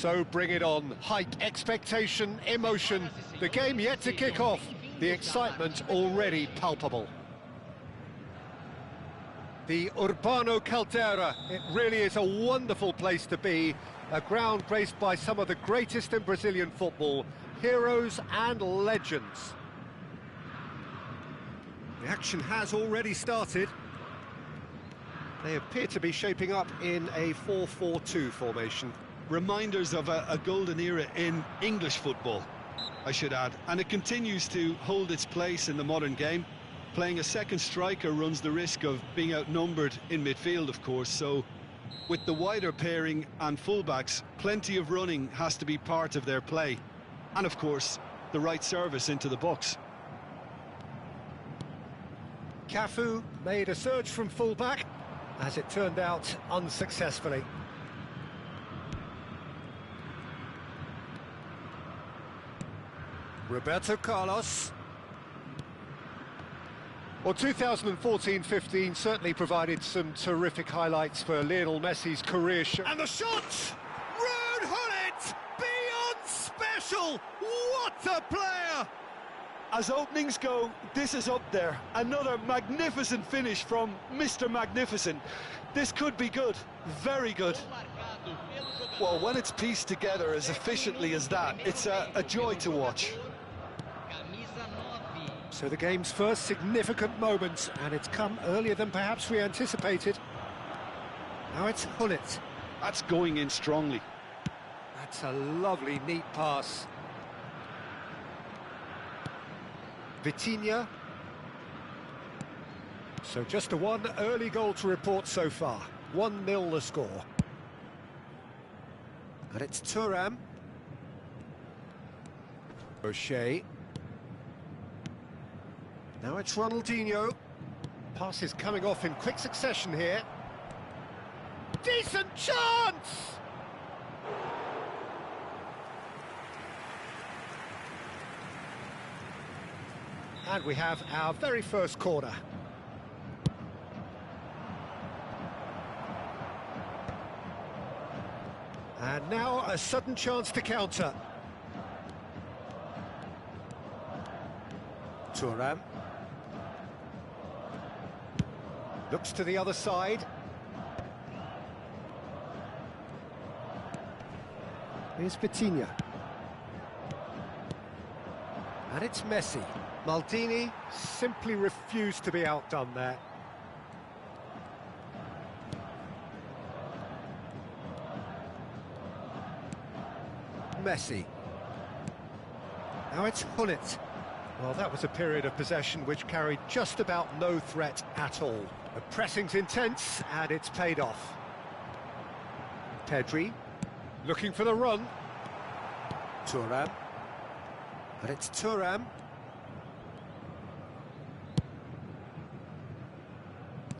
So bring it on. Hype, expectation, emotion. The game yet to kick off. The excitement already palpable. The Urbano Caldera, it really is a wonderful place to be. A ground graced by some of the greatest in Brazilian football, heroes and legends. The action has already started. They appear to be shaping up in a 4-4-2 formation. Reminders of a golden era in English football, I should add. And it continues to hold its place in the modern game. Playing a second striker runs the risk of being outnumbered in midfield, of course, so with the wider pairing and fullbacks, plenty of running has to be part of their play. And of course, the right service into the box. Cafu made a surge from fullback, as it turned out unsuccessfully. Roberto Carlos. Well, 2014-15 certainly provided some terrific highlights for Lionel Messi's career. And the shot! Ruud Gullit! Beyond special! What a player! As openings go, this is up there. Another magnificent finish from Mr. Magnificent. This could be good, very good. Well, when it's pieced together as efficiently as that, it's a joy to watch. So the game's first significant moment, and it's come earlier than perhaps we anticipated. Now it's Gullit. That's going in strongly. That's a lovely, neat pass. Vitinha. So just a one early goal to report so far. 1-0 the score. And it's Thuram. O'Shea. Now it's Ronaldinho. Pass is coming off in quick succession here. Decent chance! And we have our very first corner. And now a sudden chance to counter. Thuram. Looks to the other side. Here's Vitinha. And it's Messi. Maldini simply refused to be outdone there. Messi. Now it's Gullit. Well, that was a period of possession which carried just about no threat at all. The pressing's intense, and it's paid off. Pedri, looking for the run. Thuram. And it's Thuram.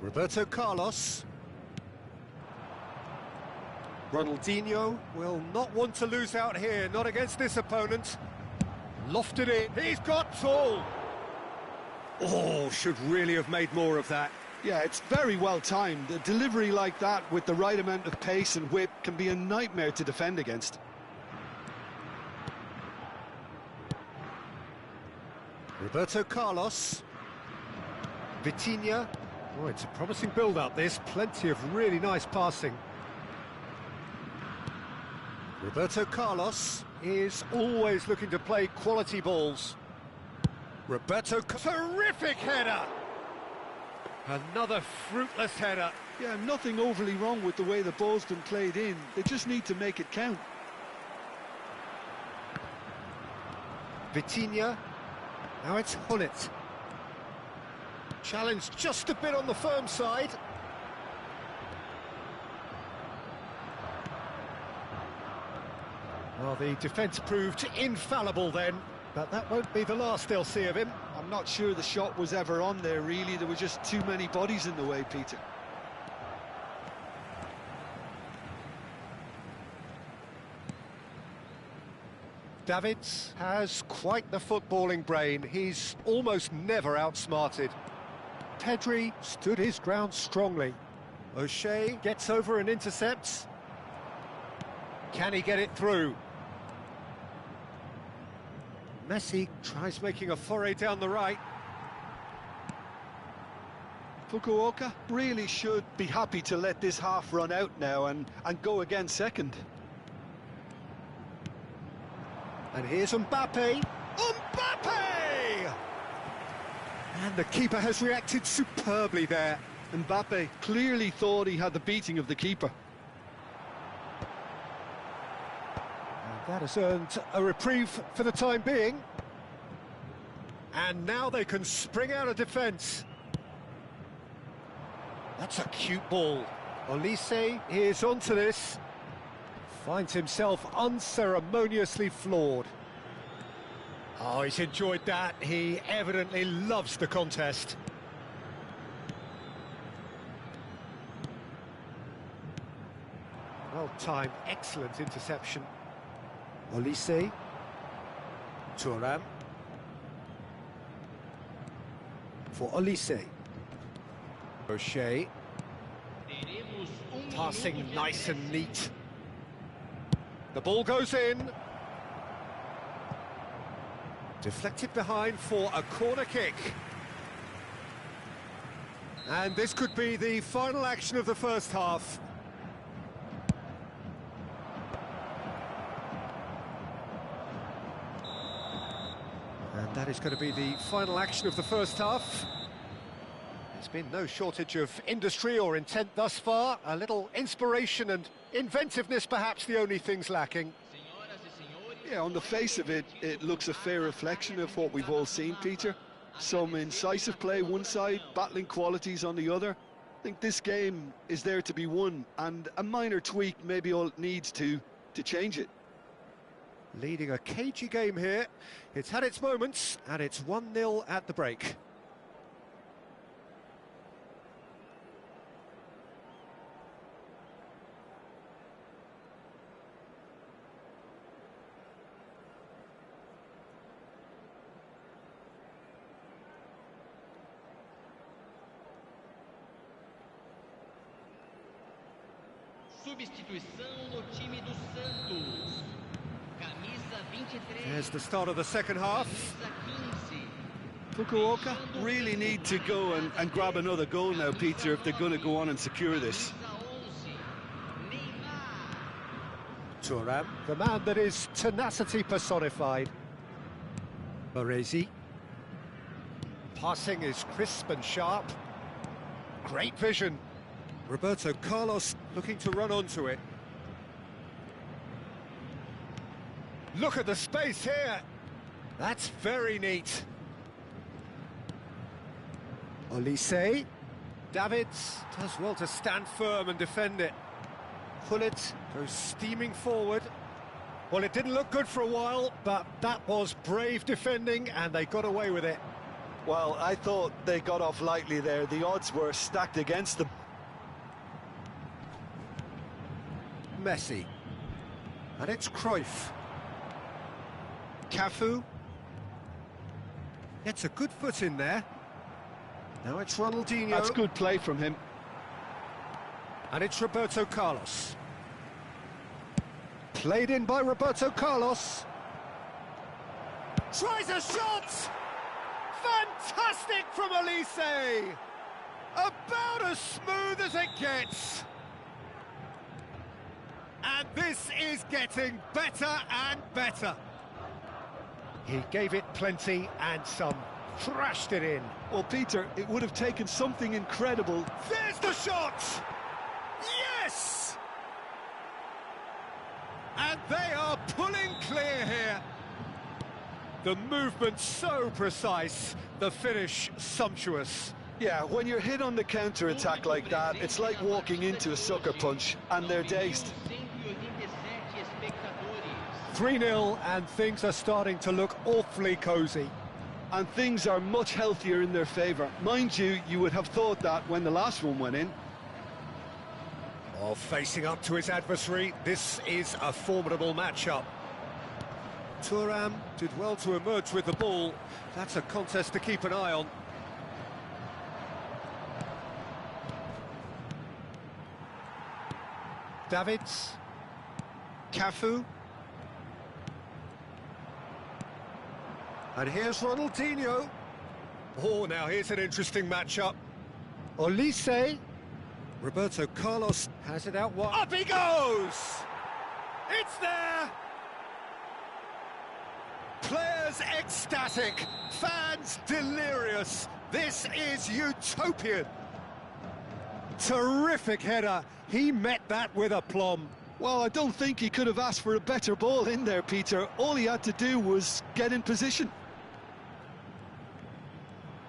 Roberto Carlos. Ronaldinho will not want to lose out here, not against this opponent. Lofted it, he's got tall. Oh, should really have made more of that. Yeah, it's very well timed. A delivery like that with the right amount of pace and whip can be a nightmare to defend against. Roberto Carlos. Vitinha. Oh, it's a promising build-up, this. Plenty of really nice passing. Roberto Carlos is always looking to play quality balls. Terrific header! Another fruitless header. Yeah, nothing overly wrong with the way the ball's been played in. They just need to make it count. Vitinha. Now it's Gullit. Challenged just a bit on the firm side. Well, the defence proved infallible then, but that won't be the last they'll see of him. I'm not sure the shot was ever on there, really. There were just too many bodies in the way, Peter. Davids has quite the footballing brain. He's almost never outsmarted. Pedri stood his ground strongly. O'Shea gets over and intercepts. Can he get it through? Messi tries making a foray down the right. Fukuoka really should be happy to let this half run out now and go again second. And here's Mbappe. Mbappe! And the keeper has reacted superbly there. Mbappe clearly thought he had the beating of the keeper. And that has earned a reprieve for the time being. And now they can spring out of defence. That's a cute ball. Olise is onto this. Finds himself unceremoniously floored. Oh, he's enjoyed that. He evidently loves the contest. Well timed, excellent interception. Olise. Thuram. For Olise. O'Shea. Passing nice and neat. The ball goes in. Deflected behind for a corner kick. And this could be the final action of the first half. And that is going to be the final action of the first half. There's been no shortage of industry or intent thus far. A little inspiration and inventiveness, perhaps the only things lacking. Yeah, on the face of it, it looks a fair reflection of what we've all seen, Peter. Some incisive play one side, battling qualities on the other. I think this game is there to be won, and a minor tweak maybe all it needs to change it. Leading a cagey game here. It's had its moments, and it's 1-0 at the break. Substituição no time do Santos. Camisa 23. There's the start of the second half. Fukuoka really need to go and grab another goal now, Peter, if they're going to go on and secure this. Thuram, the man that is tenacity personified. Baresi. Passing is crisp and sharp. Great vision. Roberto Carlos looking to run onto it. Look at the space here. That's very neat. Olise. Davids does well to stand firm and defend it. Pullet goes steaming forward. Well, it didn't look good for a while, but that was brave defending and they got away with it. Well, I thought they got off lightly there. The odds were stacked against them. Messi. And it's Cruyff. Cafu. Gets a good foot in there. Now it's Ronaldinho. That's good play from him. And it's Roberto Carlos. Played in by Roberto Carlos. Tries a shot! Fantastic from Olise! About as smooth as it gets. And this is getting better and better. He gave it plenty and some. Thrashed it in. Well, Peter, it would have taken something incredible. There's the shot! Yes! And they are pulling clear here. The movement so precise, the finish sumptuous. Yeah, when you're hit on the counter-attack like that, it's like walking into a sucker punch, and they're dazed. 3-0, and things are starting to look awfully cosy. And things are much healthier in their favour. Mind you, you would have thought that when the last one went in. Oh, facing up to his adversary, this is a formidable matchup. Thuram did well to emerge with the ball. That's a contest to keep an eye on. Davids. Cafu. And here's Ronaldinho. Oh, now here's an interesting matchup. Olise. Roberto Carlos has it out wide. Up he goes! It's there! Players ecstatic, fans delirious. This is utopian. Terrific header. He met that with aplomb. Well, I don't think he could have asked for a better ball in there, Peter. All he had to do was get in position.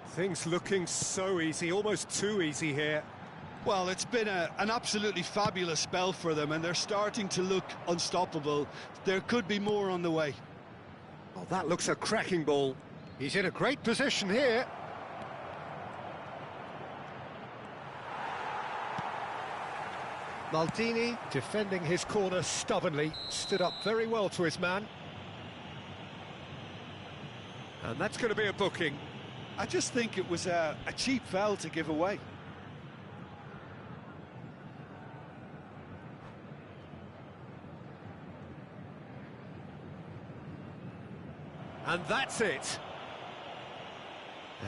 Things looking so easy, almost too easy here. Well, it's been an absolutely fabulous spell for them, and they're starting to look unstoppable. There could be more on the way. Oh, that looks a cracking ball. He's in a great position here. Maldini defending his corner stubbornly, stood up very well to his man. And that's going to be a booking. I just think it was a cheap foul to give away. And that's it.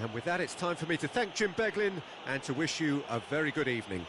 And with that, it's time for me to thank Jim Beglin and to wish you a very good evening.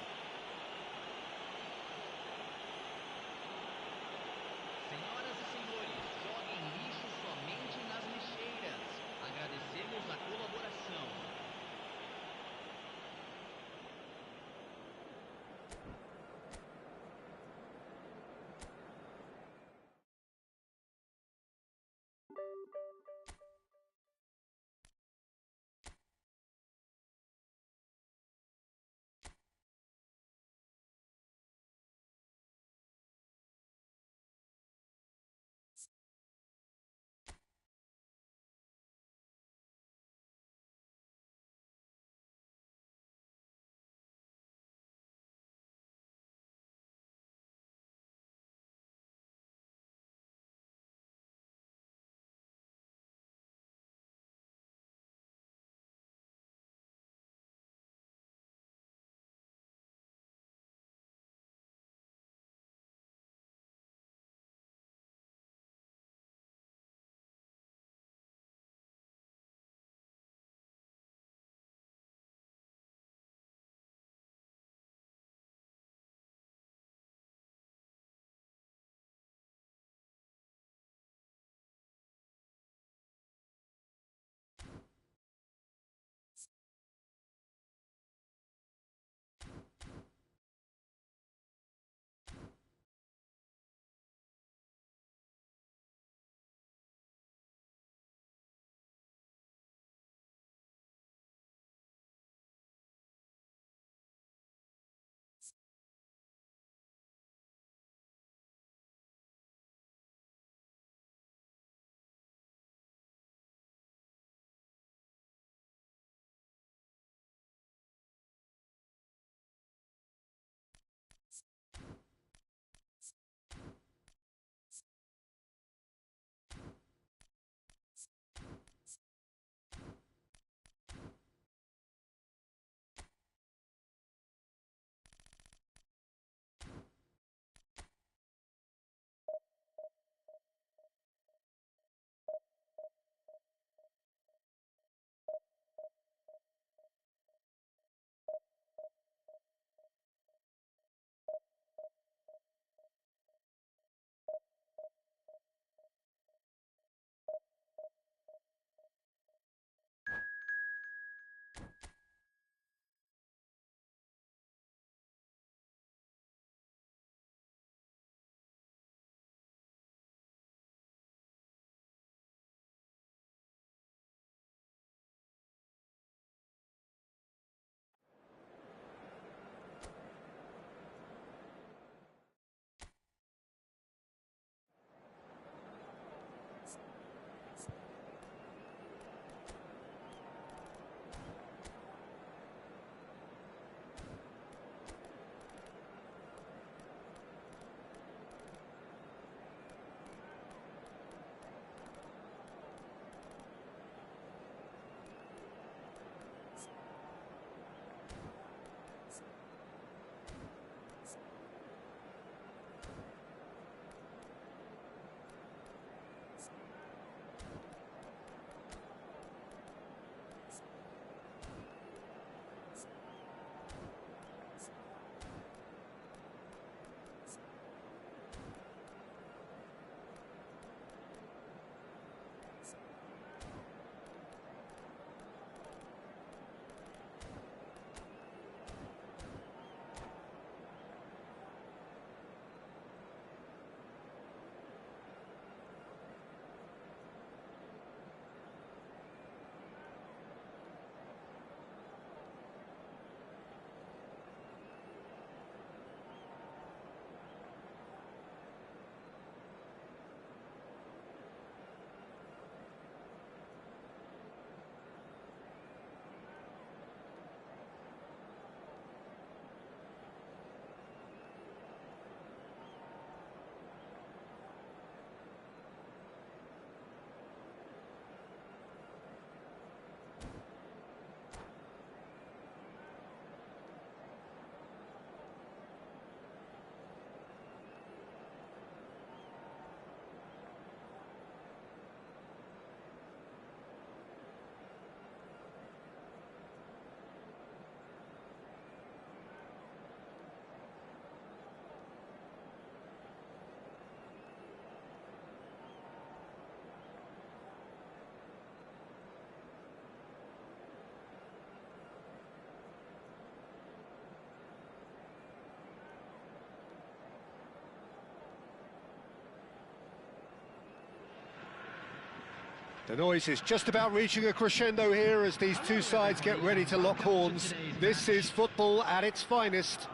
The noise is just about reaching a crescendo here as these two sides get ready to lock horns. This is football at its finest.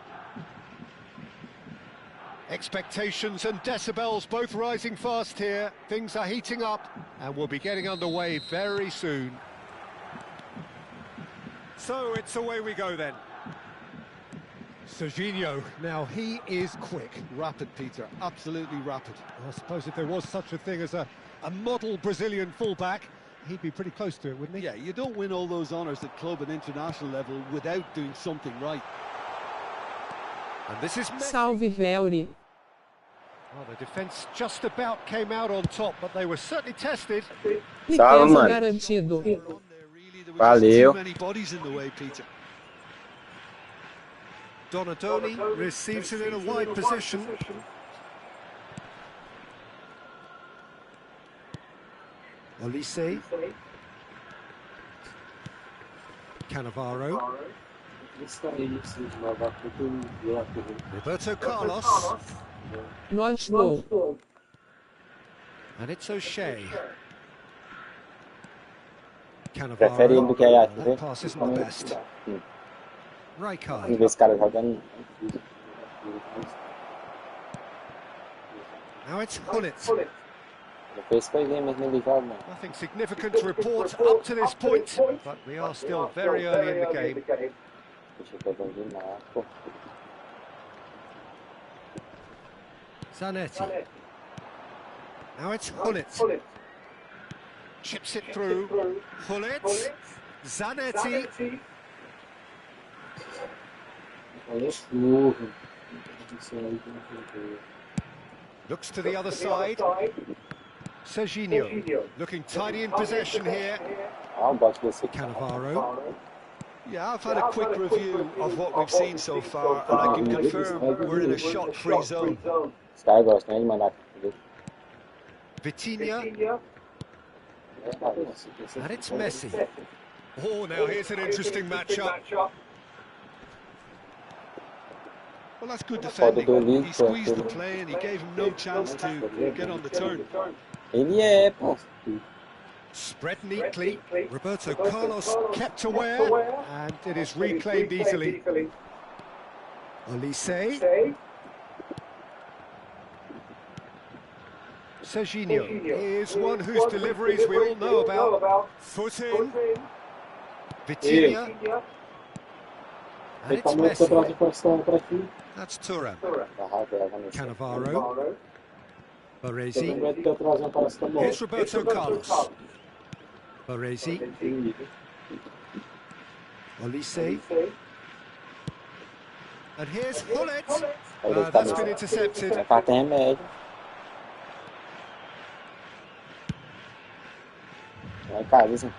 Expectations and decibels both rising fast here. Things are heating up and we'll be getting underway very soon. So it's away we go then. Serginho, now he is quick. Rapid, Peter, absolutely rapid. I suppose if there was such a thing as a model Brazilian fullback, he'd be pretty close to it, wouldn't he? Yeah, you don't win all those honours at club and international level without doing something right. And this is Salve Velry. Well, the defence just about came out on top, but they were certainly tested. Riqueza mano. garantido. There were just Valeu. too many bodies in the way, Peter. Donadoni receives it in a wide position. Olise. Cannavaro. Roberto Carlos. Nós gol. And it's O'Shea. Preferindo que a That pass isn't the best. Rijkaard. esse cara jogando. Now it's Hullet. Ele fez coisinha, mas não ele joga. Nothing significant to report up to this point, but we are still very early in the game. Deixa eu ver de novo. Zanetti. Now it's Hullet. Chips it through. Hullet. Zanetti. Looks to the other side. Serginho looking tidy in possession here. Ah, gosto desse. Cannavaro. Yeah, I've had a quick review of what we've seen so far, and I can confirm we're in a shot-free zone. Os caras gostam, né, de mandar. Vitinha. And it's Messi. Oh, now here's an interesting matchup. Well, that's good defending. He squeezed the play and he gave him no chance to get on the turn. Ele é, pô. Spread neatly. Roberto Carlos kept aware, and it is reclaimed easily. Olise. Serginho is one whose deliveries we all know about. Foot in. Vitinha. And it's Messi. That's Thuram. Cannavaro. Baresi. Here's Roberto Carlos. Baresi. Olise. And here's Hullet. That's been intercepted. Empate é remédio. Vai, cara, isso.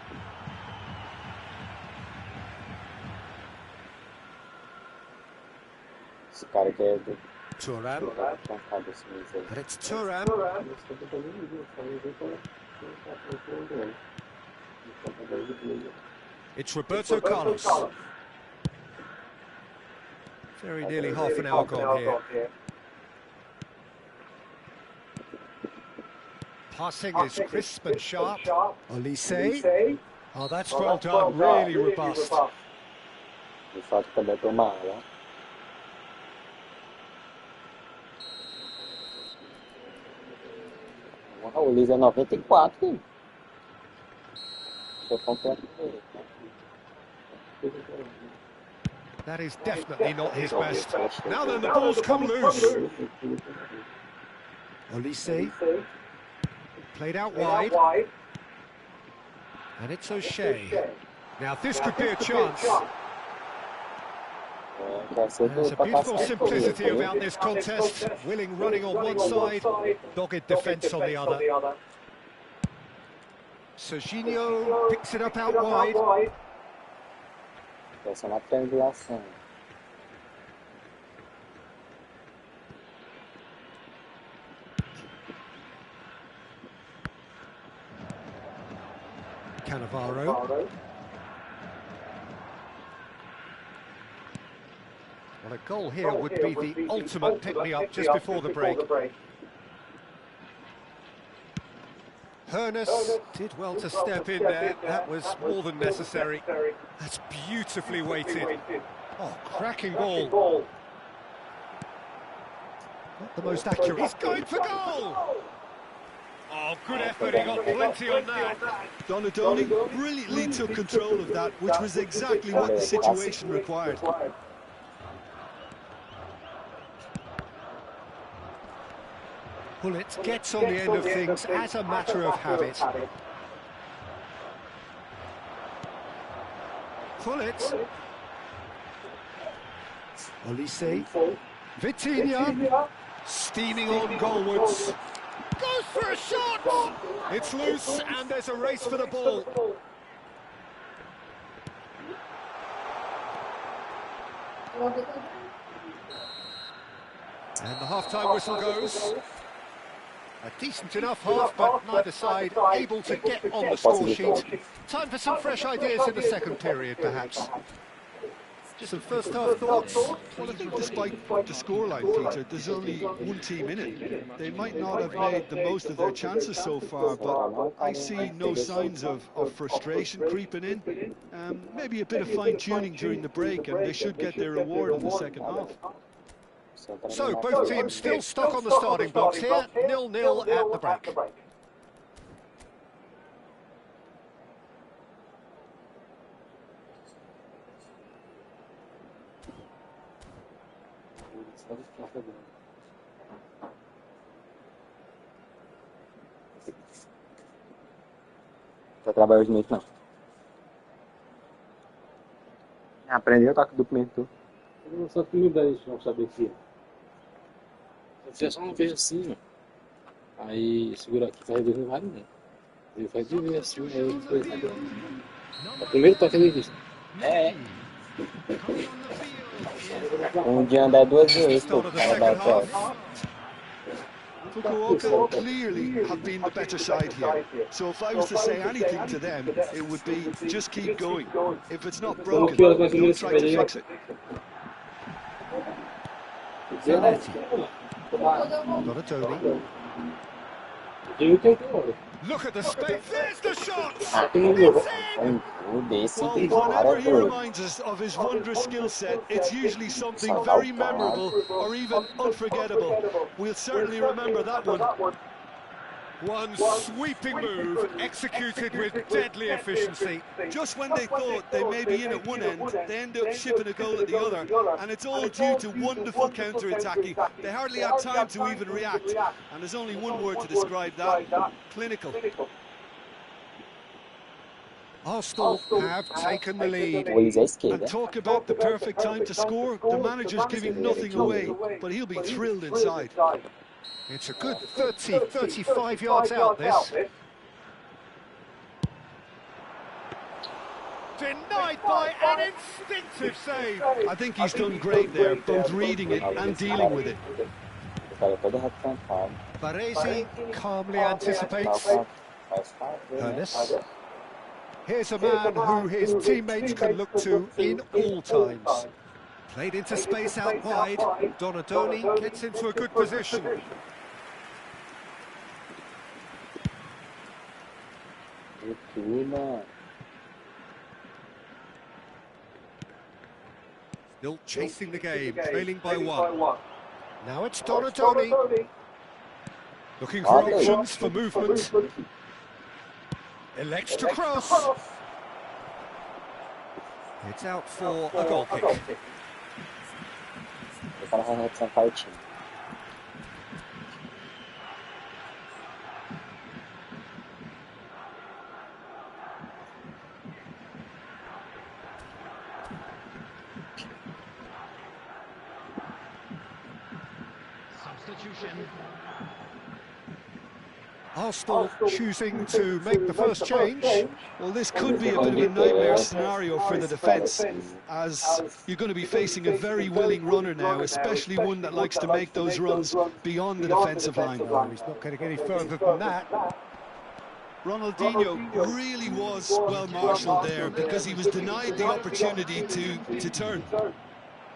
Esse cara aqui é do... Thuram. And it's Thuram. It's Roberto Carlos. Very nearly half an hour gone here. Passing is crisp and sharp. Olise. Oh, that's well done, really robust. De fato, também tomar, né? O Liz é 94, filho. Tô completo dele. That is definitely not his best. Now then, the ball's come loose. Olise. Played out wide. And it's O'Shea. Now this could be a chance. There's a beautiful simplicity about this contest. Willing running on one side, dogged defence on the other. Serginho picks it up out wide. Essa é uma triangulação. Cannavaro. Well, a goal here would be the ultimate pick-me-up just before the break. Hernus did well to step in there. That was more than necessary. That's beautifully weighted. Oh, cracking ball. Not the most accurate. He's going for goal! Oh, good effort. He got plenty on that. Donadoni brilliantly took control of that, which was exactly what the situation required. Pullet gets on the end of things as a matter of habit. Pullet. Olise. Vitinha. Steaming on goalwards. Goes for a shot! It's loose and there's a race for the ball. And the half-time whistle goes. A decent enough half, but neither side able to get on the score sheet. Time for some fresh ideas in the second period, perhaps. Just some first-half thoughts. Well, I think despite the scoreline, Peter, there's only one team in it. They might not have made the most of their chances so far, but I see no signs of frustration creeping in. Maybe a bit of fine-tuning during the break, and they should get their reward in the second half. So, both teams still stuck on the starting blocks here, 0-0 at the break. Vai trabalhar hoje noite, não. Aprendeu o toque duplo mesmo, tu. Eu só que me dá isso, não saber que. Se eu só não vejo assim, ó. Aí segura aqui, faz dois no vale, né? Ele faz de ver assim, aí ele foi. O primeiro toque ele visto. É. Dia andar duas vezes, pô. Cara da prova. Fukuoka clearly have been the better side here. So if I was to say anything to them, it would be just keep going. If it's not broken, don't try to fix it. Donadoni. Look at the space, there's the shot! Well, whenever he reminds us of his wondrous skill set, it's usually something very memorable or even unforgettable. We'll certainly remember that one. One sweeping move, executed with deadly efficiency. Just when they thought they may be in at one end, they end up shipping a goal at the other, and it's all due to wonderful counter-attacking. They hardly had time to even react, and there's only one word to describe that: clinical. Arsenal have taken the lead. And talk about the perfect time to score. The manager's giving nothing away, but he'll be thrilled inside. It's a good 30-35 yards out, this. Denied by an instinctive save. I think he's done great there, both reading it and dealing with it. Baresi calmly anticipates. Hernus. Here's a man who his teammates can look to in all times. Played into space out wide. Donadoni gets into a good position. Still chasing the game, trailing by one. Now it's Donadoni. Looking for options for movement. Elects to cross. It's out for a goal kick. Substitution. Arsenal choosing to make the first change. Well, this could be a bit of a nightmare scenario for the defence, as you're going to be facing a very willing runner now, especially one that likes to make those runs beyond the defensive line. Oh, he's not going to get any further than that. Ronaldinho really was well marshalled there because he was denied the opportunity to turn.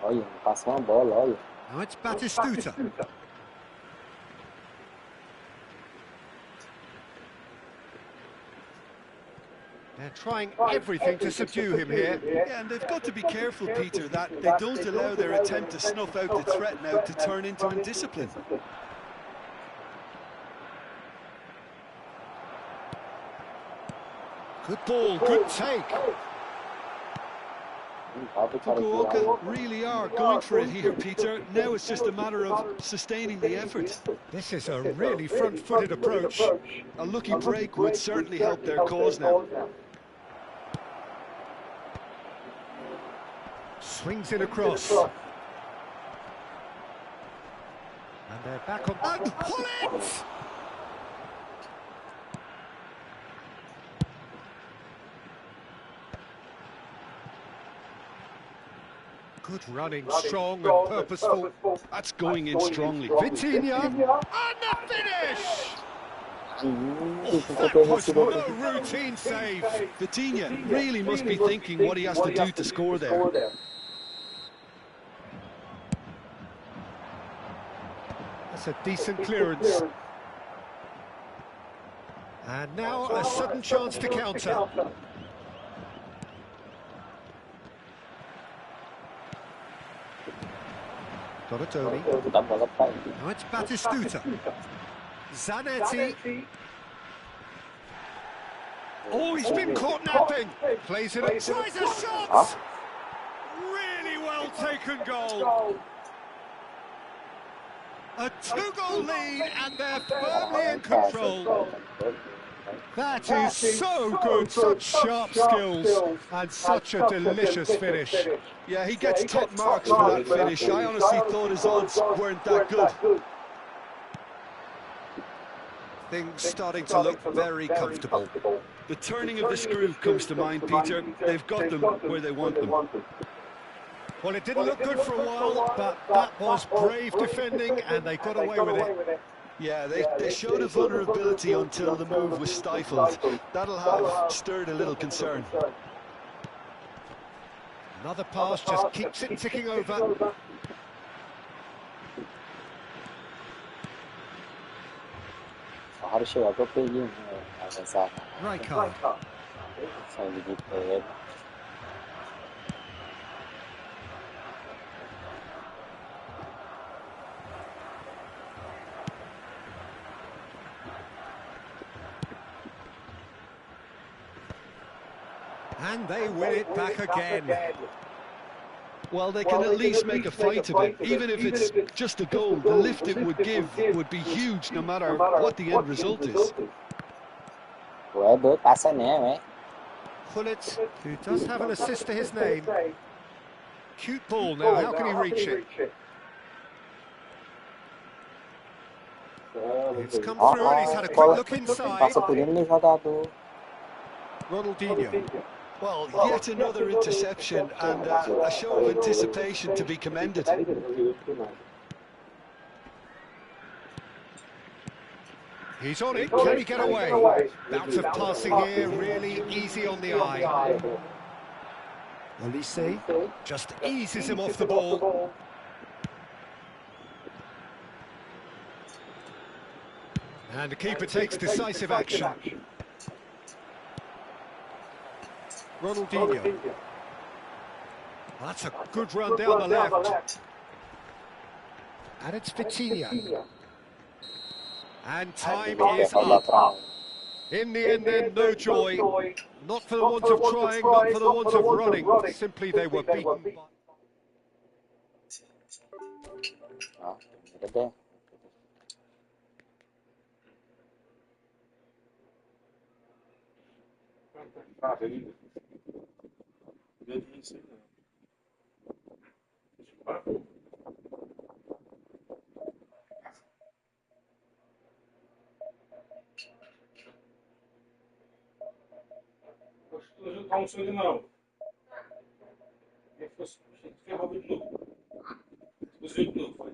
Now it's Batistuta. They're trying everything to subdue him here. Yeah, and they've got to be careful, Peter, that they don't allow their attempt to snuff out the threat now to turn into indiscipline. Good ball, good take. Fukuoka really are going for it here, Peter. Now it's just a matter of sustaining the effort. This is a really front-footed approach. A lucky break would certainly help their cause now. Swings it across. And they're back on... And pull it! Good running, strong and purposeful. That's going in strongly. Vitinha, and the finish! That was no routine save. Vitinha really must be thinking what he has to do to score there. That's a decent clearance. And now a sudden chance to counter. Torotoni. Now it's Batistuta. Zanetti. Oh, he's been caught napping. Plays it up. Tries a shot. Really well taken goal. A two-goal lead, and they're firmly in control. That is so good, such sharp skills, and such a delicious finish. Yeah, he gets top marks for that finish. I honestly thought his odds weren't that good. Things starting to look very comfortable. The turning of the screw comes to mind, Peter. They've got them where they want them. Well, it didn't look good for a while, but that was brave defending, and they got away with it. Yeah, they showed a vulnerability until the move was stifled. That'll have stirred a little concern. Another pass just keeps it ticking over. Rijkaard. And they win it back again. Well, they can at least make a fight of it. Even if it's just a goal, the lift it would give would be huge no matter what the end result is. Gullit, who does have an assist to his name. Cute ball now, how can he reach it? It's come through and he's had a quick look inside. Ronaldinho. Well, yet another interception and a show of anticipation to be commended. He's on it, can he get away? Bounce of passing here, really easy on the eye. Olise just eases him off the ball. And the keeper takes decisive action. Ronaldinho. That's a good run down the left. And it's Vitinha. And time is up. In the end then, no joy. Not for the want of trying, not for the want of running. Simply they were beaten by... Não sou não. Eu fosse ferrava de novo. Usei de novo, foi.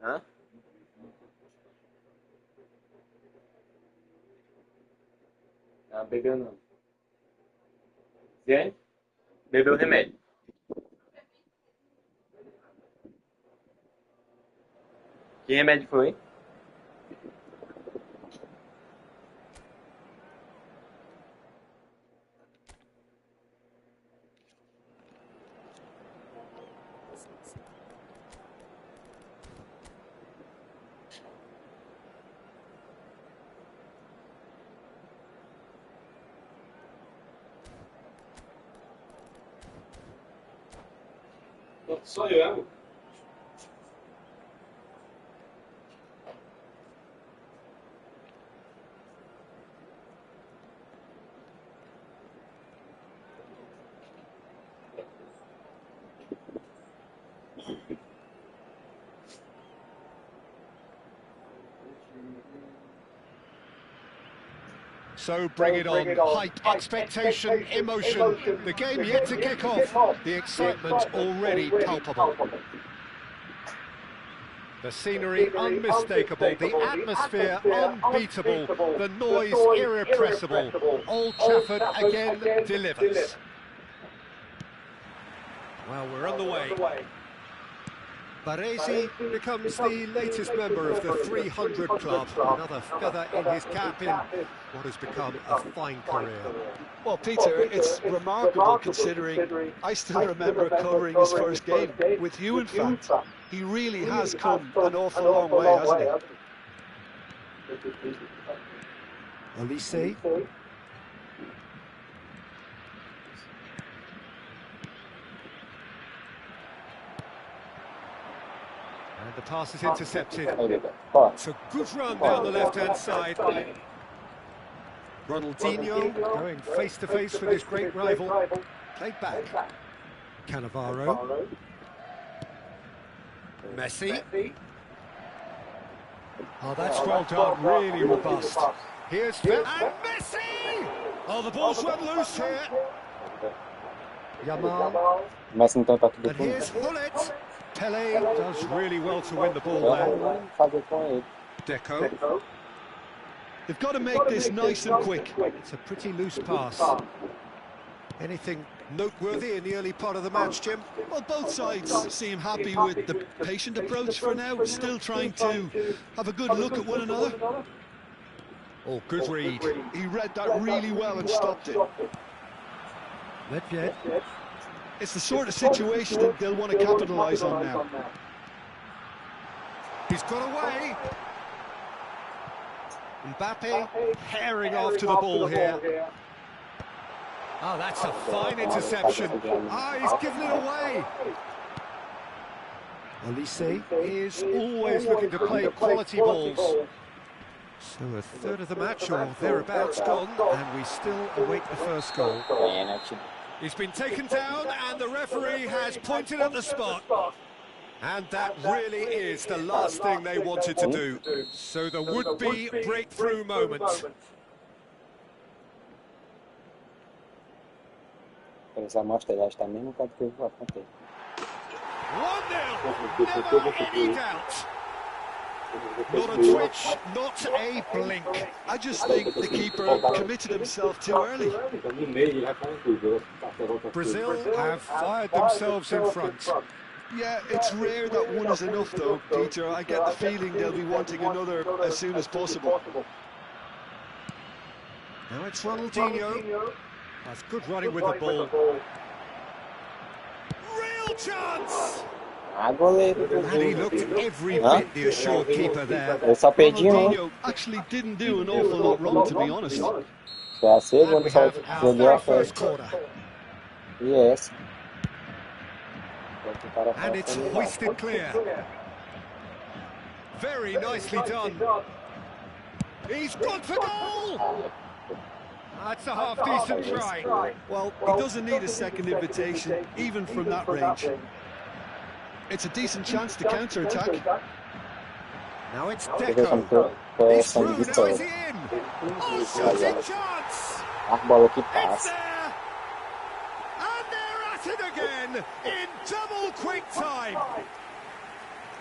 Hã? Ah, bebeu não. Zé? Bebeu remédio. Que remédio foi? Só eu. So bring it on. Hype, expectation, emotion. The game yet to kick off. The excitement already palpable. The scenery unmistakable, the atmosphere unbeatable, the noise irrepressible. Old Trafford again delivers. Well, we're on the way. Baresi becomes the latest member of the 300 club. Another feather in his cap in what has become a fine career. Well, Peter, it's remarkable considering I still remember covering his first game with you, in fact. He really has come an awful long way, hasn't he? Olise. And the pass is intercepted. It's a good run down the left-hand side. Ronaldinho going face-to-face with his great rival. Played back. Cannavaro. Messi. Oh, that's well done, really robust. Here's Phil. And Messi! Oh, the ball's run loose here. Yamal. Mas então tá tudo And bom. here's Hullet. Pele does really well to win the ball there. Vamos fazer com ele. Deco. They've got to make this nice and quick. It's a pretty loose pass. Anything noteworthy in the early part of the match, Jim? Well, both sides seem happy with the patient approach for now, still trying to have a good look at one another. Oh, good read. He read that really well and stopped it. Nedved. It's the sort of situation that they'll want to capitalise on now. He's got away. Mbappe herring off to the ball here. Oh, that's a fine interception. Ah, he's given it away. Olise is always looking to play quality balls. So a third of the match or thereabouts gone, and we still await the first goal. He's been taken down and the referee has pointed at the spot. And that really is the last thing they wanted to do. So the would-be breakthrough moment. Essa amostra já está mesmo quanto que eu apontei. 1-0, never any doubt. Not a twitch, not a blink. I just think the keeper committed himself too early. Brazil have fired themselves in front. Yeah, it's rare that one is enough though, Peter. I get the feeling they'll be wanting another as soon as possible. Now it's Ronaldinho. That's good running with the ball. Real chance! And he looked every bit the assured keeper there. Eu só perdi um. Ronaldinho actually didn't do an awful lot wrong, to be honest. Foi a And segunda, we só have our joguei very a first frente. corner. Yes. And it's hoisted clear. Very nicely done. He's gone for goal! That's a half-decent try. Well, he doesn't need a second invitation, even from that range. It's a decent chance to counter-attack. Now it's Porque são Deco. He's through, now sanguessugas. is he in? Oh, shooting chance! A bola que It's passa. there! And they're at it again in double quick time.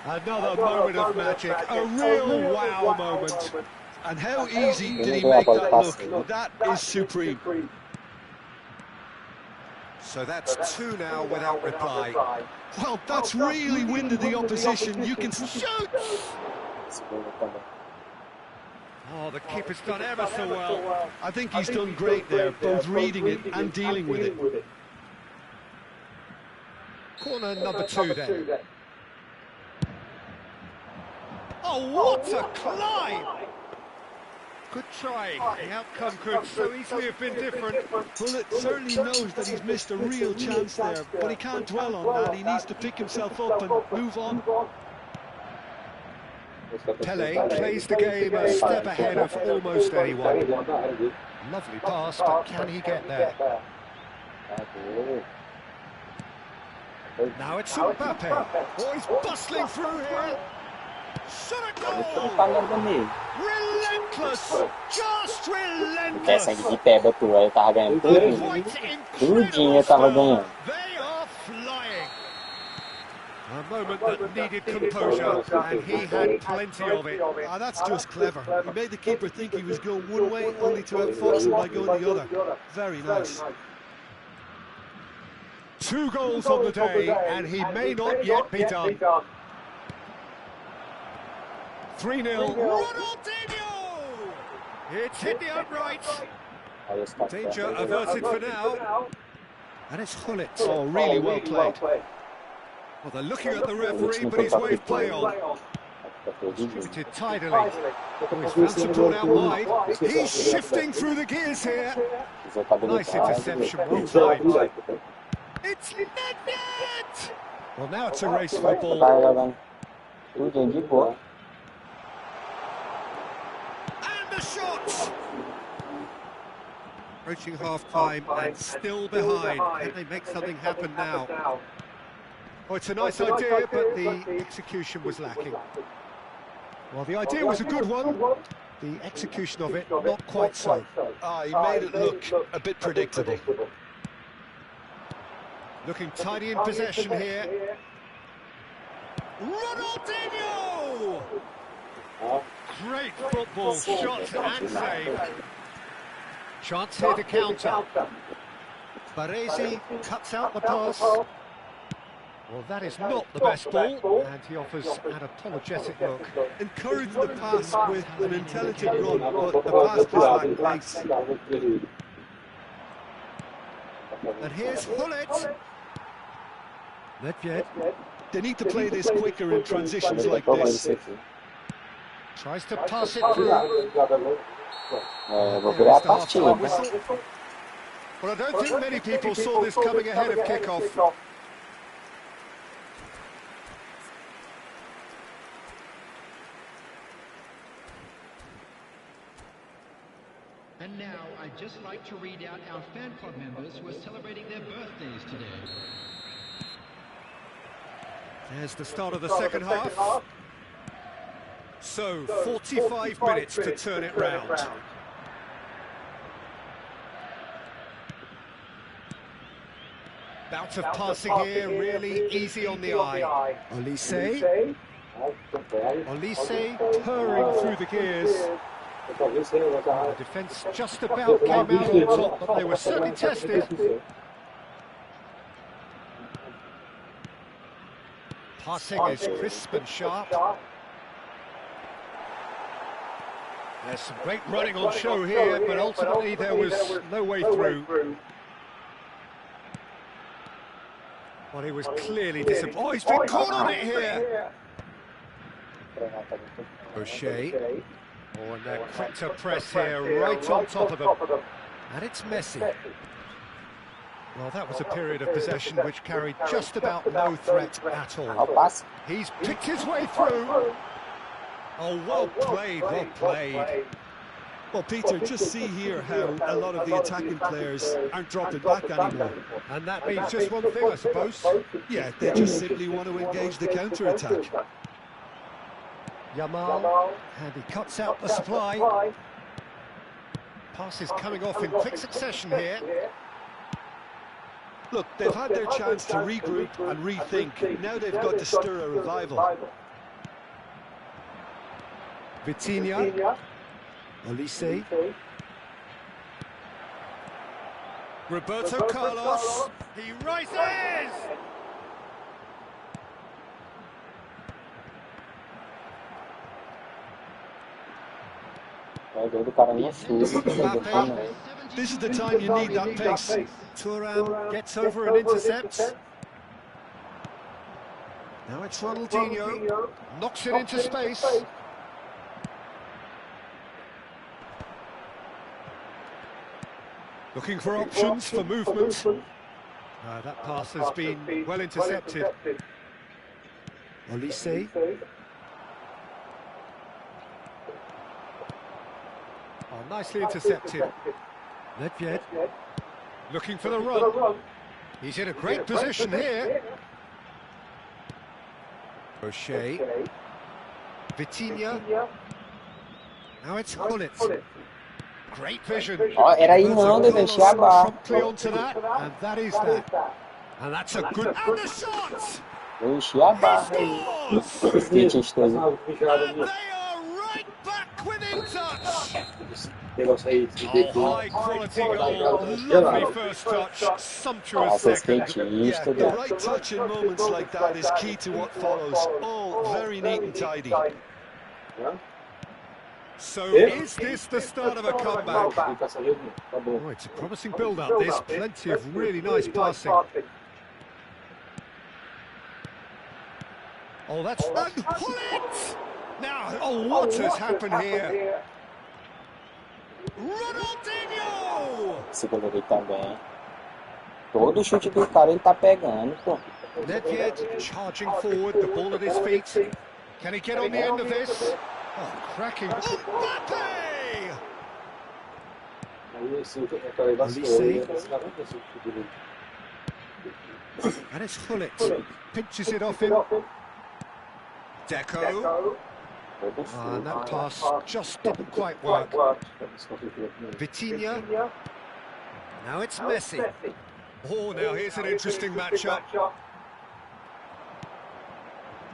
Another moment of magic, a real wow moment. And how easy did he make that look? That is supreme. So that's two now without reply. Well, that's really winded the opposition. You can shoot! Oh, the keeper's done ever so well. I think he's done great there, both reading it and dealing with it. Corner number two then. Oh, what a climb! Good try. The outcome could so easily have been different. Well, it certainly knows that he's missed a real chance there, but he can't dwell on that. He needs to pick himself up and move on. Pele plays the game a step ahead of almost anyone. Lovely pass, but can he get there? Now it's Mbappe. Oh, he's bustling through here. Shot a goal! Relentless! Just relentless! Essa aqui de pé betul, eu tava ganhando tudinho. Tudinho eu tava ganhando. They are flying. A moment that needed composure, and he had plenty of it. Ah, that's just clever. He made the keeper think he was going one way, only to outfox him by going the other. Very nice. 2 goals on the day, and he may not yet be done. 3-0. Ronaldinho! It's hit the uprights. Danger averted for now. And it's Hullet. Oh, really well played. Well, they're looking at the referee, but he's waved play on. Distributed tidily. Oh, he's found support out wide. He's shifting through the gears here. Nice interception, well timed. It's net! Well, now it's a race for the ball. Tudinho de boa. And the shot! Approaching half-time and still behind. Can they make something happen now? Oh, it's a nice idea, but the execution was lacking. Well, the idea was a good one. The execution of it, not quite so. Ah, he made it look a bit predictable. Looking tidy in possession here. Ronaldinho! Great football, shot and save. Chance here to counter. Baresi cuts out the pass. Well, that is not the best ball, and he offers an apologetic look. Encouraged the pass with an intelligent run, but the pass just lacked pace. And here's Hullet. Nedved They need to play this quicker in transitions like this. tries to pass it through. Vou There virar is a the half-time partida. whistle. Well, I don't think many people saw this coming ahead of kick-off. And now, I'd just like to read out our fan club members who are celebrating their birthdays today. There's the start of the second half. So, 45 minutes to turn it round. Bout of passing here, really easy on the eye. Olise purring through the gears. The defence just about came out on top, but they were certainly tested. Passing is crisp and sharp. There's some great running on show here, but ultimately there was no way through. Well, he was clearly disappointed. Oh, he's been caught on it here. O'Shea. Oh, and they're quick to press here, right on top of them. And it's Messi. Well, that was a period of possession which carried just about no threat at all. He's picked his way through. Oh, well played, well played. Well, Peter, just see here how a lot of the attacking players aren't dropping back anymore. And that means just one thing, I suppose. Yeah, they just simply want to engage the counter-attack. Yamal, and he cuts out the supply. Passes coming off in quick succession here. Look, they've had their chance to regroup and rethink. Now they've got to stir a revival. Vitinha. Olise. Roberto Carlos. He rises. É doido, o cara não chuta. This is the time you need that pace. Thuram gets over and intercepts. Now it's Ronaldinho. Knocks it into space. Looking for options for movement. That pass has been well intercepted. Olise. Oh, nicely intercepted. Nedved. Looking for the run. He's in a great position here. O'Shea. Vitinha. Now it's Hullet. Great vision. Ó, era aí não, de deixar a barra. Promptly onto that, and that is that. And that's a good. And the shot! Eu enchi a barra. Scores! E tinha esteve. And they are right back within touch. High quality goal, lovely first touch, sumptuous Nossa, second. skatista, The right touch in moments like that is key to what follows. All very neat and tidy. So is this the start of a comeback? Oh, it's a promising build-up. There's plenty of really nice passing. Oh, that's... And pull it! Now, oh, what has happened here? Ronaldinho! Esse goleiro aí também. Todo chute do cara ele tá pegando, pô. Nedved charging forward, the ball at his feet. Can he get on the end of this? Oh, cracking. Mbappe! And it's Hullet. Pinches it off him. Deco. And that pass just didn't quite work. Vitinha. Now it's Messi. Oh, now here's an interesting matchup.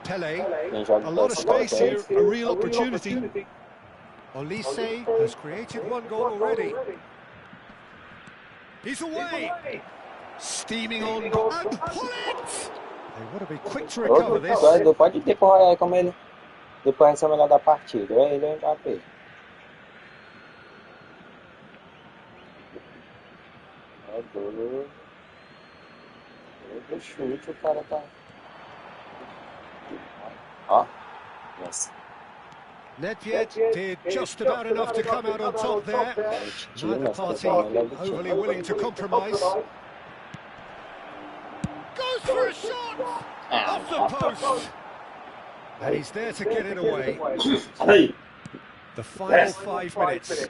Pele. A lot of space here, a real opportunity. Olise has created one goal already. He's away. Steaming on goal. And pull it! They want to be quick to recover this. Pode ter por como ele. Depois essa é a melhor da partida. Ele é o Mbappé. É doido. Todo chute o cara tá. Ó. Yes. Nedved did just about enough to come out on top there. Neither party overly willing to compromise. Goes for a shot! Off the post! And he's there to get it away. The final 5 minutes.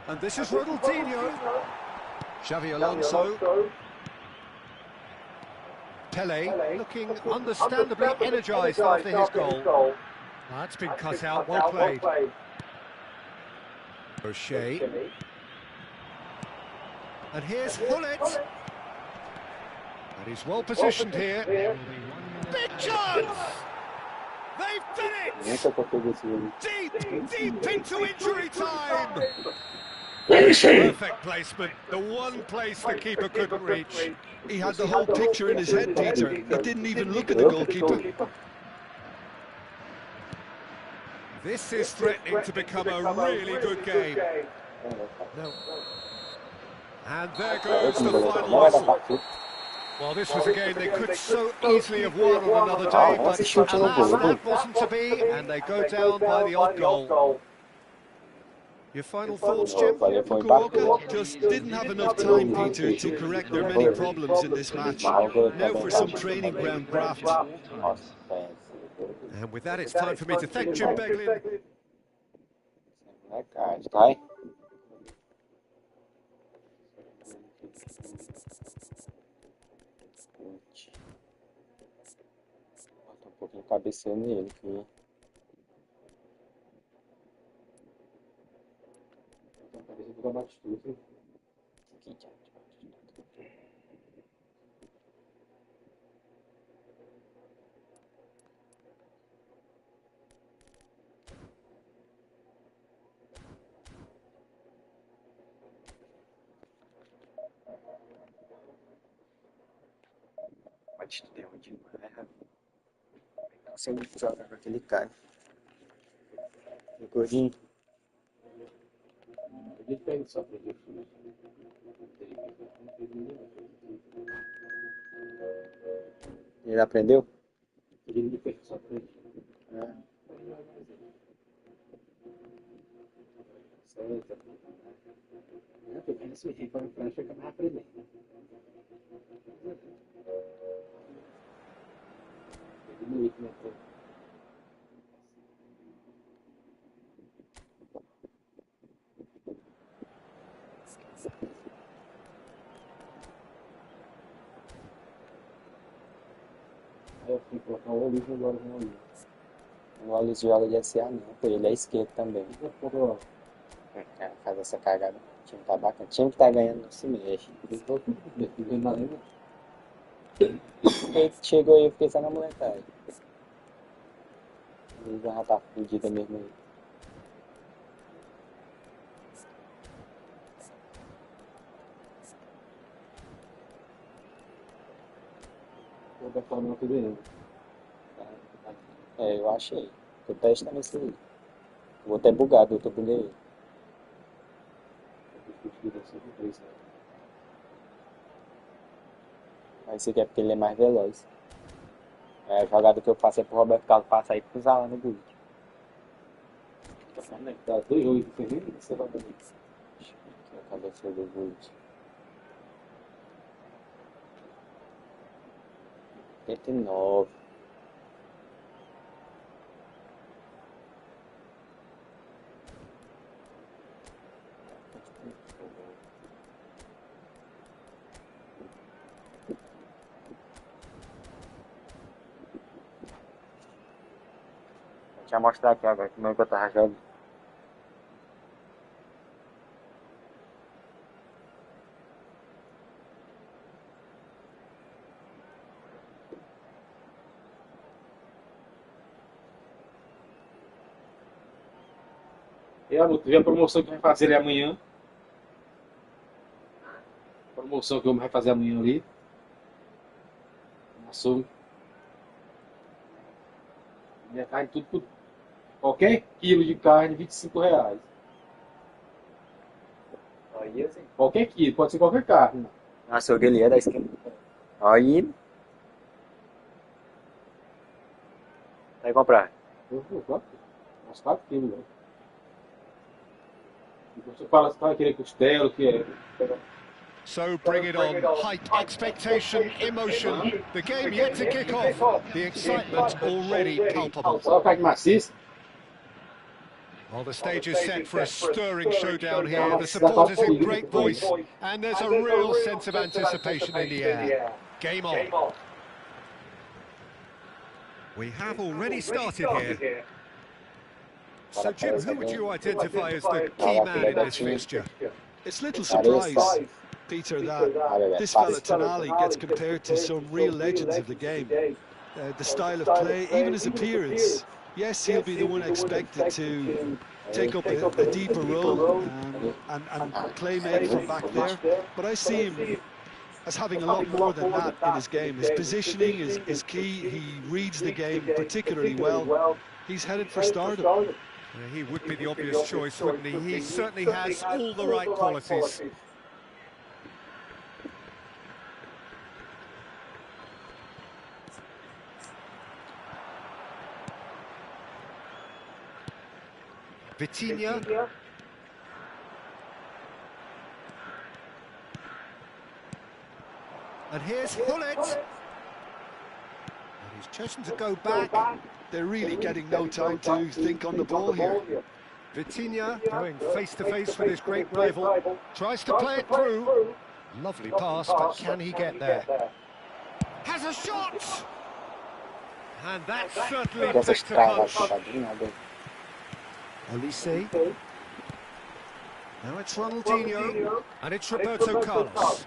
And this is Ronaldinho. Xavi Alonso. Pele looking understandably energised after his goal. That's been cut out, well played. O'Shea. And here's Hullet. And he's well positioned here. Big chance! They've done it! Deep into injury time! Perfect placement, the one place the keeper couldn't reach. He had the whole picture in his head, Peter. He didn't even look at the goalkeeper. This is threatening to become a really good game. No. And there goes the final whistle. Well, this was a game they could so easily have won on another day, but alas, that wasn't to be, and they go down by the odd goal. Your final thoughts, Jim? Fukuoka just didn't have enough time, Peter, to correct their many problems in this match. Now for some training ground graft. And with that, it's time for me to thank Jim Beglin. Bota um pouquinho cabeceando nele, que... Não sei jogar com aquele cara. O gordinho. Ele pega só pra ver. Ele aprendeu? Ele pega só pra ver. Porque esse aqui para frente fica mais aprendendo. Eu fui colocar o Olivo agora no Olivo. O Wallace joga de SA não, pô, ele é esquerdo também. Faz essa cagada. O time tá bacana. O time que tá ganhando não se mexe. Ele chegou aí, eu fiquei só na molecagem. Ele já tá fudida mesmo aí. É, eu achei. Tô testando esse aí. Vou até bugado, eu tô buguei. Mas isso aqui é porque ele é mais veloz. É a jogada que eu passei pro Roberto Carlos passar aí pro usar lá no gol. Tá 2-8, foi nem você vai ver. A cabeça do gol. 89. Deixa eu mostrar aqui agora como é que eu tava jogando. E a luta, vê a promoção que vai fazer ali amanhã. Promoção que o homem vai fazer amanhã ali. Açougue. Minha carne tudo por... Qualquer quilo de carne, R$25. Olha assim. Qualquer quilo, pode ser qualquer carne. Açougue ali é da esquerda. Aí. Vai comprar. Uns 4 quilos. Né? Você fala que vai querer costela, o que é? So bring it on. Hype, expectation, emotion. The game yet to kick off. The excitement already palpable. Só carne maciça. Well, the stage is set for a stirring showdown here. The supporters in great voice, and there's a real sense of anticipation in the air. Game on. We have already started here. So, Jim, who would you identify as the key man in this fixture? It's little surprise, Peter, that this fella Tonali gets compared to some real legends of the game. The style of play, even his appearance. Yes, he'll be the one expected to take up a deeper role and play maybe from back there. But I see him as having a lot more than that in his game. His positioning is key. He reads the game particularly well. He's headed for stardom. Yeah, he would be the obvious choice, wouldn't he? He certainly has all the right qualities. Vitinha. And here's Hullet. And he's chosen to go back. They're really getting no time to think on the ball here. Vitinha going face-to-face with his great rival. Tries to play it through. Lovely pass, but can he get there? Has a shot! And that certainly picked a punch. Olise. Now it's Ronaldinho. And it's Roberto Carlos.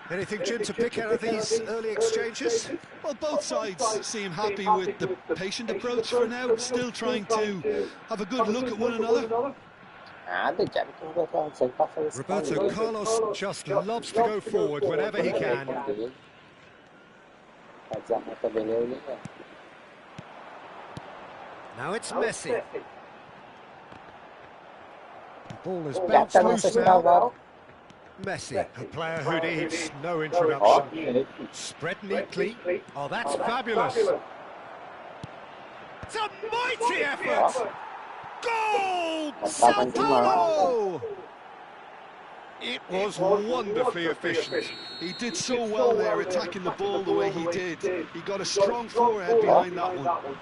Anything, Jim, to pick out of these early exchanges? Well, both sides seem happy with the patient approach for now, still trying to have a good look at one another. Roberto Carlos just loves to go forward whenever he can. fazer a meta dele é legal. Now it's Messi. The ball is Já bounced tá nessa loose now. cavalo. Messi, a player who needs no Ó, introduction. Spread neatly. Oh, that's fabulous. It's a mighty effort. Goal! Sao Paulo! It was wonderfully efficient. He did so well there, attacking the ball the way he did. He got a strong forehead behind that one.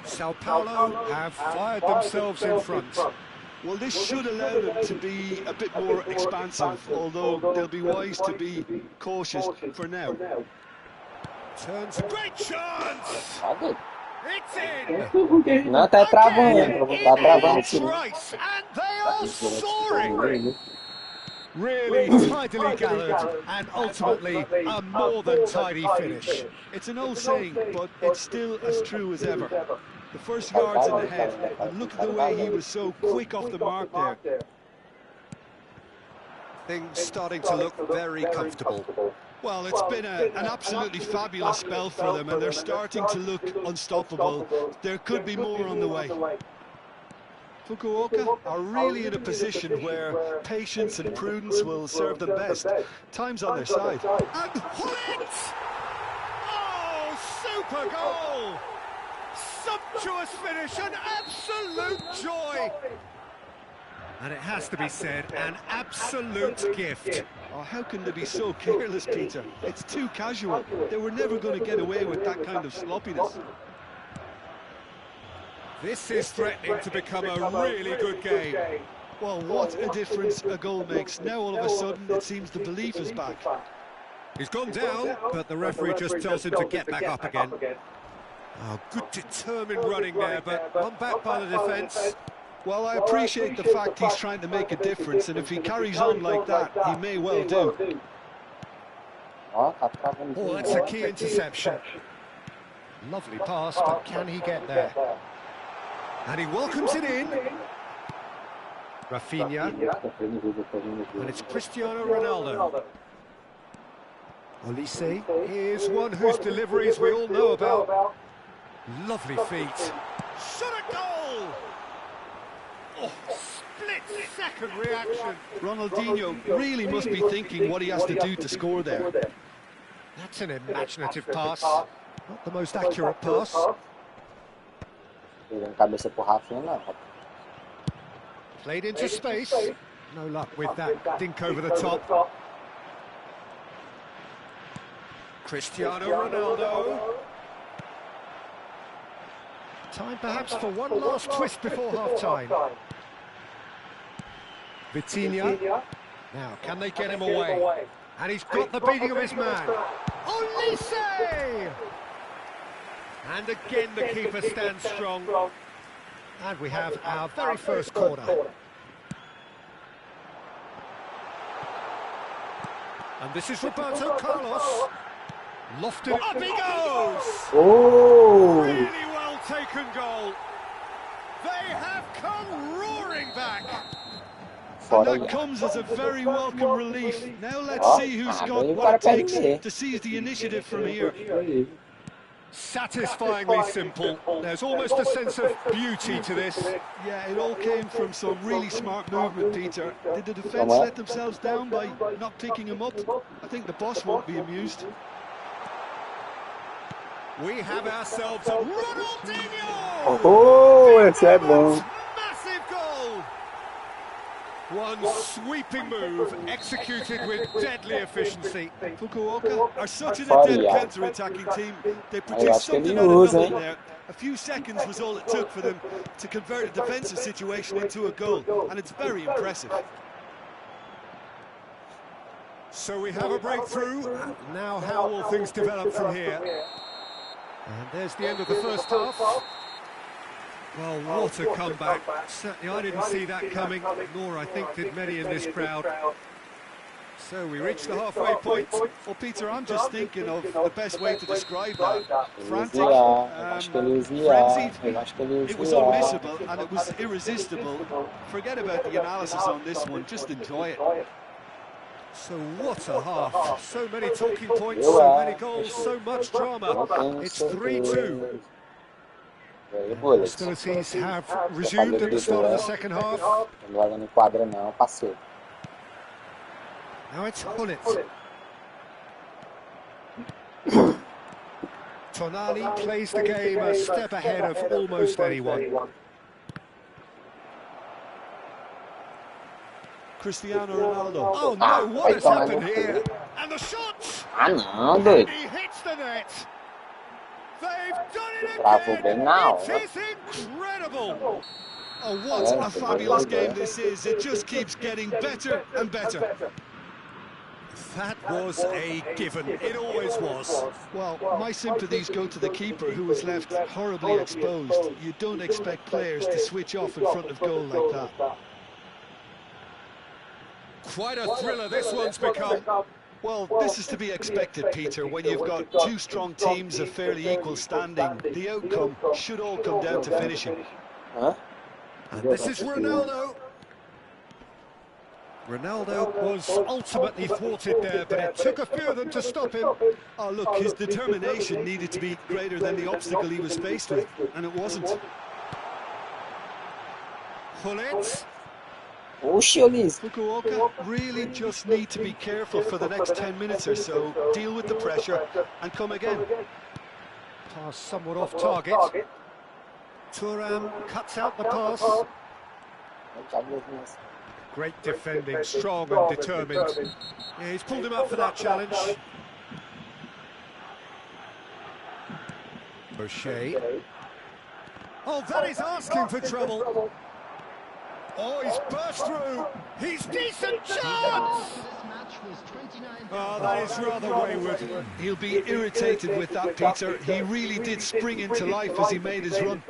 Sao Paulo have fired themselves in front. Well, this should allow them to be a bit more expansive, although they'll be wise to be cautious for now. Turns a great chance. Cadê? It's in. Não, tá travando. Tá travando It's sim. right, and they are soaring. Really tidily gathered, and ultimately a more than tidy finish. It's an old saying, but it's still as true as ever. The first yard's in the head, and look at the way he was so quick off the mark there. Things starting to look very comfortable. Well, it's been an absolutely fabulous spell for them, and they're starting to look unstoppable. There could be more on the way. Fukuoka are really in a position where patience and prudence will serve them best. Time's on their side. And Hullet! Oh, super goal! Sumptuous finish, an absolute joy! And it has to be said, an absolute gift. Oh, how can they be so careless, Peter? It's too casual. They were never going to get away with that kind of sloppiness. This is threatening to become a really good game. Well, what a difference a goal makes. Now all of a sudden it seems the belief is back. He's gone down, but the referee just tells him to get back up again. Oh, good determined running there, but one back by the defence. Well, I appreciate the fact he's trying to make a difference, and if he carries on like that, he may well do. Ó, tá travando. Oh, that's a key interception. Lovely pass, but can he get there? And he welcomes it in. Rafinha. And it's Cristiano Ronaldo. Olise is one whose deliveries we all know about. Lovely feet. Shot a goal! Oh, split-second reaction. Ronaldinho really must be thinking what he has to do to score there. That's an imaginative pass. Not the most accurate pass. Dando cabeça pro Rafinha, não. Played into space. No luck with that dink over the top. Cristiano Ronaldo. Time perhaps for one last twist before half-time. Vitinha. Now, can they get him away? And he's got the beating of his man. Olise! And again the keeper stands strong. And we have our very first corner. And this is Roberto Carlos. Lofted, up he goes! Oh! Really well taken goal. They have come roaring back. And that comes as a very welcome relief. Now let's see who's got what it takes to seize the initiative from here. Satisfyingly simple. There's almost a sense of beauty to this. Yeah, it all came from some really smart movement, Peter. Did the defence let themselves down by not picking him up? I think the boss won't be amused. We have ourselves a Ronaldinho! Oh, esse é bom. Massive goal! One sweeping move, executed with deadly efficiency. Fukuoka are such an adept counter-attacking team. They produced something out of nothing there. A few seconds was all it took for them to convert a defensive situation into a goal, and it's very impressive. So we have a breakthrough. Now how will things develop from here? And there's the end of the first half. Well, what a comeback. Certainly I didn't see that coming, nor I think did many in this crowd. So we reached the halfway point. Well, Peter, I'm just thinking of the best way to describe that. Frantic, frenzied. It was unmissable and it was irresistible. Forget about the analysis on this one, just enjoy it. So what a half. So many talking points, so many goals, so much drama. It's 3-2. Hostilities have resumed at the start of the second half. Não joga no quadra não, passou. Now it's Hullet. Tonali plays the game a step ahead of almost anyone. Cristiano Ronaldo. Oh no, what has happened here? And the shot! Ah não, doido. He hits the net. They've done it Travou bem again. na It hora. is incredible. Oh, what a fabulous game this is. It just keeps getting better and better. That was a given. It always was. Well, my sympathies go to the keeper, who was left horribly exposed. You don't expect players to switch off in front of goal like that. Quite a thriller this one's become. Well, this is to be expected, Peter, when you've got two strong teams of fairly equal standing. The outcome should all come down to finishing. Hã? And this is Ronaldo. Ronaldo was ultimately thwarted there, but it took a few of them to stop him. Oh, look, his determination needed to be greater than the obstacle he was faced with, and it wasn't. Hullet. Oxe, Elis. Fukuoka really just need to be careful for the next 10 minutes or so, deal with the pressure, and come again. Pass somewhat off target. Thuram cuts out the pass. Great defending, strong and determined. Yeah, he's pulled him up for that challenge. O'Shea. Oh, that is asking for trouble. Oh, he's burst through. He's decent chance. Oh, that is rather wayward. He'll be irritated with that, Peter. He really did spring into life as he made his run.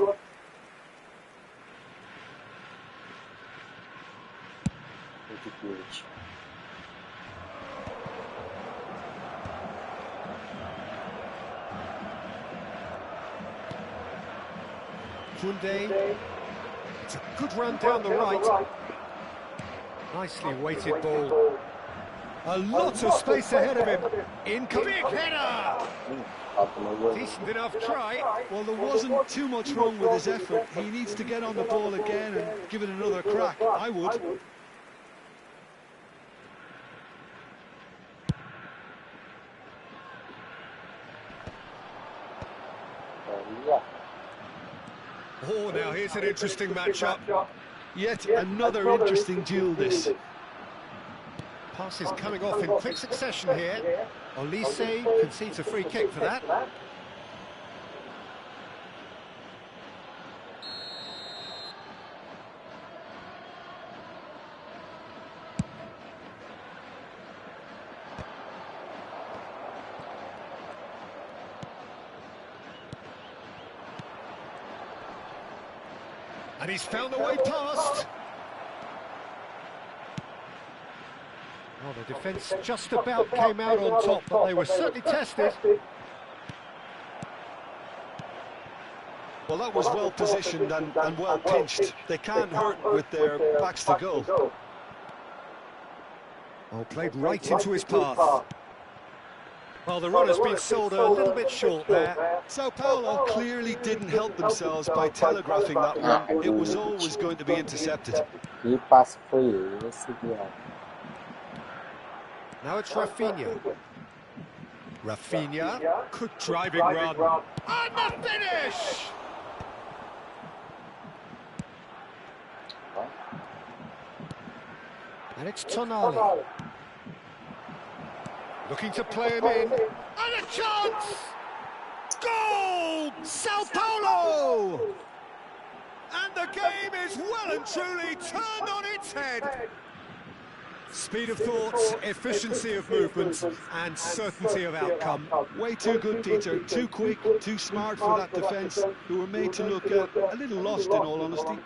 Koundé. It's a good run down the right. Nicely weighted ball. A lot of space ahead of him. Incoming header. Decent enough try. Well, there wasn't too much wrong with his effort. He needs to get on the ball again and give it another crack. I would. Oh, now here's an interesting matchup. Yet another interesting duel, this. Passes coming off in quick succession here. Olise concedes a free kick for that. And he's found a way past. Well, the defence just about came out on top, but they were certainly tested. Well, that was well positioned and well pinched. They can't hurt with their backs to goal. Oh, played right into his path. Well, the run has been sold a little bit short there. Sao Paulo clearly didn't help themselves by telegraphing that one. It was always going to be intercepted. Que passo foi esse, viado? Now it's Rafinha. Rafinha, good driving run. And the finish! And it's Tonali. Looking to play him in. And a chance! Goal! Sao Paulo! And the game is well and truly turned on its head. Speed of thought, efficiency of movement, and certainty of outcome. Way too good, Peter. Too quick, too smart for that defence, who were made to look a little lost, in all honesty.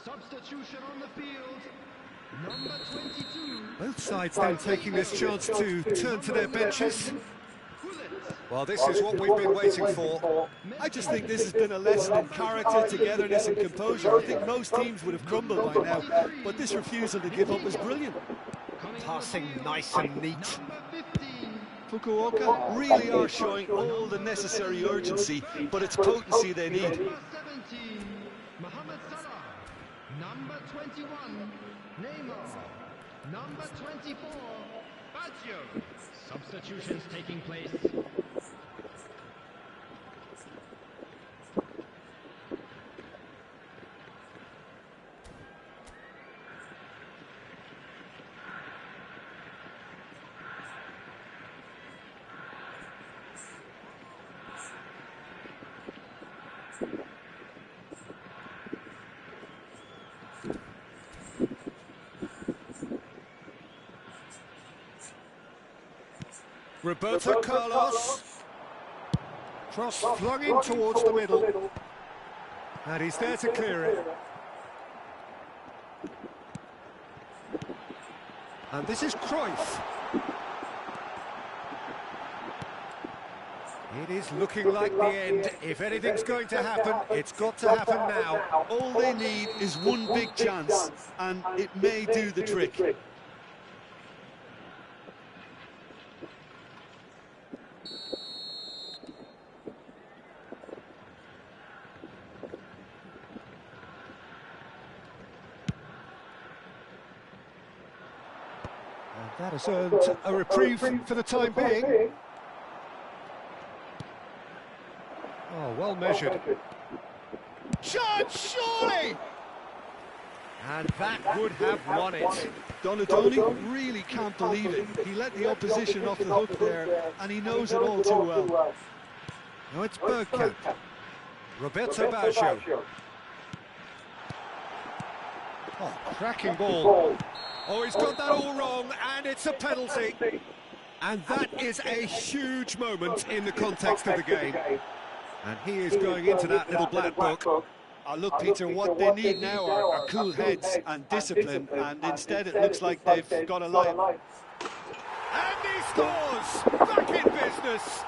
Substitution on the field. Number 22. Both sides then taking this chance to turn to their benches. Well, this is what we've been waiting for. I just think this has been a lesson in character, togetherness and composure. I think most teams would have crumbled by now, but this refusal to give up was brilliant. Passing nice and neat. Fukuoka really are showing all the necessary urgency, but it's potency they need. Number 17, Mohamed Salah. Number 21, Neymar. Number 24, Baggio. Substitutions taking place. Roberto Carlos. Cross flung in towards the middle. And he's there to clear it. And this is Cruyff. It is looking like the end. If anything's going to happen, it's got to happen now. All they need is one big chance, and it may do the trick. And that has earned a reprieve for the time being. Oh, well measured. Chance, surely! And that would have won it. Donadoni really can't believe it. He let the opposition off the hook there, and he knows it all too well. Now it's Bergkamp. Roberto Baggio. Oh, cracking ball. Oh, he's got that all wrong, and it's a penalty. And that is a huge moment in the context of the game. And he is going into that little black book. Look, Peter, what they need now are cool heads and discipline, and instead it looks like they've got a line. And he scores! Back in business!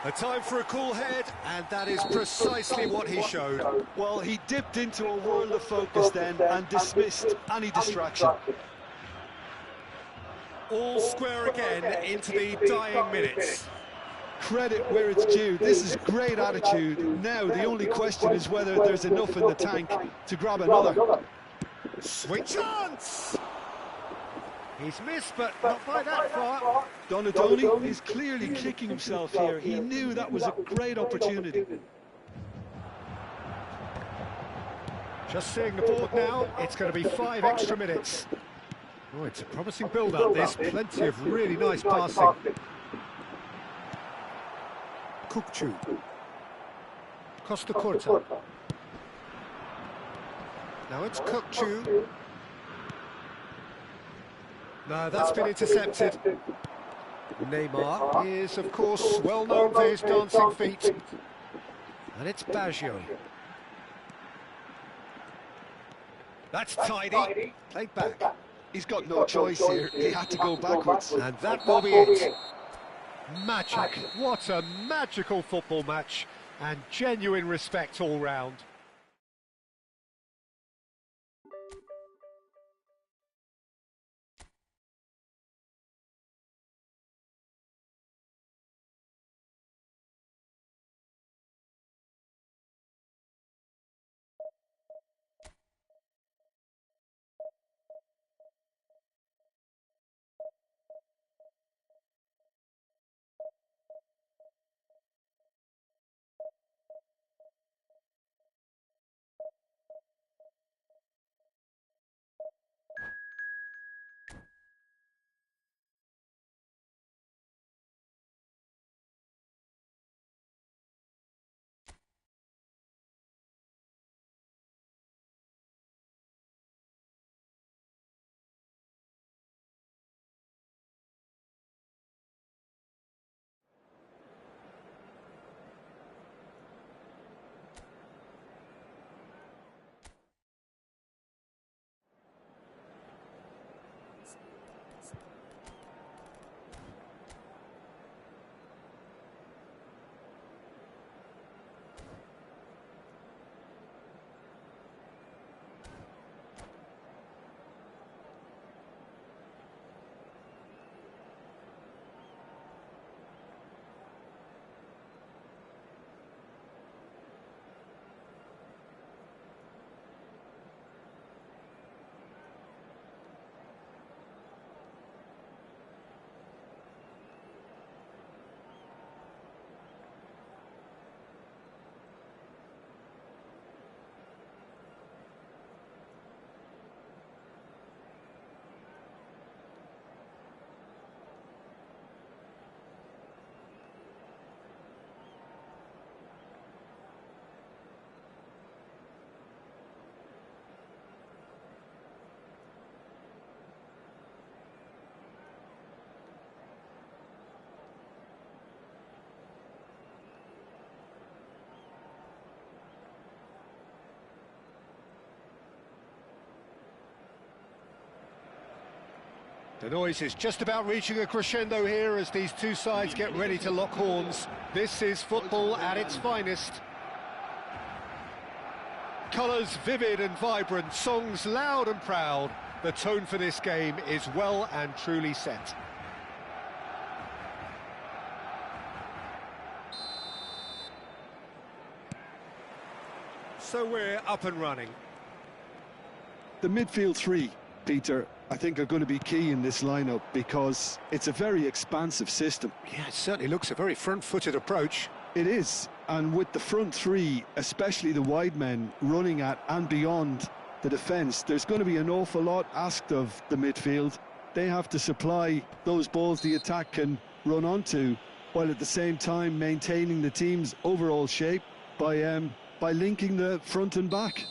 A time for a cool head, and that is precisely what he showed. Well, he dipped into a world of focus then and dismissed any distraction. All square again into the dying minutes. Credit where it's due. This is great attitude. Now the only question is whether there's enough in the tank to grab another. Swing chance! He's missed, but not by that far. Donadoni is clearly kicking himself here. He knew that was a great opportunity. Just seeing the board now, it's going to be 5 extra minutes. Oh, it's a promising build-up, this. Plenty of really nice passing. Kukçu. Costa Curta. Now it's Kukçu. No, that's been intercepted. Neymar is, of course, well known for his dancing feet. And it's Baggio. That's tidy. Played back. He's got no choice here. He had to go backwards. And that will be it. Magic. What a magical football match. And genuine respect all round. The noise is just about reaching a crescendo here as these two sides get ready to lock horns. This is football at its finest. Colours vivid and vibrant, songs loud and proud. The tone for this game is well and truly set. So we're up and running. The midfield three, Peter, I think are going to be key in this lineup because it's a very expansive system. Yeah, it certainly looks a very front-footed approach. It is, and with the front three, especially the wide men, running at and beyond the defence, there's going to be an awful lot asked of the midfield. They have to supply those balls the attack can run onto, while at the same time maintaining the team's overall shape by linking the front and back.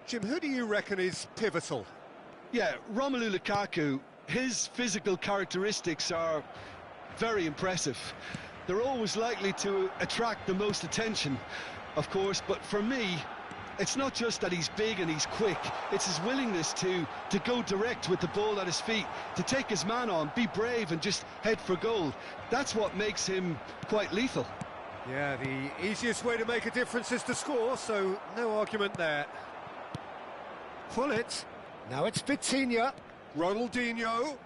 Jim, who do you reckon is pivotal? Yeah, Romelu Lukaku, his physical characteristics are very impressive. They're always likely to attract the most attention, of course, but for me, it's not just that he's big and he's quick, it's his willingness to go direct with the ball at his feet, to take his man on, be brave and just head for goal. That's what makes him quite lethal. Yeah, the easiest way to make a difference is to score, so no argument there. Pull it. Now it's Vitinha. Ronaldinho.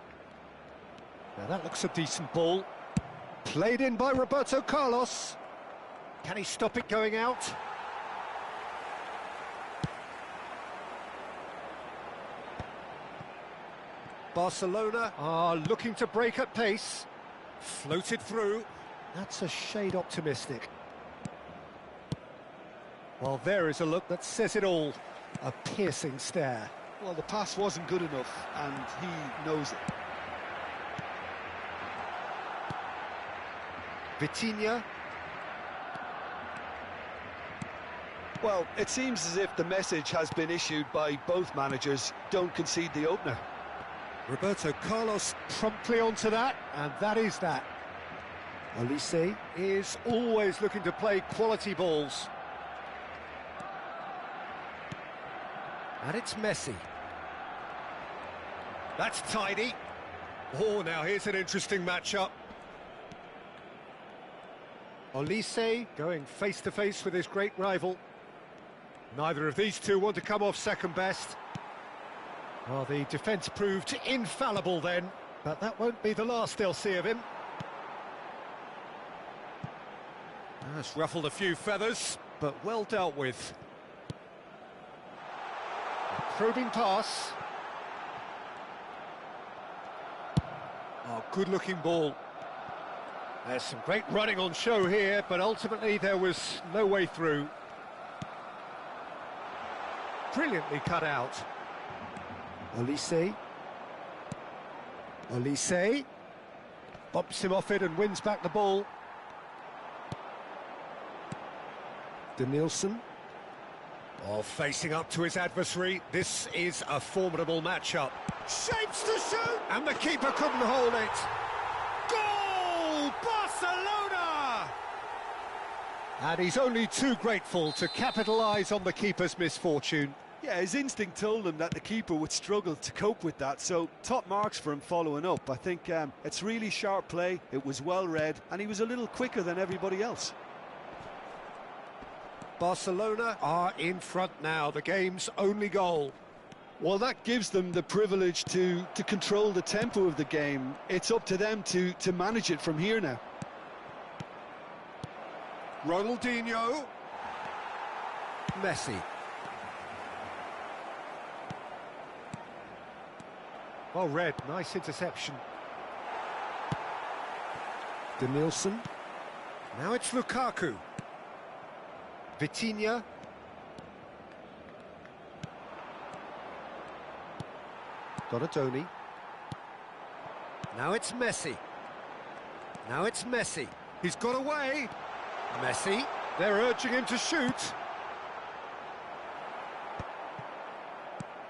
Now that looks a decent ball. Played in by Roberto Carlos. Can he stop it going out? Barcelona are looking to break at pace. Floated through. That's a shade optimistic. Well, there is a look that says it all. A piercing stare. Well, the pass wasn't good enough, and he knows it. Vitinha. Well, it seems as if the message has been issued by both managers: don't concede the opener. Roberto Carlos promptly onto that, and that is that. Olise is always looking to play quality balls. And it's Messi. That's tidy. Oh, now here's an interesting matchup. Olise going face-to-face with his great rival. Neither of these two want to come off second best. Well, the defence proved infallible then, but that won't be the last they'll see of him. That's ruffled a few feathers, but well dealt with. Probing pass. Oh, good-looking ball. There's some great running on show here, but ultimately there was no way through. Brilliantly cut out. Olise. Olise. Bumps him off it and wins back the ball. Denilson. Oh, facing up to his adversary. This is a formidable matchup. Shapes to shoot! And the keeper couldn't hold it. Goal! Barcelona! And he's only too grateful to capitalise on the keeper's misfortune. Yeah, his instinct told him that the keeper would struggle to cope with that, so top marks for him following up. I think it's really sharp play, it was well read, and he was a little quicker than everybody else. Barcelona are in front now, the game's only goal. Well, that gives them the privilege to control the tempo of the game. It's up to them to manage it from here now. Ronaldinho. Messi. Well read, nice interception. Denilson. Now it's Lukaku. Vitinha. Donatoni. Now it's Messi. Now it's Messi. He's got away. Messi. They're urging him to shoot.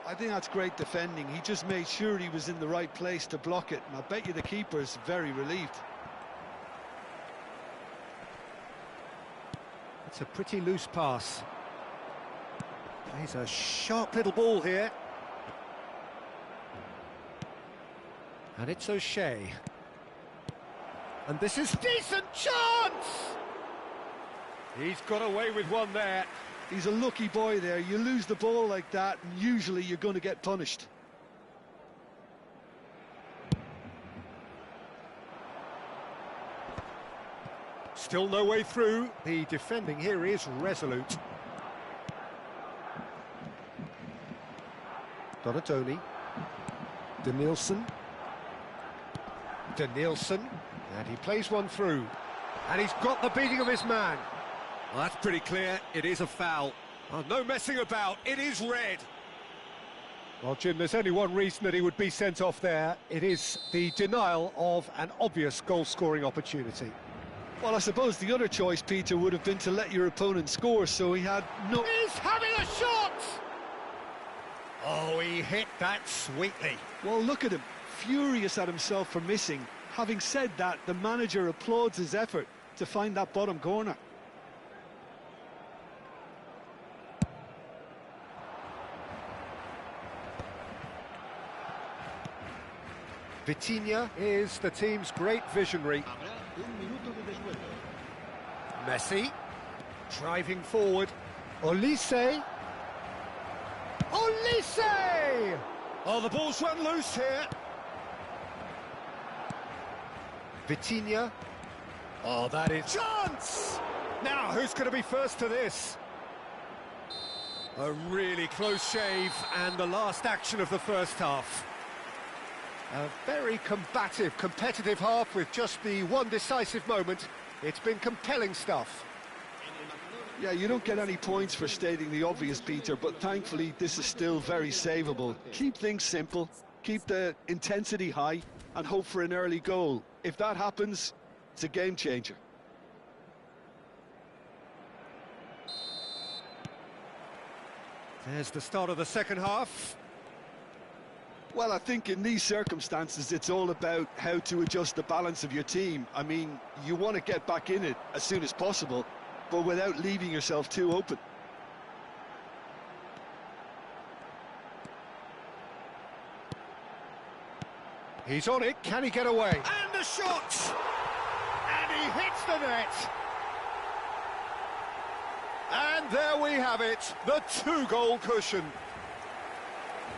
I think that's great defending. He just made sure he was in the right place to block it, and I bet you the keeper's very relieved. It's a pretty loose pass. He's a sharp little ball here. And it's O'Shea. And this is decent chance! He's got away with one there. He's a lucky boy there. You lose the ball like that, and usually you're going to get punished. Still no way through. The defending here is resolute. Donatoni. Danielson. And he plays one through. And he's got the beating of his man. Well, that's pretty clear. It is a foul. Oh, no messing about. It is red. Well, Jim, there's only one reason that he would be sent off there. It is the denial of an obvious goal-scoring opportunity. Well, I suppose the other choice, Peter, would have been to let your opponent score, so he had no... He's having a shot! Oh, he hit that sweetly. Well, look at him, furious at himself for missing. Having said that, the manager applauds his effort to find that bottom corner. Vitinha is the team's great visionary. Messi, driving forward. Olise! Oh, the ball's run loose here. Vitinha. Oh, that is... Chance! Now, who's going to be first to this? A really close shave, and the last action of the first half. A very combative, competitive half with just the one decisive moment. It's been compelling stuff. Yeah, you don't get any points for stating the obvious, Peter, but thankfully this is still very savable. Keep things simple, keep the intensity high, and hope for an early goal. If that happens, it's a game changer. There's the start of the second half. Well, I think in these circumstances, it's all about how to adjust the balance of your team. I mean, you want to get back in it as soon as possible, but without leaving yourself too open. He's on it, can he get away? And the shot! And he hits the net! And there we have it, the two-goal cushion.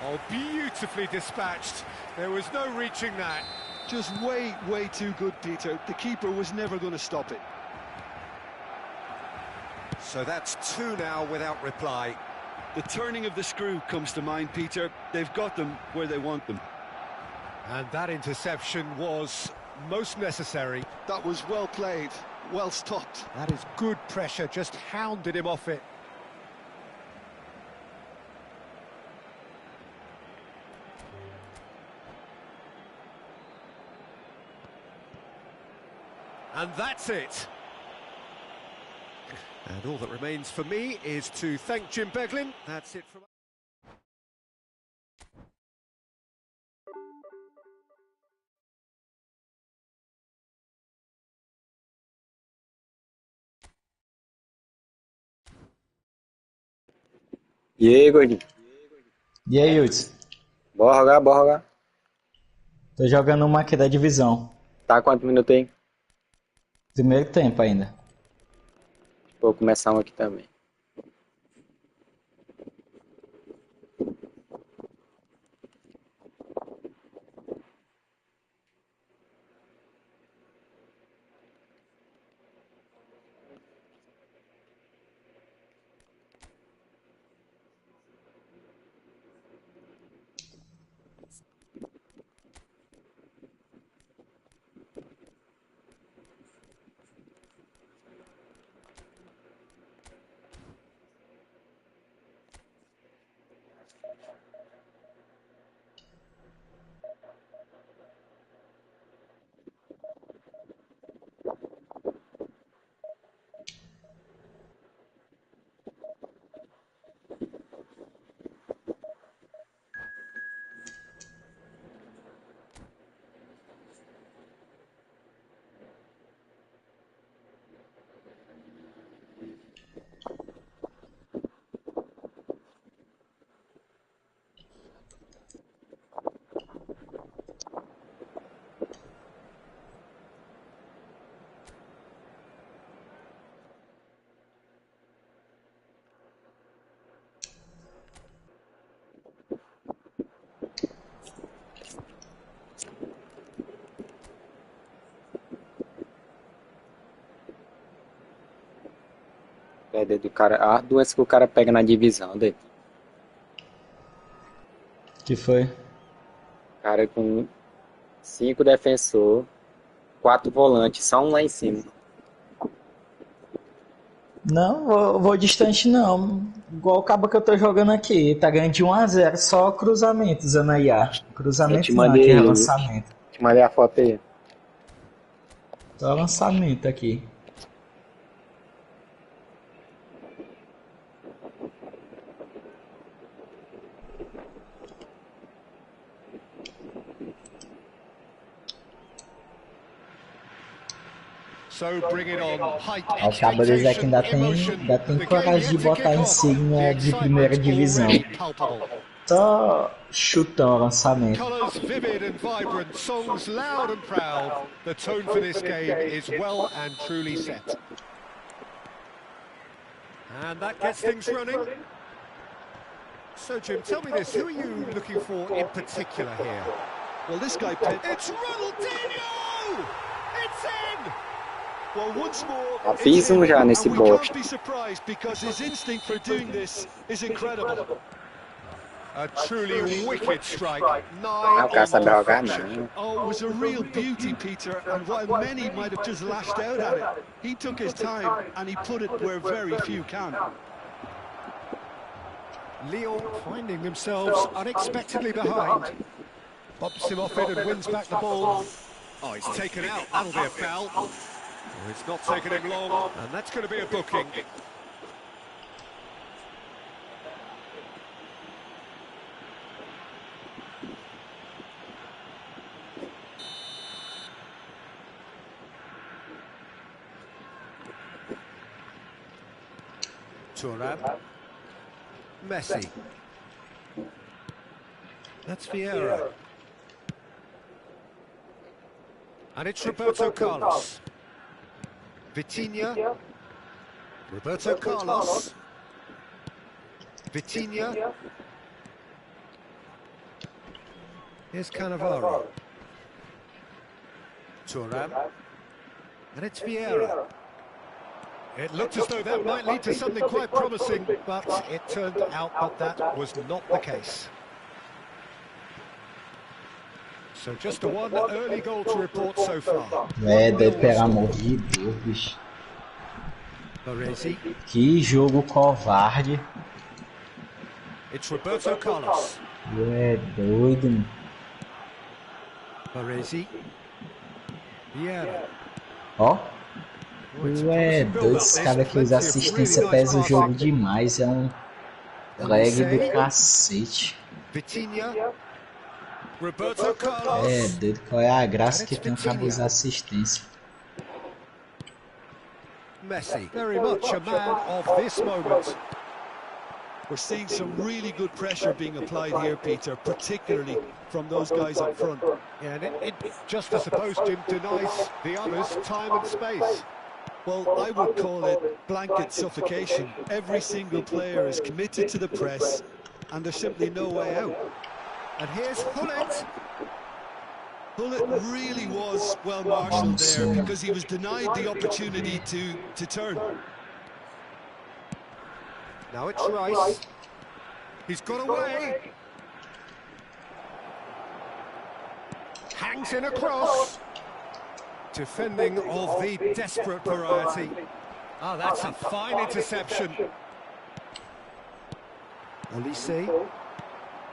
Oh, beautifully dispatched. There was no reaching that. Just way too good, Peter. The keeper was never going to stop it. So that's two now without reply. The turning of the screw comes to mind, Peter. They've got them where they want them. And that interception was most necessary. That was well played, well stopped. That is good pressure, just hounded him off it. And that's it. And all that remains for me is to thank Jim Beglin. That's it from... E aí, gordinho? E aí, Hudson? Bora jogar, bora jogar. Tô jogando uma aqui da divisão. Tá quantos minutos aí? Primeiro tempo ainda. Vou começar um aqui também. dedo do cara. A doença que o cara pega na divisão dele. Que foi? Cara com 5 defensor, 4 volantes, só um lá em cima. Não, vou distante não. Igual o cabo que eu tô jogando aqui. Tá ganhando de 1 a 0, só cruzamento usando a IA. Eu Cruzamento te não, aqui mandei, é lançamento. te mandei a foto aí. Só lançamento aqui. So bring it on. Height, O cabo deles aqui ainda emotion. tem The game coragem de yet to botar kick off. insígnia The de primeira excitement's divisão. already palpable. Só chutão lançamento. Colours vivid and vibrant, songs loud and proud. The tone for this game is well and truly set. And that gets things running. So Jim, tell me this, who are you looking for in particular here? Well, this guy, Pitt, It's Ronaldinho! It's in! well, once more, Já it's fiz him, já nesse and we bote. can't be surprised because his instinct for doing this is incredible. A truly wicked strike. Ah, o cara Nigh sabe on jogar, perfection. não. Oh, it was a real beauty, Peter, and while many might have just lashed out at it, he took his time and he put it where very few can. Lyon finding themselves unexpectedly behind. Bumps him off it and wins back the ball. Oh, he's taken out. That'll be a foul. Oh, it's not taken him long, and that's going to be a booking. Thuram. Messi. That's Vieira. And it's Roberto Carlos. Vitinha. Roberto Carlos. Vitinha. Here's Cannavaro. Thuram. And it's Vieira. It looked as though that might lead to something quite promising, but it turned out that was not the case. So just the one early goal to report so far. Pelo amor de Deus, bicho. Baresi. Que jogo covarde. It's Roberto Carlos. Doido, mano. Baresi. Vieira. Ó. Doido, esse cara que usa assistência pesa o jogo demais. É um lag do cacete. Vitinha. Roberto Carlos. Doido, qual é a graça que tem um cara usar assistência? Messi, very much a man of this moment. We're seeing some really good pressure being applied here, Peter, particularly from those guys up front. Yeah, and it just, I suppose, Jim, denies the others time and space. Well, I would call it blanket suffocation. Every single player is committed to the press, and there's simply no way out. And here's Hullet. Hullet really was well marshalled there because he was denied the opportunity to turn. Now it's Rice. He's got away. Hangs in a cross. Defending of the desperate variety. Oh, that's a fine interception. Olise.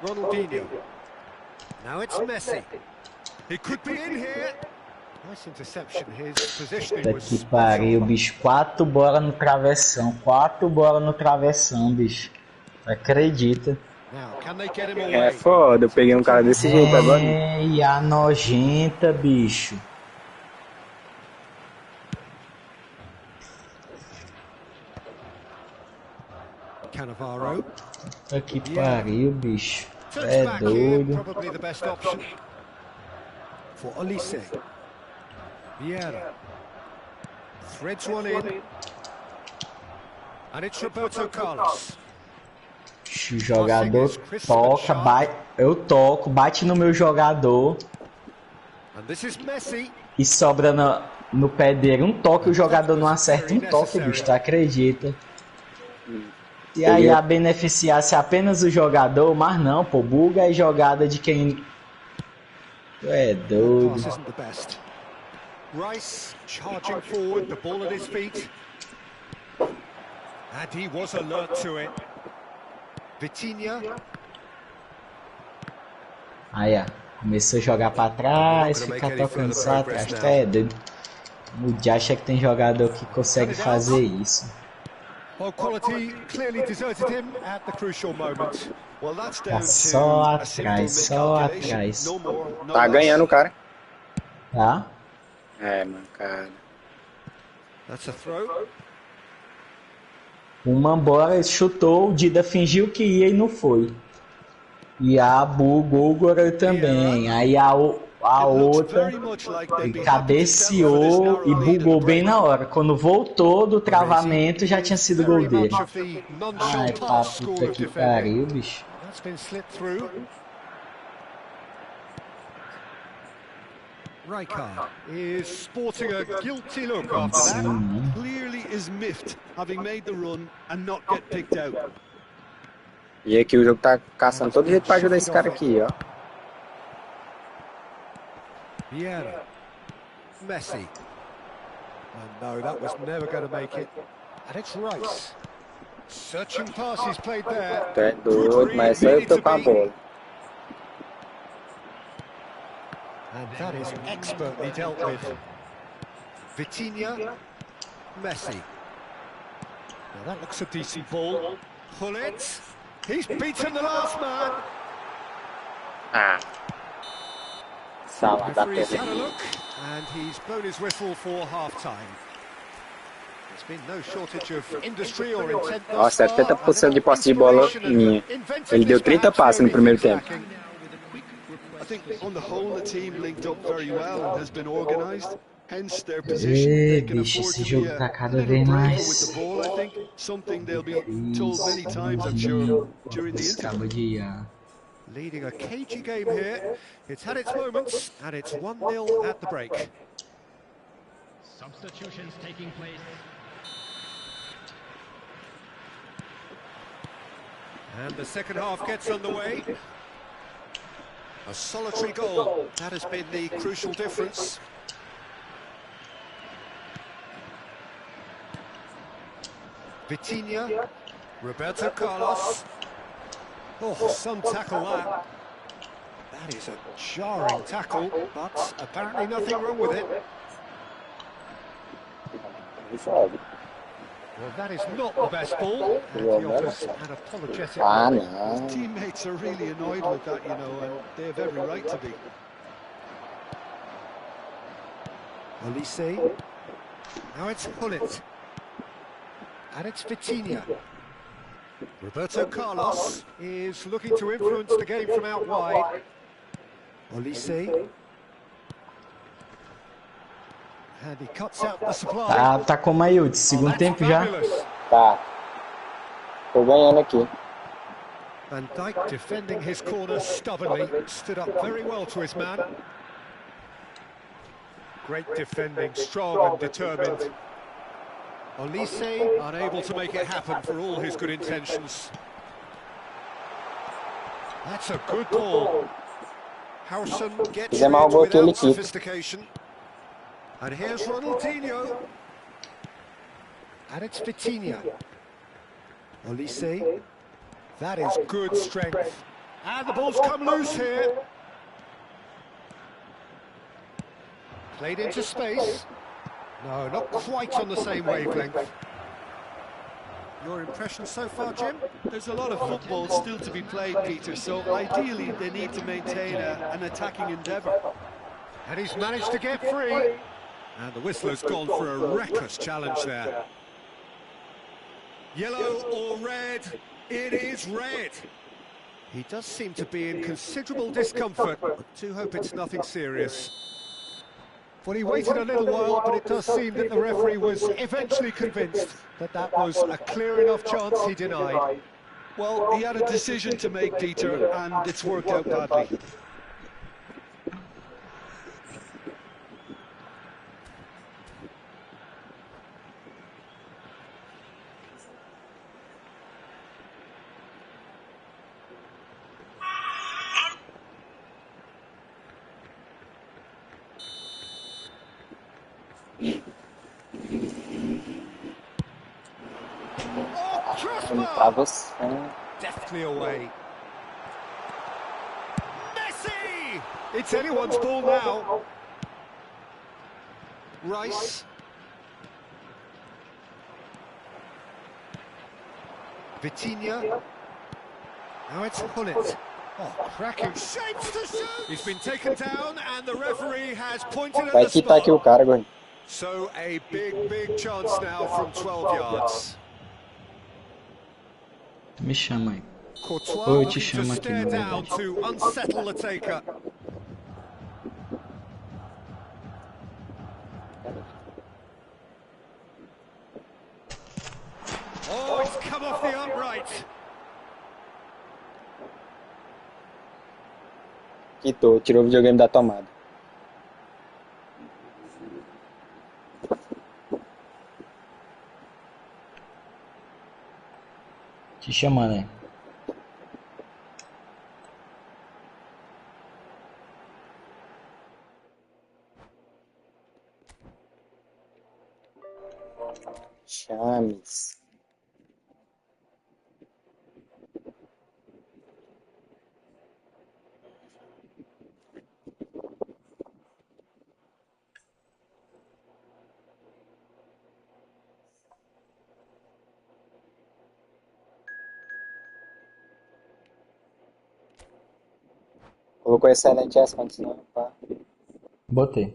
Ronaldinho. Now it's Messi. He could be in here. Nice interception. His positioning Puta was que spot pariu, on. bicho. 4 bolas no travessão. 4 bolas no travessão, bicho. Acredita. Now, can they get him É away? foda, eu peguei um cara desse jeito agora. E a nojenta, bicho. Cannavaro. Puta que pariu, bicho. Touch É back here, doido. probably the best option for Olise. Vieira threads one in, and it's Roberto Carlos. O jogador toca, eu toco, bate no meu jogador And this is Messi. e sobra no pé dele um toque, o jogador não acerta um toque, bicho, tu acredita? Se a IA beneficiasse apenas o jogador, mas não, pô, buga a jogada de quem... Tu é doido. Pass isn't the best. Rice charging forward, the ball at his feet. And he was alert to it. Vitinha. Aí, ó. Começou a jogar pra trás, fica tocando só atrás. Tu é doido. O Dia acha que tem jogador que consegue fazer isso. Well, quality clearly deserted him at the crucial moment. Well, that's Tá down só to a simple atrás, só miscalculation. atrás. No more, no Tá less. ganhando o cara. Tá? É, mancada. That's a throw. O Mambora chutou, o Dida fingiu que ia e não foi. E a bugou o Gorô também. Aí a outra cabeceou e bugou bem na hora. Quando voltou do travamento, já tinha sido gol dele. Ai, pá, puta que pariu, bicho. That's been slipped through. Rijkaard is sporting a guilty look after Sim, that. mano. Clearly is miffed, having made the run and not get picked out. E aqui o jogo tá caçando todo jeito pra ajudar esse cara aqui, ó. Vieira. Messi. And no, that was never going to make it. And it's Rice. Searching passes played there. Tu é doido, mas só eu tô com a bola. And that is expertly dealt with. Vitinha. Messi. Now that looks a decent ball. Hullet. He's beaten the last man. Ah. Salada Referee's had a perdeu. look, and he's blown his whistle for half-time. There's been no shortage of industry or intent thus Nossa, far, 70% de posse de bola minha. Ele deu 30 passes no primeiro tempo. I think on the whole the team linked up very well and has been organised. Hence their position. They can Bicho, afford esse to jogo be a tá cada little vez braver mais... with the ball, I think. Something they'll be told many times, I'm sure, during the Esse interval. cabo de IA. Leading a cagey game here. It's had its moments, and it's 1-0 at the break. Substitutions taking place. And the second half gets underway. A solitary goal. That has been the crucial difference. Vitinha. Roberto Carlos. Oh, some tackle that. That is a jarring tackle, but apparently nothing wrong with it. Well, that is not the best ball, and he offers an apologetic Ah, moment. não. Teammates are really annoyed with that, you know, and they have every right to be. Olise. Now it's Hullet. And it's Vitinha. Roberto Carlos is looking to influence the game from out wide. Olise. And he cuts out the supply. Tá como aí, o de segundo That's tempo já. fabulous. Tá. Tô ganhando aqui. Van Dijk defending his corner stubbornly, stood up very well to his man. Great defending, strong and determined. Olise unable to make it happen for all his good intentions. That's a good ball. Howson gets Fizer mal it gol aqui, ele without quita. sophistication. And here's Ronaldinho. And it's Vitinha. Olise. That is good strength. And the ball's come loose here. Played into space. No, not quite on the same wavelength. Your impression so far, Jim? There's a lot of football still to be played, Peter, so ideally they need to maintain an attacking endeavour. And he's managed to get free. And the whistler's gone for a reckless challenge there. Yellow or red? It is red. He does seem to be in considerable discomfort. I do hope it's nothing serious. Well, he waited a little while, but it does seem that the referee was eventually convinced that that was a clear enough chance he denied. Well, he had a decision to make, Peter, and it's worked out badly. Pra você. Deftly away. Messi! It's anyone's ball now. Rice. Vitinha. Now it's Hullet. Oh, cracking shapes to shoot! He's been taken down and the referee has pointed at Vai the quitar aqui o spot. cara, Gordon. So a big chance now from 12 yards. Me chama aí. Courtois Ou eu te looking to chamo aqui, stare na down verdade. to unsettle the taker. Oh, it's come off the upright. Quitou, tirou o videogame da tomada. Te chamando aí. Chames. Colocou excelente essa condição, pá. Botei.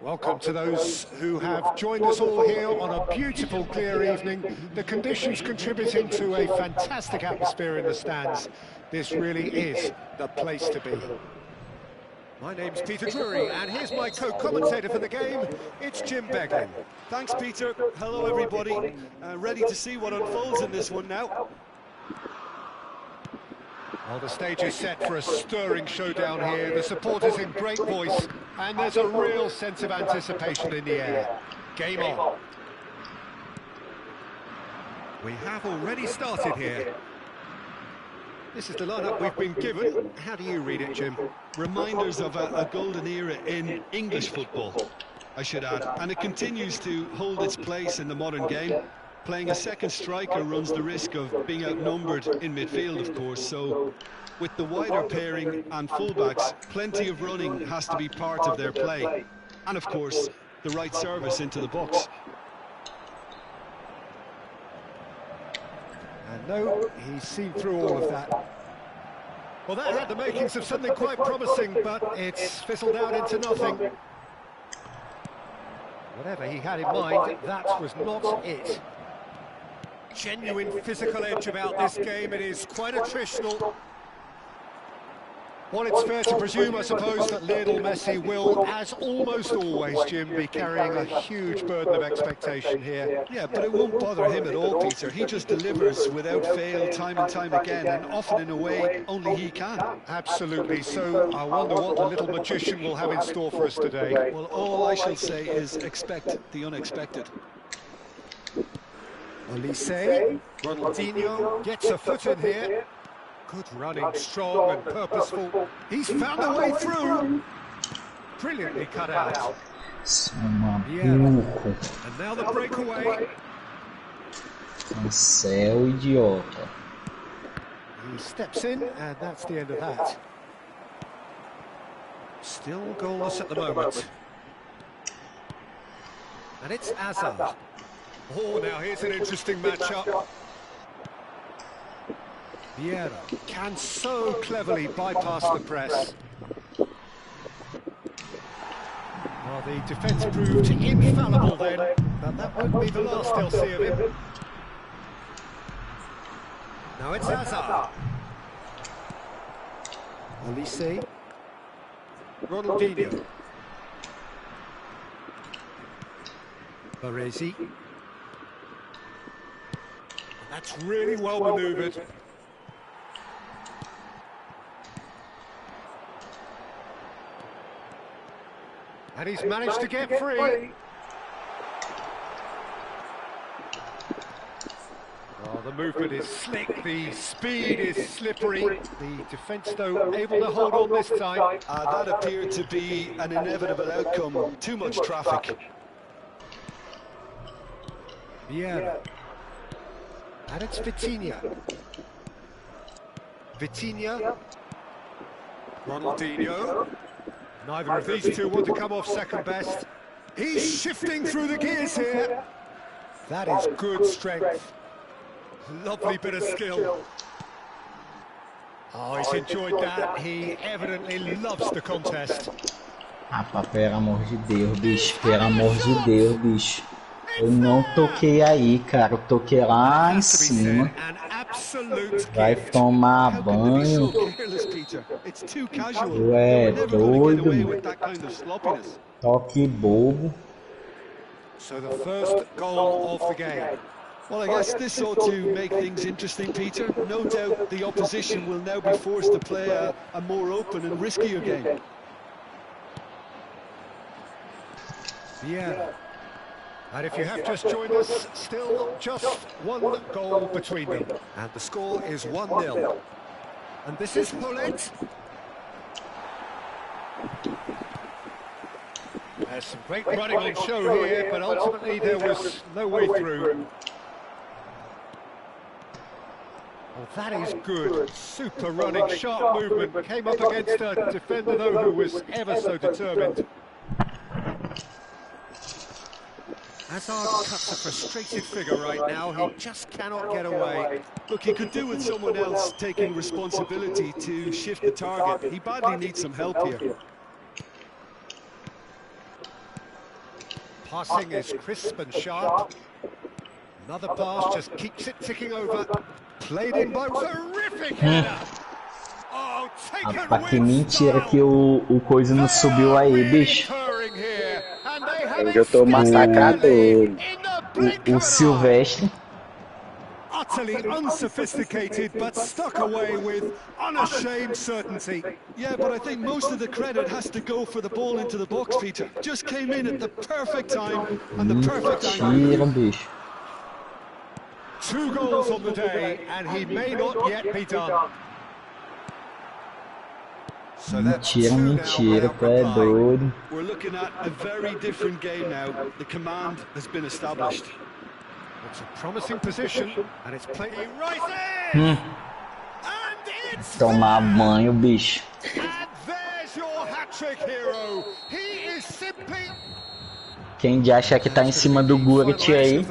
Welcome to those who have joined us all here on a beautiful, clear evening. The conditions contributing to a fantastic atmosphere in the stands. This really is the place to be. My name's Peter Drury, and here's my co-commentator for the game. It's Jim Beglin. Thanks, Peter. Hello, everybody. Ready to see what unfolds in this one now. Well, the stage is set for a stirring showdown here. The supporters in great voice, and there's a real sense of anticipation in the air. Game on. We have already started here. This is the lineup we've been given. How do you read it, Jim? Reminders of a golden era in English football, I should add. And it continues to hold its place in the modern game. Playing a second striker runs the risk of being outnumbered in midfield, of course, so with the wider pairing and fullbacks, plenty of running has to be part of their play. And of course, the right service into the box. And No, he's seen through all of that. Well, that had the makings of something quite promising, but it's fizzled out into nothing. Whatever he had in mind, that was not it. Genuine physical edge about this game. It is quite attritional. Well, it's fair to presume, I suppose, that Lionel Messi will, as almost always, Jim, be carrying a huge burden of expectation here. Yeah, but it won't bother him at all, Peter. He just delivers without fail time and time again, and often in a way only he can. Absolutely. So I wonder what the little magician will have in store for us today. Well, all I shall say is expect the unexpected. Olise, Ronaldinho gets a foot in here. Good running, strong and purposeful. He's found a way through. Brilliantly cut out. Yeah. And now the breakaway. Céu, idiota. He steps in, and that's the end of that. Still goalless at the moment. And it's Hazard. Oh, now here's an interesting matchup. Vieira can so cleverly bypass the press. Well, the defence proved infallible then, but that won't be the last they'll see of him. Now it's Hazard. Olise. Ronaldinho. Baresi. That's really well manoeuvred. And he's managed to get free. Oh, the movement is slick, the speed is slippery. The defence, though, able to hold on this time. That appeared to be an inevitable outcome. Too much traffic. Vieira. And it's Vitinha. Vitinha. Ronaldinho. Neither of these two want to come off second best. He's shifting through the gears here. That is good strength. Lovely bit of skill. Oh, he's enjoyed that. He evidently loves the contest. Rapaz, pelo amor de Deus, bicho. Pelo amor de Deus, bicho. Eu não toquei aí, cara. Eu toquei lá em cima. Vai tomar banho. Tu é doido, mano. Toque bobo. So the first goal of the game. Well, I guess this ought to make things interesting, Peter. No doubt the opposition will now be forced to play a more open and riskier game. Yeah. And if you have just joined us, still just one goal between them. And the score is 1-0. And this is Hullet. There's some great running on show here, but ultimately there was no way through. Well, that is good. Super running, sharp movement. Came up against a defender, though, who was ever so determined. Hazard cuts a frustrated figure right now. He just cannot get away. Look, he could do with someone else taking responsibility to shift the target. He badly needs some help here. Passing is crisp and sharp. Another pass just keeps it ticking over. Played in by terrific header. Oh, Rapaz, que mentira que o coisa não subiu aí, bicho. Hoje eu tô massacrado. O Silvestre. Utterly unsophisticated, but stuck away with unashamed certainty. Yeah, but I think most of the credit has to go for the ball into the box, Peter. Just came in at the perfect time and the perfect angle. Bicho. 2 goals on the day, and he may not yet be done. So Mentira, tu é doido. We're looking at a very different game now. The command has been established. It's a promising position, and it's played right in. And it's Tomar banho, bicho. And there's your hat-trick hero. He is simply. Quem de acha que tá em cima do Gullit aí?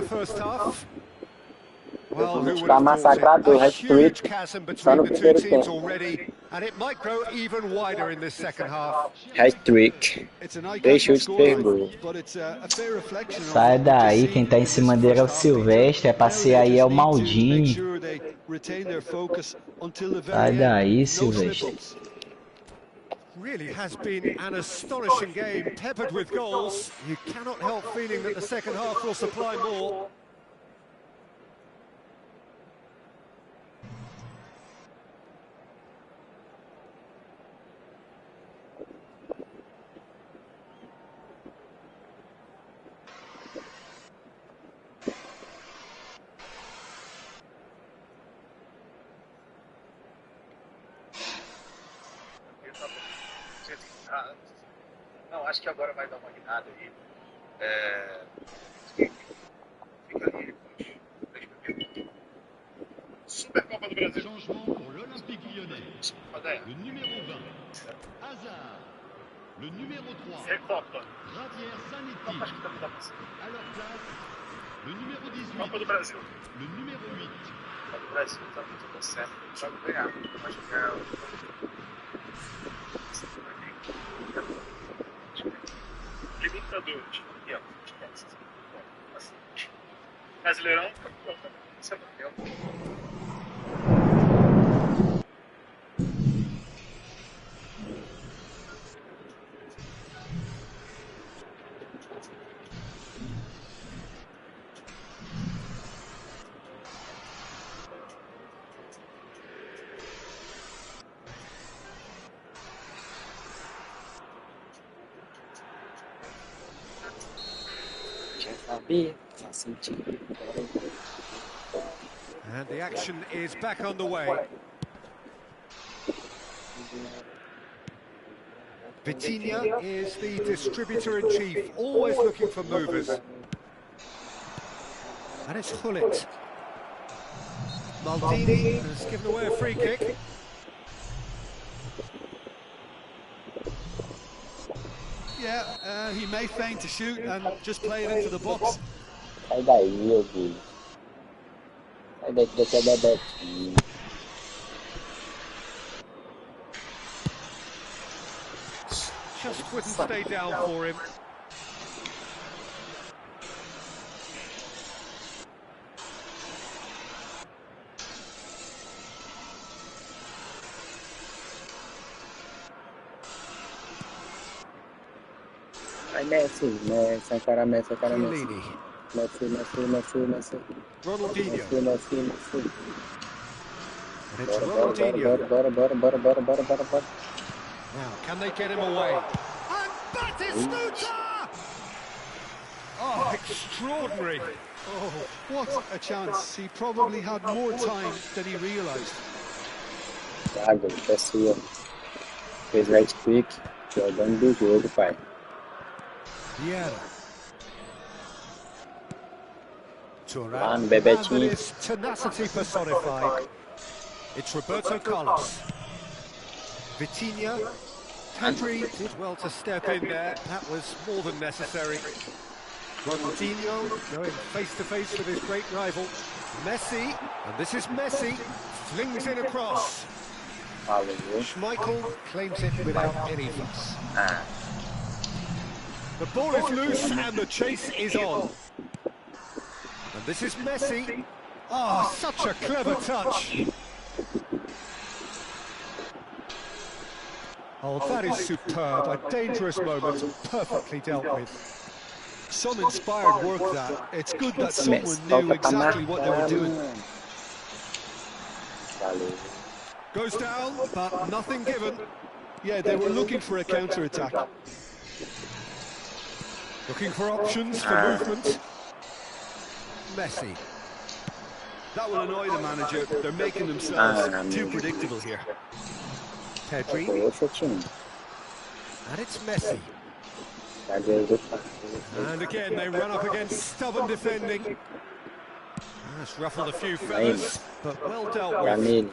Well, Well, who would Tá have thought massacrador, it? A huge hat-trick. chasm Só between no the two primeiro teams tempo. already, and it might grow even wider in this second half. Hat-trick. It's an 3 eye-catching chutes, 3 scoreline, gols. but it's a fair reflection of Sai what we've just daí, seen quem tá em in cima this dele é o first half, Peter. Silvestre, é pra Now ser they aí é just o need to make Maldini. sure they retain their focus until the Sai very daí, end. No Silvestre. slip-ups. Really has been an astonishing game, peppered with goals. You cannot help feeling that the second half will supply more. Não, acho que agora vai dar uma guinada aí. Fica ali. Supercopa do Brasil. Changement pour l'Olympique lyonnais. Le numéro 20, Hazard. Le numéro 3, Recopa. Javier Zanetti. Acho que tá passando. À leur place, le numéro 18, Copa do Brasil. le numéro 8. Copa do Brasil, tá tudo certo. Jogo ganhar. Acho que é. Libertadores. Aqui, ó. Brasileirão. Isso é campeão. Já sabia, faz sentido. And the action is back underway. Vitinha is the distributor-in-chief, always looking for movers. And it's Hullet. Maldini has given away a free kick. Yeah, he may feign to shoot and just play it into the box. Sai daí, meu filho. Sai daqui, daqui é Bebetinho. Just wouldn't stay down for him. Vai Messi, Messi, encara Messi, encara Messi. Chiellini. Messi. Ronaldinho. Messi. And it's Ronaldinho. Bora. Now, can they get him away? And Batistuta! Oh, extraordinary. Oh, what a chance. He probably had more time than he realised. Thiago, é sua. Fez right click, jogando do jogo, pai. Vieira. Mano, Thuram. Bebetinho. And that is tenacity personified. It's Roberto Carlos. Vitinha. Pedri did well to step in there. That was more than necessary. Ronaldinho going face-to-face with his great rival. Messi, and this is Messi, flings in across. Schmeichel claims it without any fuss. The ball is loose and the chase is on. And this is Messi. Oh, such a clever touch. Oh, that is superb. A dangerous moment, perfectly dealt with. Some inspired work that. It's good that someone knew exactly what they were doing. Goes down, but nothing given. Yeah, they were looking for a counter-attack. Looking for options for movement. Messi. That will annoy the manager. They're making themselves too predictable here. Pedri. And it's Messi. And again, they run up against stubborn defending. That's ruffled a few feathers, but well dealt with.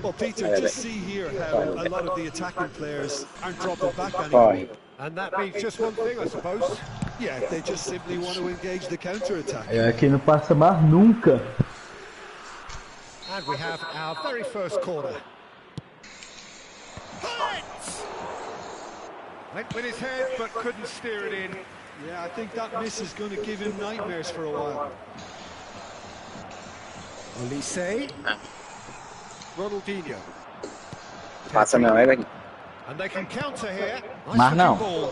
Well, Peter, just see here how a lot of the attacking players aren't dropping back anymore. And that means just one thing, I suppose. Yeah, they just simply want to engage the counter-attack. É, aqui não passa mais nunca. And we have our very first corner. Went with his head, but couldn't steer it in. Yeah, I think that miss is going to give him nightmares for a while. Olise. Ronaldinho. Passa não, é, velho? And they can counter here. Mas não. Ball.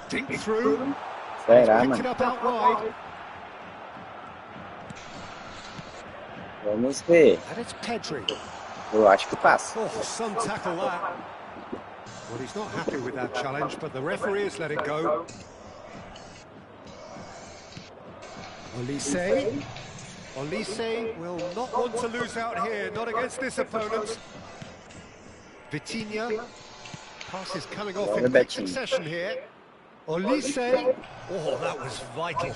Dink through. Será, Picked it mano? up out wide. Vamos ver. And it's Pedri. Eu acho que passa. Oh, some tackle that. Well, he's not happy with that challenge, but the referee has let it go. Olise. Olise will not want to lose out here, not against this opponent. Vitinha. Pass is coming off in quick succession here. Olise. Oh, that was vital.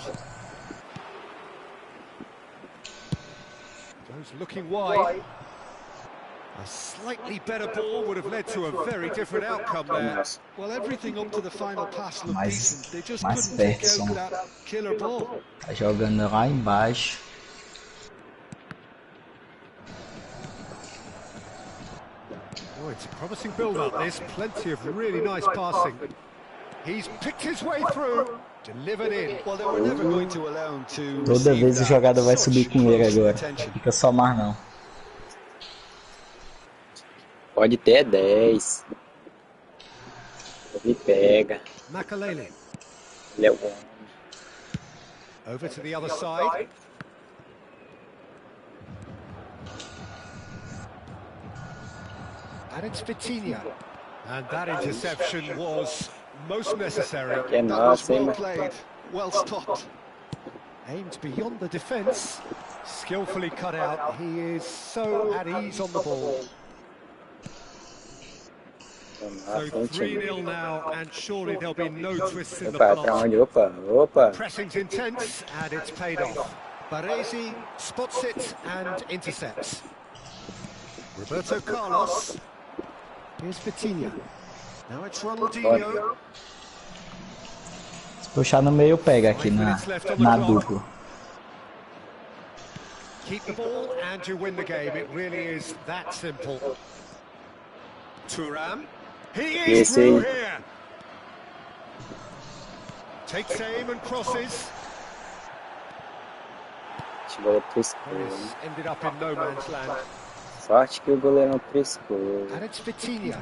Goes looking wide. A slightly better ball would have led to a very different outcome there. Well, everything up to the final pass looked Mais- decent. They just mais couldn't pick perto, out that killer ball. Tá jogando lá embaixo. Oh, it's a promising build-up, this. Plenty of really nice passing. He's picked his way through, delivered in. Well, they were never going to allow him to Toda receive vez a that. jogada vai Such subir com ele close agora. attention. Fica só mais não. Pode ter 10. Ele pega. Makalele. Ele é o bom. Over to the other side. And it's Vitinha. And that interception was most necessary. Que é That was nossa, hein, well mano? played, well stopped. Aimed beyond the defence. Skillfully cut out. He is so at ease on the ball. So 3-0 now, and surely there'll be no twists in the Opa, pra plot. onde? Opa, opa. Pressing's intense, and it's paid off. Baresi spots it and intercepts. Roberto Carlos. Here's Vitinha. Now it's Ronaldinho. Se puxar no meio, pega aqui na dupla. Keep the ball and you win the game. It really is that simple. Thuram. He is through here. Takes aim and crosses. Tirou pro He's escuro. ended up in no man's land. Sorte que o goleirão triscou. And it's Vitinha.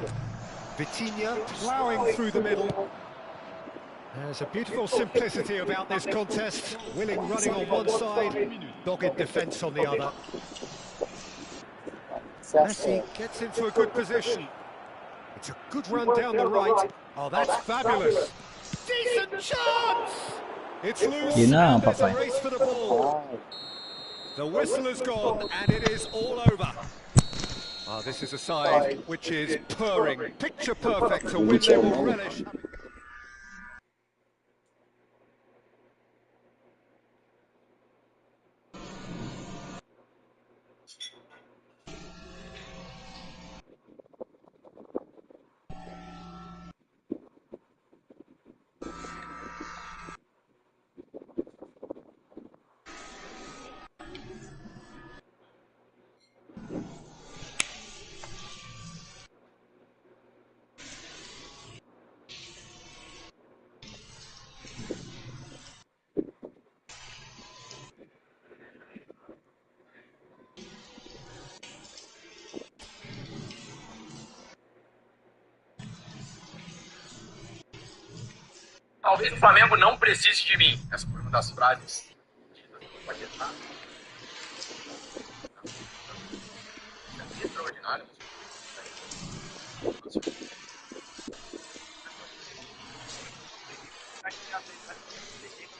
Vitinha ploughing through the middle. There's a beautiful simplicity about this contest. Willing running on one side, dogged defence on the other. Messi gets into a good position. It's a good run down the right. Oh, that's fabulous. Decent chance! It's loose You know, and there's a Papa. race for the ball. The whistle has gone and it is all over. Ah, this is a side which is purring. Picture perfect to win. They will relish. Talvez o Flamengo não precise de mim. Essa foi uma das frases. Extraordinário.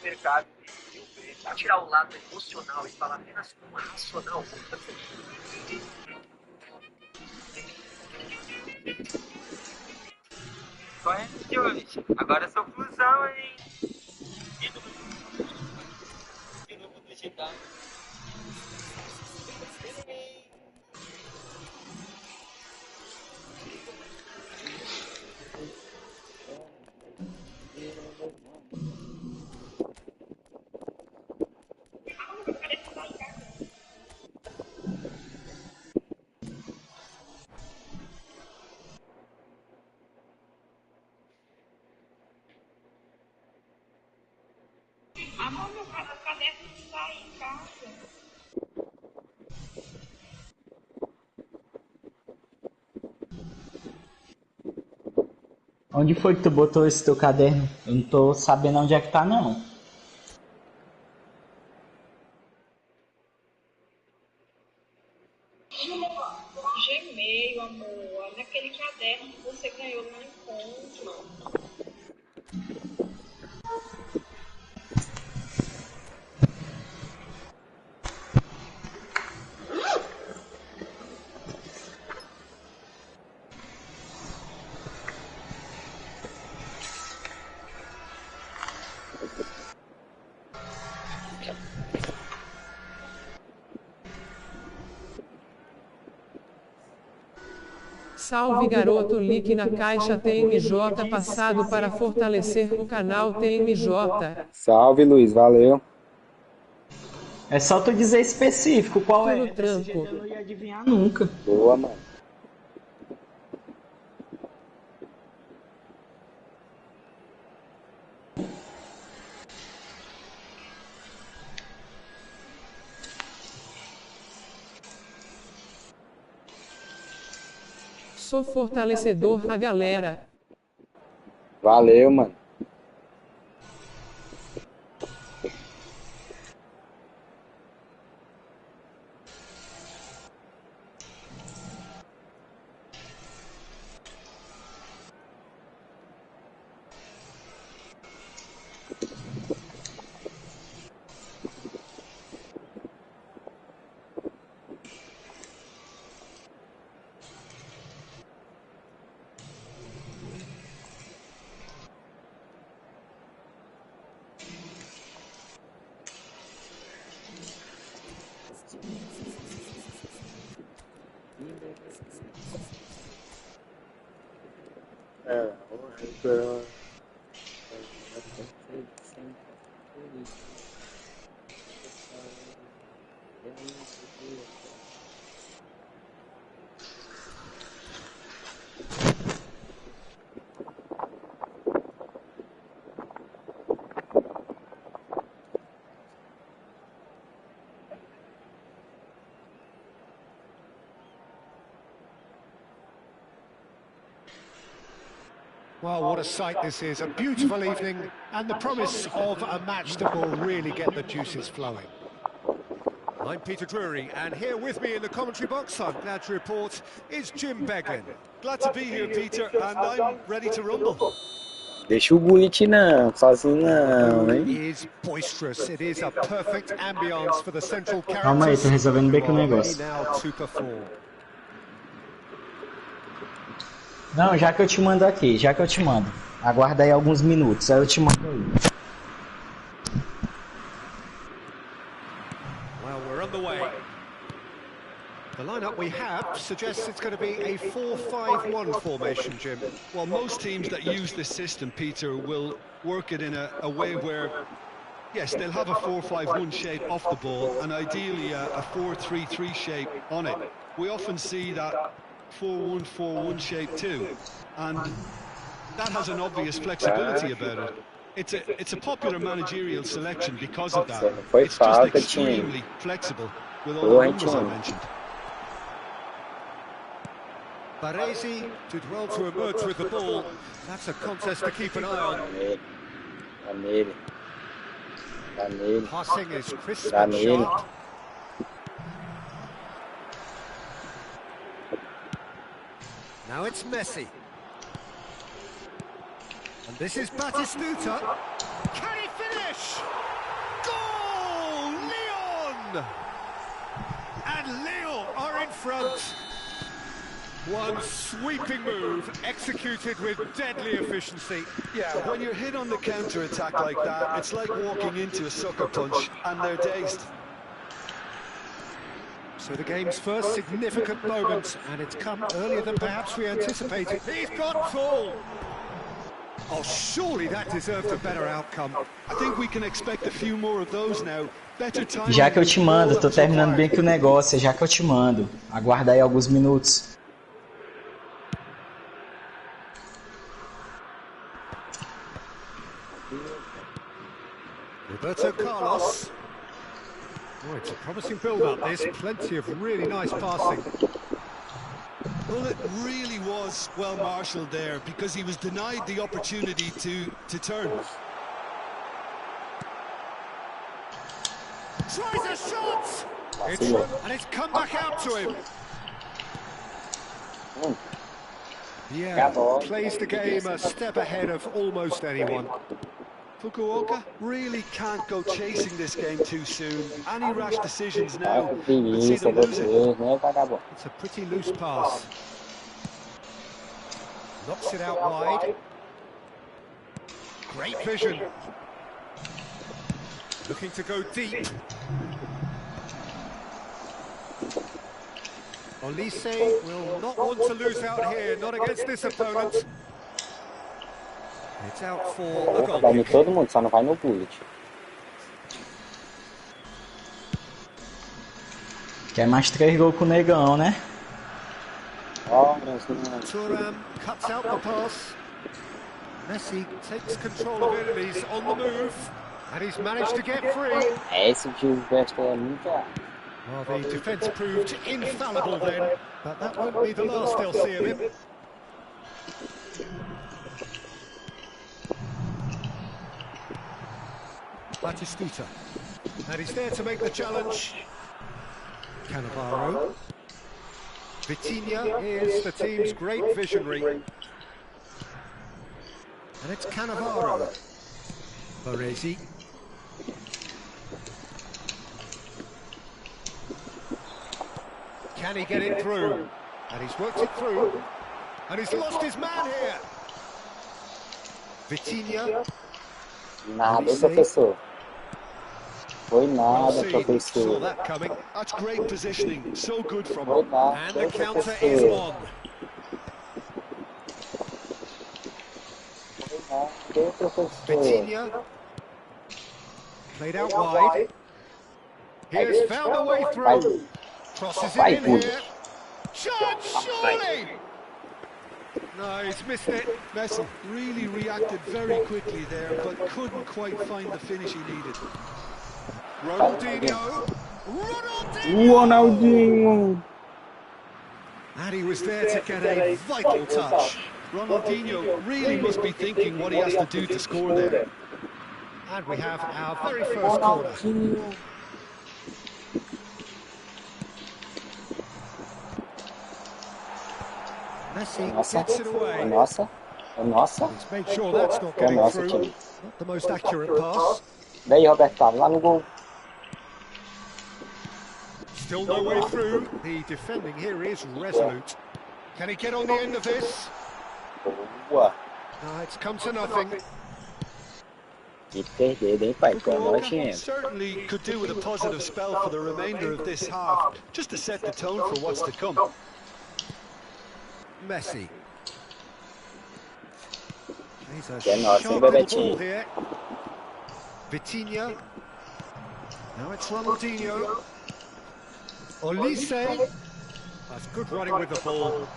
Mercado e tirar o lado emocional e falar apenas com a racional. Qual é, senhores? Agora sou fusão, hein? E no mundo digital. Amor, meu caderno está aí em casa. Onde foi que tu botou esse teu caderno? Eu não tô sabendo onde é que tá, não. Gmail, amor. Naquele caderno que você ganhou no encontro. Salve garoto, link na caixa TMJ passado para fortalecer o canal TMJ. Salve, Luiz, valeu. É só tu dizer específico qual Tô é. no Desse jeito trampo. eu não ia adivinhar nunca. Boa, mano. Sou fortalecedor a galera. Valeu, mano. Well, what a sight this is. A beautiful evening and the promise of a match that will really get the juices flowing. I'm Peter Drury, and here with me in the commentary box, I'm glad to report, is Jim Beglin. Glad to be here, Peter, and I'm ready to rumble. Deixa o Gullit não, sozinho não, The hein? mood is boisterous. It is a perfect ambience for the central Calma aí, characters tô resolvendo bem aqui o who are ready negócio. now to perform. Não, já que eu te mando aqui, já que eu te mando. Aguarda aí alguns minutos, aí eu te mando aí. Well, we're underway. The lineup we have suggests it's going to be a 4-5-1 formation, Jim. Well, most teams that use this system, Peter, will work it in a way where, yes, they'll have a 4-5-1 shape off the ball and ideally a 4-3-3 shape on it. We often see that 4-1-4-1 shape too, and that has an obvious flexibility about it. It's a popular managerial selection because of that. It's just extremely flexible with all the numbers I mentioned. Baresi did well to emerge with the ball. That's a contest to keep an eye on. Tá nele. Tá nele. Passing is crisp Tá and nele. sharp. Now it's Messi. And this is Batistuta. Can he finish? Goal! Lyon! And Lyon are in front. One sweeping move, executed with deadly efficiency. Yeah, when you're hit on the counter-attack like that, it's like walking into a sucker punch, and they're dazed. So the game's first significant moment, and it's come earlier than perhaps we anticipated. He's got full! Oh, surely that deserved a better outcome. I think we can expect a few more of those now. Better time. Já que eu te mando, tô terminando bem aqui o negócio, já que eu te mando. Aguarda aí alguns minutos. Roberto Carlos. Oh, it's a promising build-up, this. Plenty of really nice passing. Well, it really was well marshalled there because he was denied the opportunity to turn. Tries a shot! And it's come back out to him. Yeah, plays the game a step ahead of almost anyone. Fukuoka really can't go chasing this game too soon. Any rash decisions now could see them lose it. It's a pretty loose pass. Knocks it out wide. Great vision. Looking to go deep. Olise will not want to lose out here, not against this opponent. It's out for a goal Vai em kick. todo mundo, só não vai no bullet. Quer mais 3 gols com o negão, né? Thuram cuts out the pass. Messi takes control of it and he's on the move. And he's managed to get free. Esse de Vesta é muito. Well, the defence proved infallible then, but that won't be the last they'll see of him. Batistuta. And he's there to make the challenge. Cannavaro. Vitinha is the team's great visionary. And it's Cannavaro. Baresi. Can he get it through? And he's worked it through. And he's lost his man here. Vitinha. Nada, professor. Foi nada, Saw professor. that coming. That's great positioning. So good from Foi him. nada, And the counter is professor. on. Foi professor. Vitinha. Played out wide. Here's found a way through. Crosses it in here. Shot, surely! No, he's missed it. Messi really reacted very quickly there, but couldn't quite find the finish he needed. Ronaldinho. Ronaldinho. And he was there to get a vital touch. Ronaldinho really must be thinking what he has to do to score there. And we have our very first corner. Messi gets it away. Nossa. Nossa. He's made sure that's not É getting nossa, through. time. Not the most accurate pass. Daí, Roberto, lá no gol. Still no way through. The defending here is resolute. Can he get on the end of this? Boa. No, it's come to nothing. Que perder, hein, pai? Tô Fukuoka nojento. certainly could do with a positive spell for the remainder of this half, just to set the tone for what's to come. Messi. He's a Que nossa, hein, sharp little Bebetinho? ball here. Vitinha. Now it's Ronaldinho. Olise. That's good running with the ball.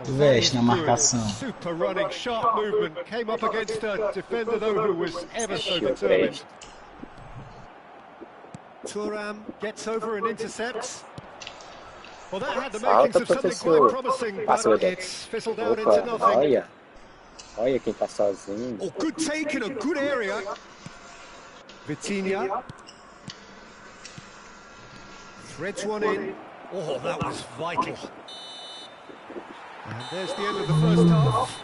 Veste na marcação. Super running, sharp movement. Came up against a defender though who was ever so determined. Thuram gets over and intercepts. Well, that had the makings Falta, of something professor. quite promising, Passa, but Bebeto. it's fizzled out into Opa, nothing. olha. Olha quem tá sozinho. Oh, good take in a good area. Vitinha. Threads one in. Oh, that was vital. And there's the end of the first half.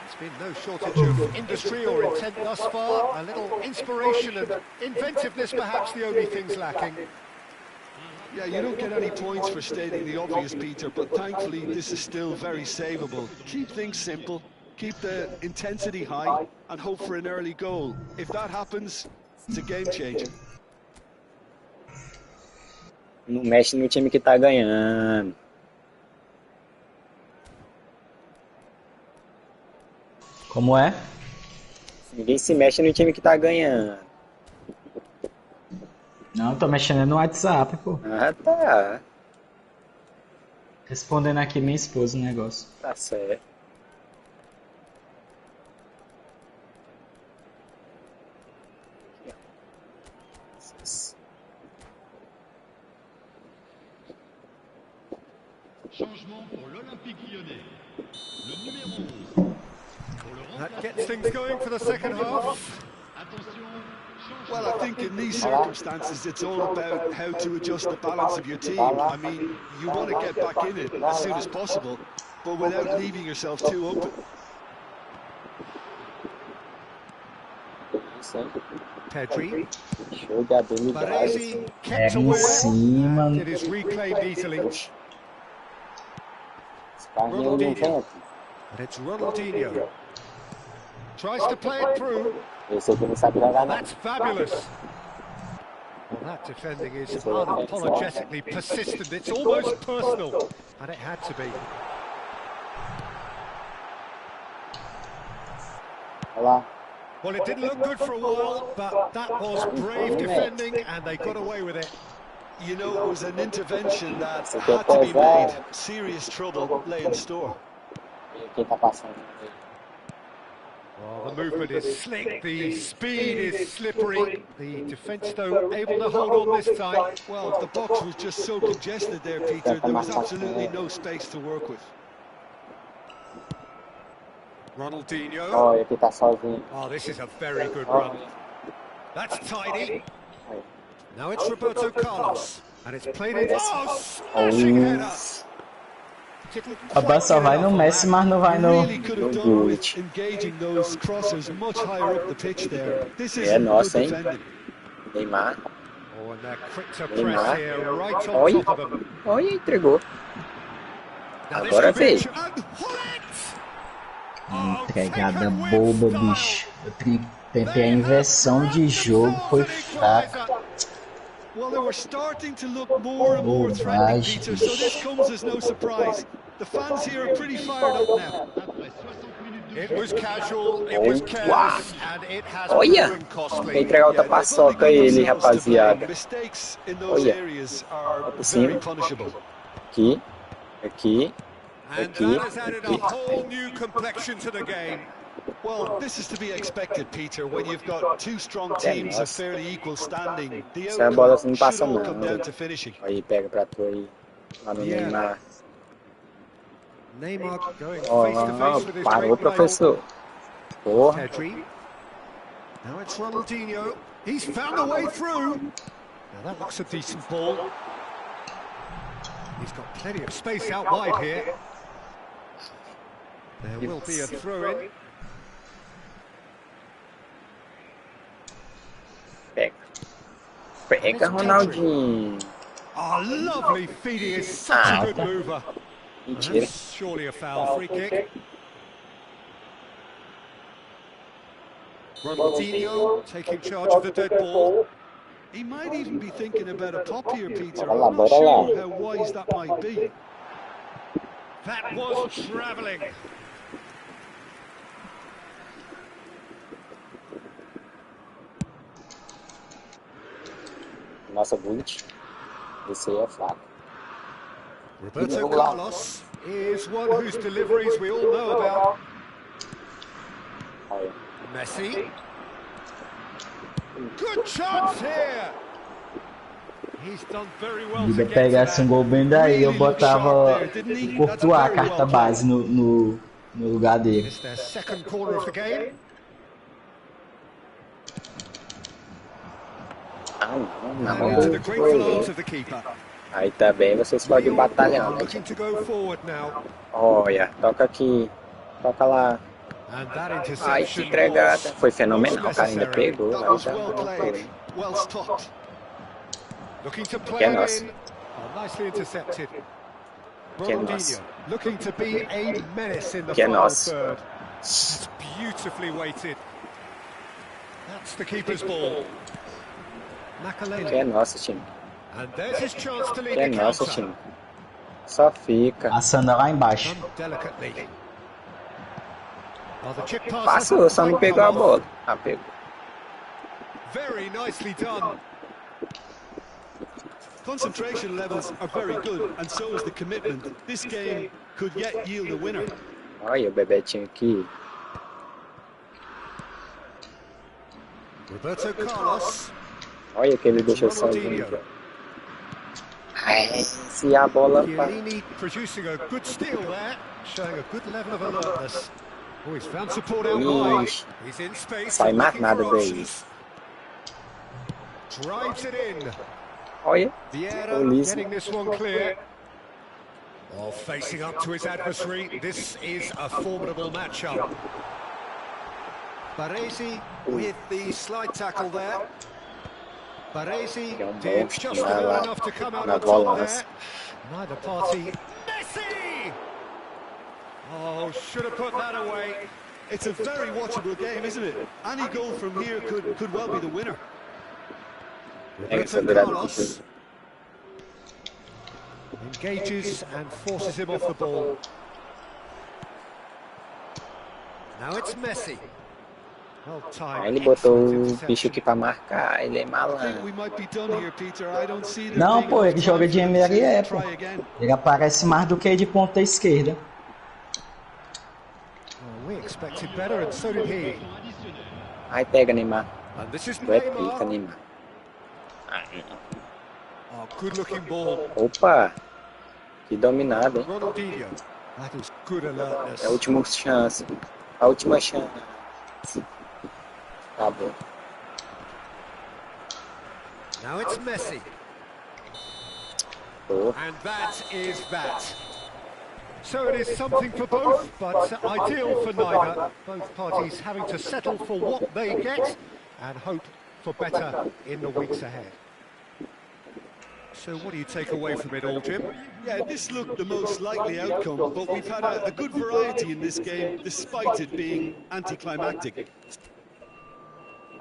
There's been no shortage of industry or intent thus far. A little inspiration and inventiveness, perhaps the only things lacking. Yeah, you don't get any points for stating the obvious, Peter, but thankfully this is still very savable. Keep things simple, keep the intensity high, and hope for an early goal. If that happens, it's a game changer. Não mexe no time que tá ganhando. Como é? Ninguém se mexe no time que tá ganhando. Não, tô mexendo no WhatsApp, pô. Ah, tá. Respondendo aqui minha esposa o negócio. Tá certo. That gets things going for the second half. Well, I think in these circumstances, it's all about how to adjust the balance of your team. I mean, you want to get back in it as soon as possible, but without leaving yourself too open. Pedri. Baresi kept away. It is reclaimed easily. Ronaldinho. And it's Ronaldinho. Tries to play it through. That's fabulous. Well, that defending is unapologetically persistent. It's almost personal. And it had to be. Well, it didn't look good for a while, but that was brave defending, and they got away with it. You know, it was an intervention that had to be made. Serious trouble lay in store. Well, the movement is slick, the speed is slippery. The defence, though, able to hold on this time. Well, the box was just so congested there, Peter. There was absolutely no space to work with. Ronaldinho. Oh, oh, this is a very good run. That's tidy. Now it's Roberto Carlos. And it's played in. Oh, smashing header. A bola só vai no Messi, mas não vai no... Engaging those crosses much higher up the pitch there. This is nossa, hein? Neymar. Oh, and they're quick to press here, right on top of them. Olha, entregou. Agora veio. Entregada boba, bicho. Eu tentei a inversão de jogo, foi fraca. Well, they were starting to look more and more threatening, Peter, so this comes as no surprise. The fans here are pretty fired up now. It was casual, it was careless, and it has been costly. Quer entregar outra paçoca a ele, rapaziada. Mistakes in those areas are very punishable. Aqui, aqui, and that has added a whole new complexion to the game. Well, this is to be expected, Peter, when you've got two strong teams of fairly equal standing. The outcome should all come down to finishing. Aí, pega pra tu aí. Lá no Neymar. Neymar going face to face with his parou, professor. Porra. Pedri. Now it's Ronaldinho. He's found a way through. Now that looks a decent ball. He's got plenty of space out wide here. There will be a throw-in. Pega, Ronaldinho. Oh, lovely feeding is such a good mover. That's surely a foul. Free kick. Ronaldinho taking charge of the dead ball. He might even be thinking about a pop here, Peter. I'm not sure how wise that might be. That was travelling. Nossa, Bullet. Esse aí é fraco. Roberto Carlos is one whose deliveries we all know about. Messi. Good chance here. He's done very well. Se eu pegasse um gol bem daí, eu botava o Courtois, a carta base no lugar dele. It's their second corner of the game. Into the grateful arms of the keeper. Aí também vocês podem batalhar, né? Looking to go forward now. Olha, toca aqui, toca lá. And that Ai, que interception entregada. Foi fenomenal, o cara ainda pegou. That was well played, well stopped. Looking to play it in. Oh, nicely intercepted. Ronaldinho looking to be a menace in the final third. It's beautifully weighted. That's the keeper's ball. Que é nosso time. And there's his chance to lead Que é the nosso counter. time. Só fica. Assando lá embaixo. Delicately. Well, the chip pass Passou, só não pegou a bola. Ah, pegou. Very nicely done. Concentration levels are very good, and so is the commitment. This game could yet yield a winner. Olha o Bebetinho aqui. Roberto Carlos. Olha que ele deixou sozinho. Se a bola... Chiellini producing a good steal there, showing a good level of alertness. Oh, he's found support out wide. He's in space. Sai mais nada daí. Drives it in. Olha, Vieira getting this one clear. Oh, facing up to his adversary. This is a formidable matchup. Baresi with the slide tackle there. Baresi did just about enough to come out on top there. Neither party. Messi! Oh, should have put that away. It's a very watchable game, isn't it? Any goal from here could well be the winner. Carlos engages and forces him off the ball. Now it's Messi. Well timed. Ele botou o bicho aqui pra marcar, ele é malandro. Não, pô, ele joga de MLE, pô. Ele aparece mais do que de ponta esquerda. We expected better and so did he. Aí pega, Neymar. And this is Tu é pica, Neymar. Oh, good looking ball. Opa! Que dominado, hein? Ronaldinho. That is good alertness. É a última chance. A última chance. Tá bom. Now it's Messi. Oh. And that is that. So it is something for both, but ideal for neither. Both parties having to settle for what they get and hope for better in the weeks ahead. So what do you take away from it all, Jim? Yeah, this looked the most likely outcome, but we've had a good variety in this game, despite it being anticlimactic.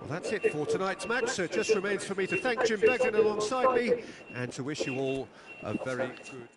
Well, that's it for tonight's match, so it just remains for me to thank Jim Begden alongside me and to wish you all a very good...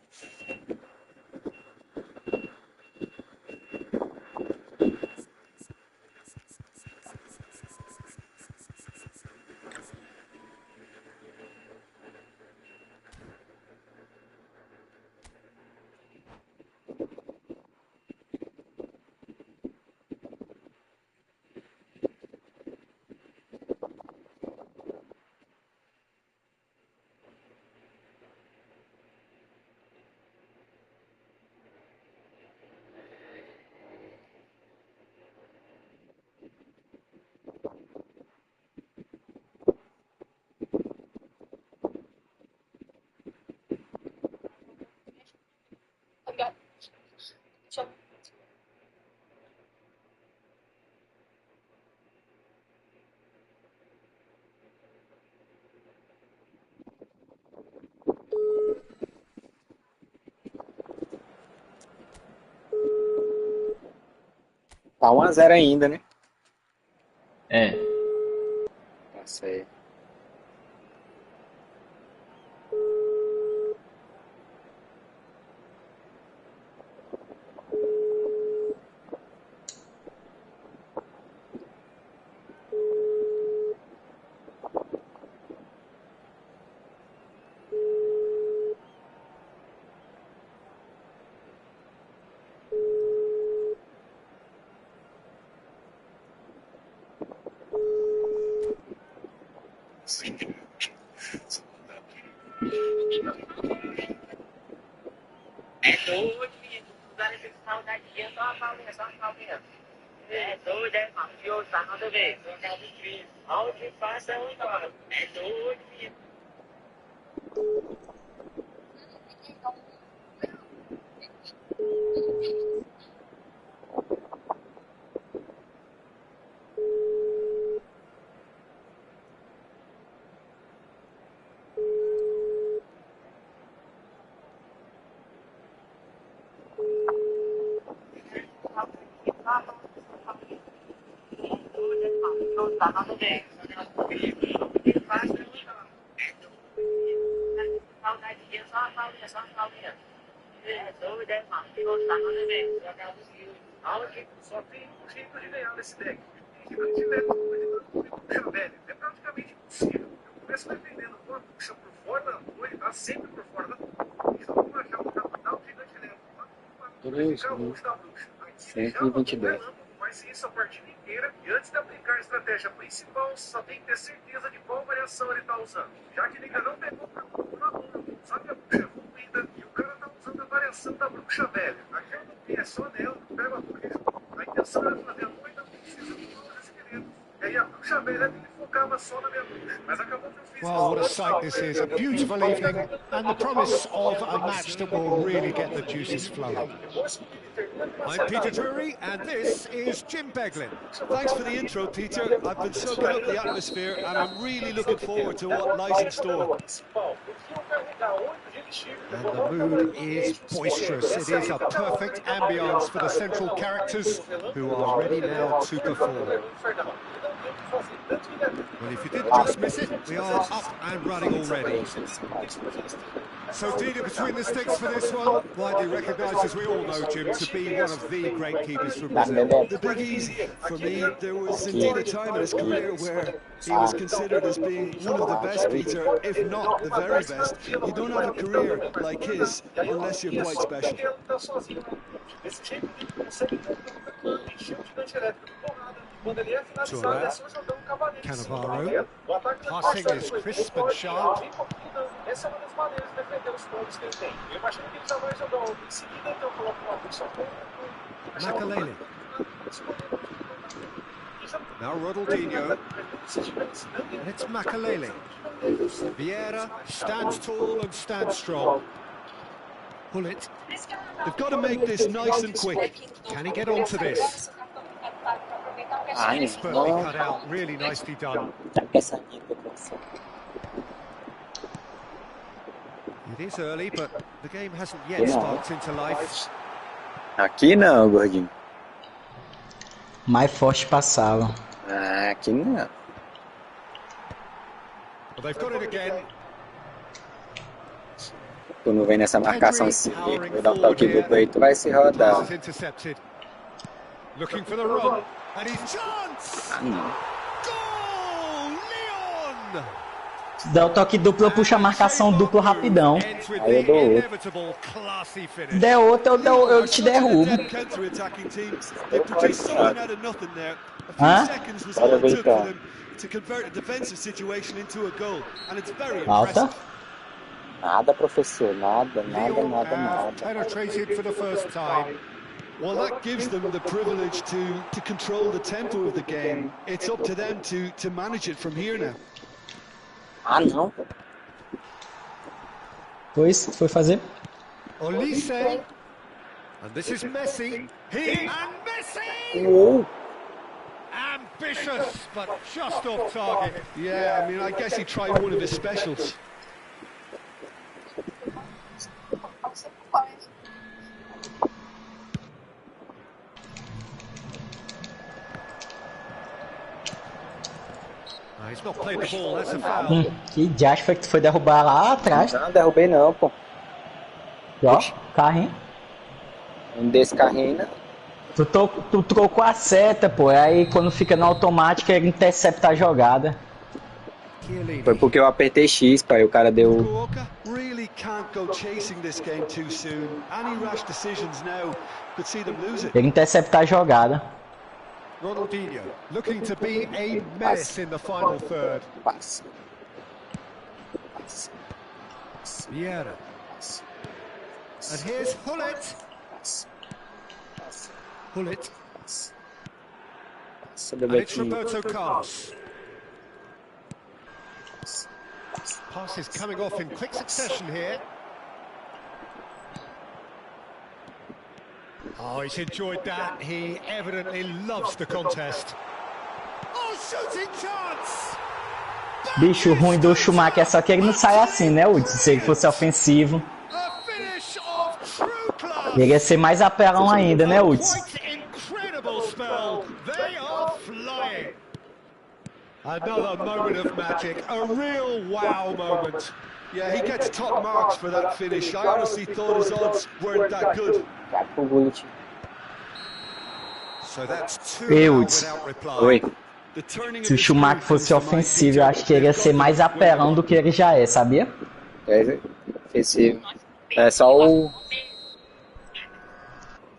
Tá 1-0 ainda, né? É. Tá certo. É doido, menino. Lugar de saudadinha, só a palminha, só a palminha. É doido, é mafioso, tá nada ver. Aonde passa é um embora. É doido, menino. Tá nada ver. Aonde passa é um embora. É doido, saudadinha, só a palminha, só a palminha. É doido, é mafioso, tá nada ver. Aonde só tem um jeito de ganhar nesse deck. Se não tiver puxa, velho, é praticamente impossível. Eu começo não entendendo uma puxa por fora, ou ele tá sempre por fora da puxa. Então vamos achar um capital gigante lento. Ficar o rosto da bruxa. Aí se já vai ser isso a partida inteira. E antes de aplicar a estratégia principal, só tem que ter certeza de qual variação ele tá usando. Já que ele ainda não pegou pra na mão. Só que a bruxa é evoluída e o cara tá usando a variação da bruxa velha. Aquela que é só nela, pega a bruxa. A intenção era fazer a moita precisa de todos os esqueletos. E aí a bruxa velha me focava só na minha bruxa. Mas acabou que eu fiz. Well, what a sight this is. A beautiful evening and the promise of a match that will really get the juices flowing. I'm Peter Drury and this is Jim Beglin. Thanks for the intro, Peter. I've been soaking up the atmosphere and I'm really looking forward to what lies in store. And the mood is boisterous. It is a perfect ambience for the central characters who are ready now to perform. Well, if you did just miss it, we are up and running already. So Dina between the sticks for this one, widely recognised, as we all know, Jim, to be one of the great keepers from Brazil. The Big Easy, for me, there was indeed a time in his career where he was considered as being one of the best, Peter, if not the very best. You don't have a career like his unless you're quite special. Tura, Cannavaro, passing is crisp and sharp. Makalele. Now Ronaldinho. And it's Makalele. Vieira stands tall and stands strong. Pull it. They've got to make this nice and quick. Can he get onto this? Expertly cut out, really nicely done. It is early, but the game hasn't yet sparked into life. Aqui não, gordinho. Mais forte passava. Ah, aqui não. Well, they've got it again. Tu não vem nessa marcação assim. Vou dar um toque duplo aí, tu vai se rodar. Looking for the run, and his chance! Goal, Leon! Dá o toque duplo, eu puxo a marcação duplo rapidão. Aí eu dou outro. Der outro, eu te derrubo. Hã? Olha bem, cara. Falta? Nada, professor. Nada. Penetrated for the first time. Well, that gives them the privilege to control the tempo of the game. It's up to them to manage it from here now. Ah, não. Pois, foi fazer. Olise. And this is Messi. And Messi! Uou. Ambitious, but just off target. Yeah, I mean, I guess he tried one of his specials. He's not played the ball, that's a foul. Que diacho foi que tu foi derrubar lá atrás? Não, derrubei não, pô. Ó, carrinho. Um desse carrinho, né? Tu trocou a seta, pô. Aí quando fica no automático ele intercepta a jogada. Foi porque eu apertei X, pai. O cara deu. Really can't go chasing this game too soon. Any rash decisions now could see them lose it. Ele intercepta a jogada. Ronaldinho looking to be a menace in the final third. Passe. Vieira. And here's Hullet. Hullet. And it's Roberto Carlos. Passes coming off in quick succession here. Oh, he's enjoyed that. He evidently loves the contest. Oh, shooting chance! Bicho, o ruim do Schumacher é só que ele não sai assim, né, Hudson? Se ele fosse ofensivo. Ele ia ser mais apelão ainda, né, Hudson? Another moment of magic, a real wow moment. Yeah, he gets top marks for that finish. I honestly thought his odds weren't that good. So that's two without reply. Se o Schumacher fosse ofensivo, eu acho que ele ia ser mais apelão do que ele já é, sabia? É ofensivo. É só o...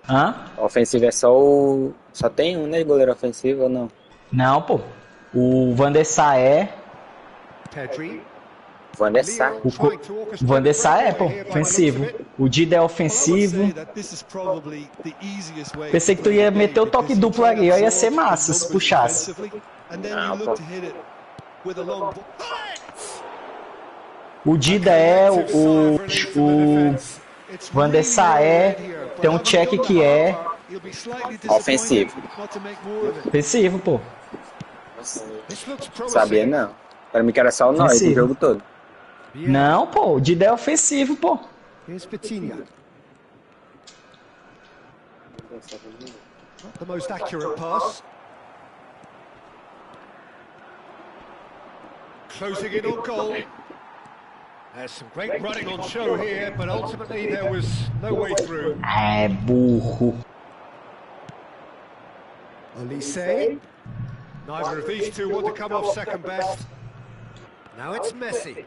Hã? Ofensivo é só o... Só tem um, né, goleiro ofensivo ou não? Não, pô. O Van der Sar é... Pedri. Van der Sar. O Van der Sar é, pô, ofensivo. O Dida é ofensivo. Pensei que tu ia meter o toque duplo ali, ó, ia ser massa se puxasse. Não, pô. O Dida é, o Van der Sar é, tem um check que é... Ofensivo. Ofensivo, pô. Sabia não. Pra mim que era só o Neuer do jogo todo. Não, pô, o Dida é ofensivo, pô. Here's Vitinha. Not the most accurate pass. Closing in on goal. There's some great running on show here, but ultimately there was no way through. É burro. Olise. Neither of these two want to come off second best. Now it's Messi.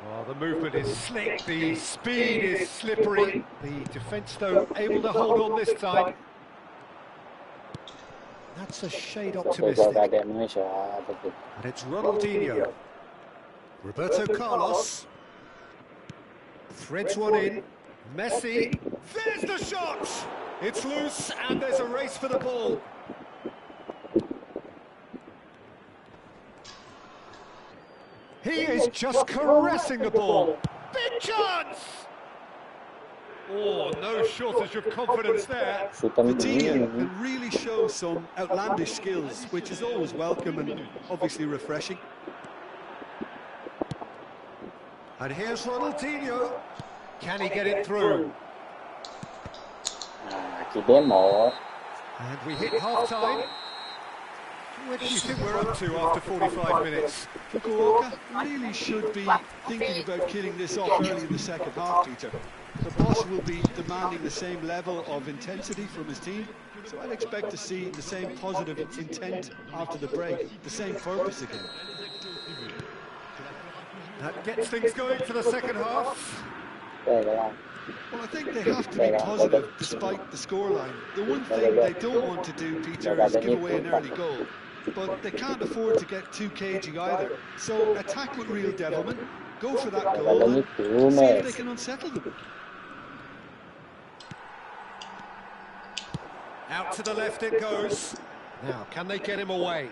Well, the movement is slick, the speed is slippery. The defence, though, able to hold on this time. That's a shade optimistic. And it's Ronaldinho. Roberto Carlos. Threads one in. Messi. There's the shot! It's loose and there's a race for the ball. He is just caressing the ball. Big chance! Oh, no shortage of confidence there. Vitinha can really show some outlandish skills, which is always welcome and obviously refreshing. And here's Ronaldinho. Can he get it through? Que demora. And we hit half-time. Where do you think we're up to after 45 minutes? Fukuoka really should be thinking about killing this off early in the second half, Peter. The boss will be demanding the same level of intensity from his team, so I'd expect to see the same positive intent after the break, the same purpose again. That gets things going for the second half. Well, I think they have to be positive despite the scoreline. The one thing they don't want to do, Peter, is give away an early goal. But they can't afford to get too cagey either. So attack with real devilment, go for that goal and see if they can unsettle them. Out to the left it goes. Now, can they get him away?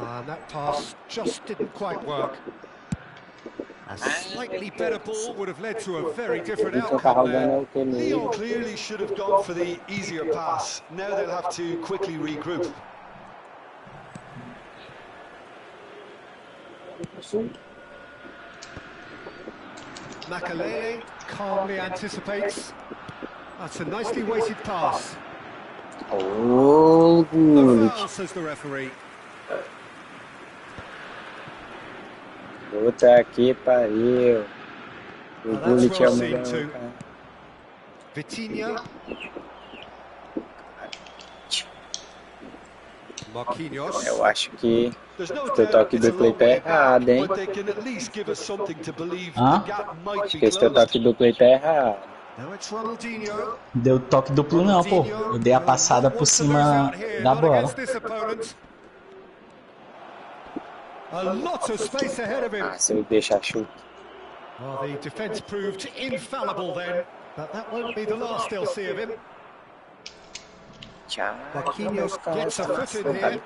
And that pass just didn't quite work. A slightly better ball would have led to a very different outcome there. Lyon clearly should have gone for the easier pass. Now they'll have to quickly regroup. Makalele calmly anticipates. That's a nicely weighted pass. Oh, No foul, says the referee. Puta que pariu. O Gullit é o melhor, cara. Vitinha. Marquinhos. Eu acho que o toque duplo tá errado, hein? Hã? Acho que esse teu toque duplo tá errado. Deu toque duplo não, pô. Eu dei a passada por cima da bola. Ah, se eu deixar chute. Well, the defence proved infallible then, but that won't be the last they'll see of him. Marquinhos gets a foot in here.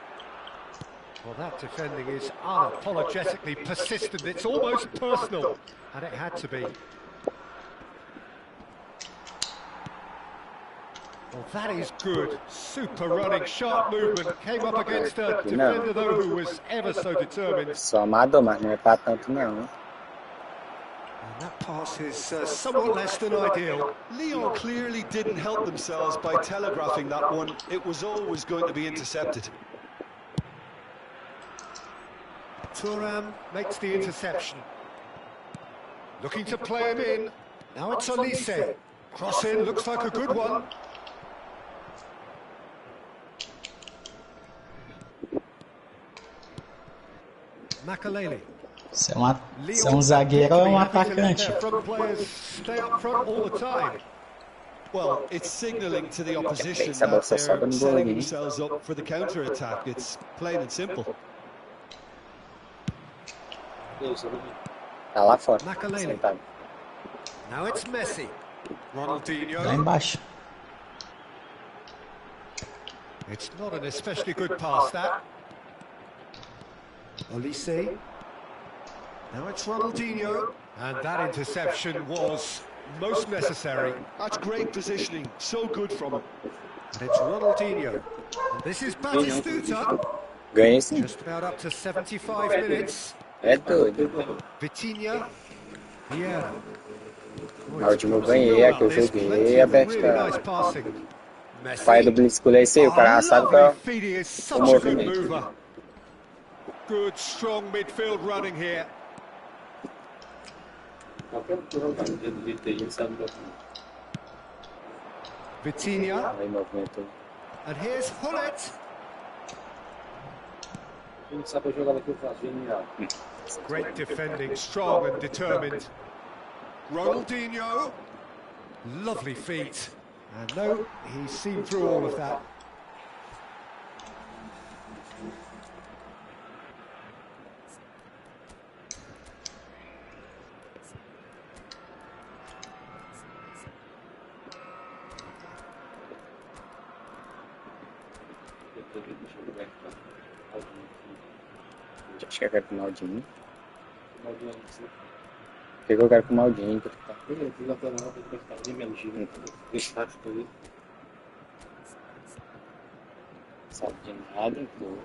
Well, that defending is unapologetically persistent. It's almost personal, and it had to be. Well, that is good. Super running, sharp movement. Came up against a defender, though, who was ever so determined. Só amador, mas não é pra tanto, não. And that pass is somewhat less than ideal. Lyon clearly didn't help themselves by telegraphing that one. It was always going to be intercepted. Thuram makes the interception. Looking to play him in. Now it's Olise. Cross in, looks like a good one. Makalele. Você é um zagueiro ou um atacante? Well, it's signalling to the opposition that they're setting themselves up for the counter-attack. It's plain and simple. Tá lá fora. Makalele. Sentado. Now it's Messi. Ronaldinho. Lá embaixo. It's not an especially good pass, that. Olise. Now it's Ronaldinho. And that interception was most necessary. That's great positioning, so good from him. And it's Ronaldinho. And this is Batistuta. Ganhei sim. Just about up to 75 minutes. É doido. Vitinha. Vieira. A última eu ganhei, a que eu joguei, a Really besta. nice passing. O pai do Blitzkrieg é esse aí, o cara sabe qual é Feeding is o such a good movimento. mover. Good, strong midfield running here. Vitinha. Aí movimentou. And here's Hullet. Great defending, strong and determined. Ronaldinho. Lovely feet. And no, he's seen through all of that. Acho que eu quero com o Maldinho. Por que eu quero com o Maldinho? Sabe de nada, pô.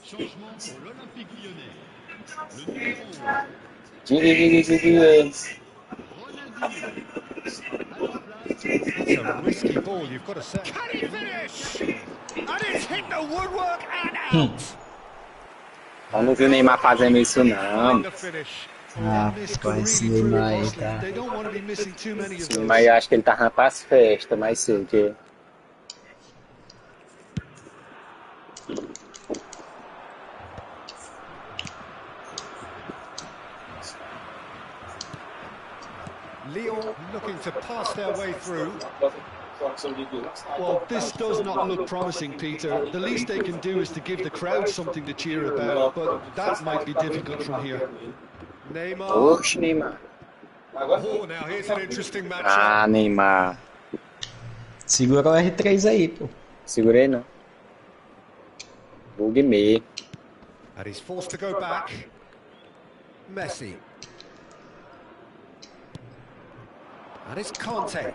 Changement pour l'Olympique Lyonnais. Le numéro It's a risky ball, you've got to say. Can he finish? And it's hit the woodwork and out. Eu não vi o Neymar fazendo isso, não. The finish. Ah, com esse Neymar aí, tá? They don't want to be missing too many of Sim, those. mas eu acho que ele tava pras festas mais cedo. Que... Lyon looking to pass their way through. Well, this does not look promising, Peter. The least they can do is to give the crowd something to cheer about, but that might be difficult from here. Neymar. Oxe, Neymar. Oh, now here's an interesting matchup. Ah, Neymar. Segura o R3 aí, pô. Segurei, não. Bug me. And he's forced to go back. Messi. And it's Conte.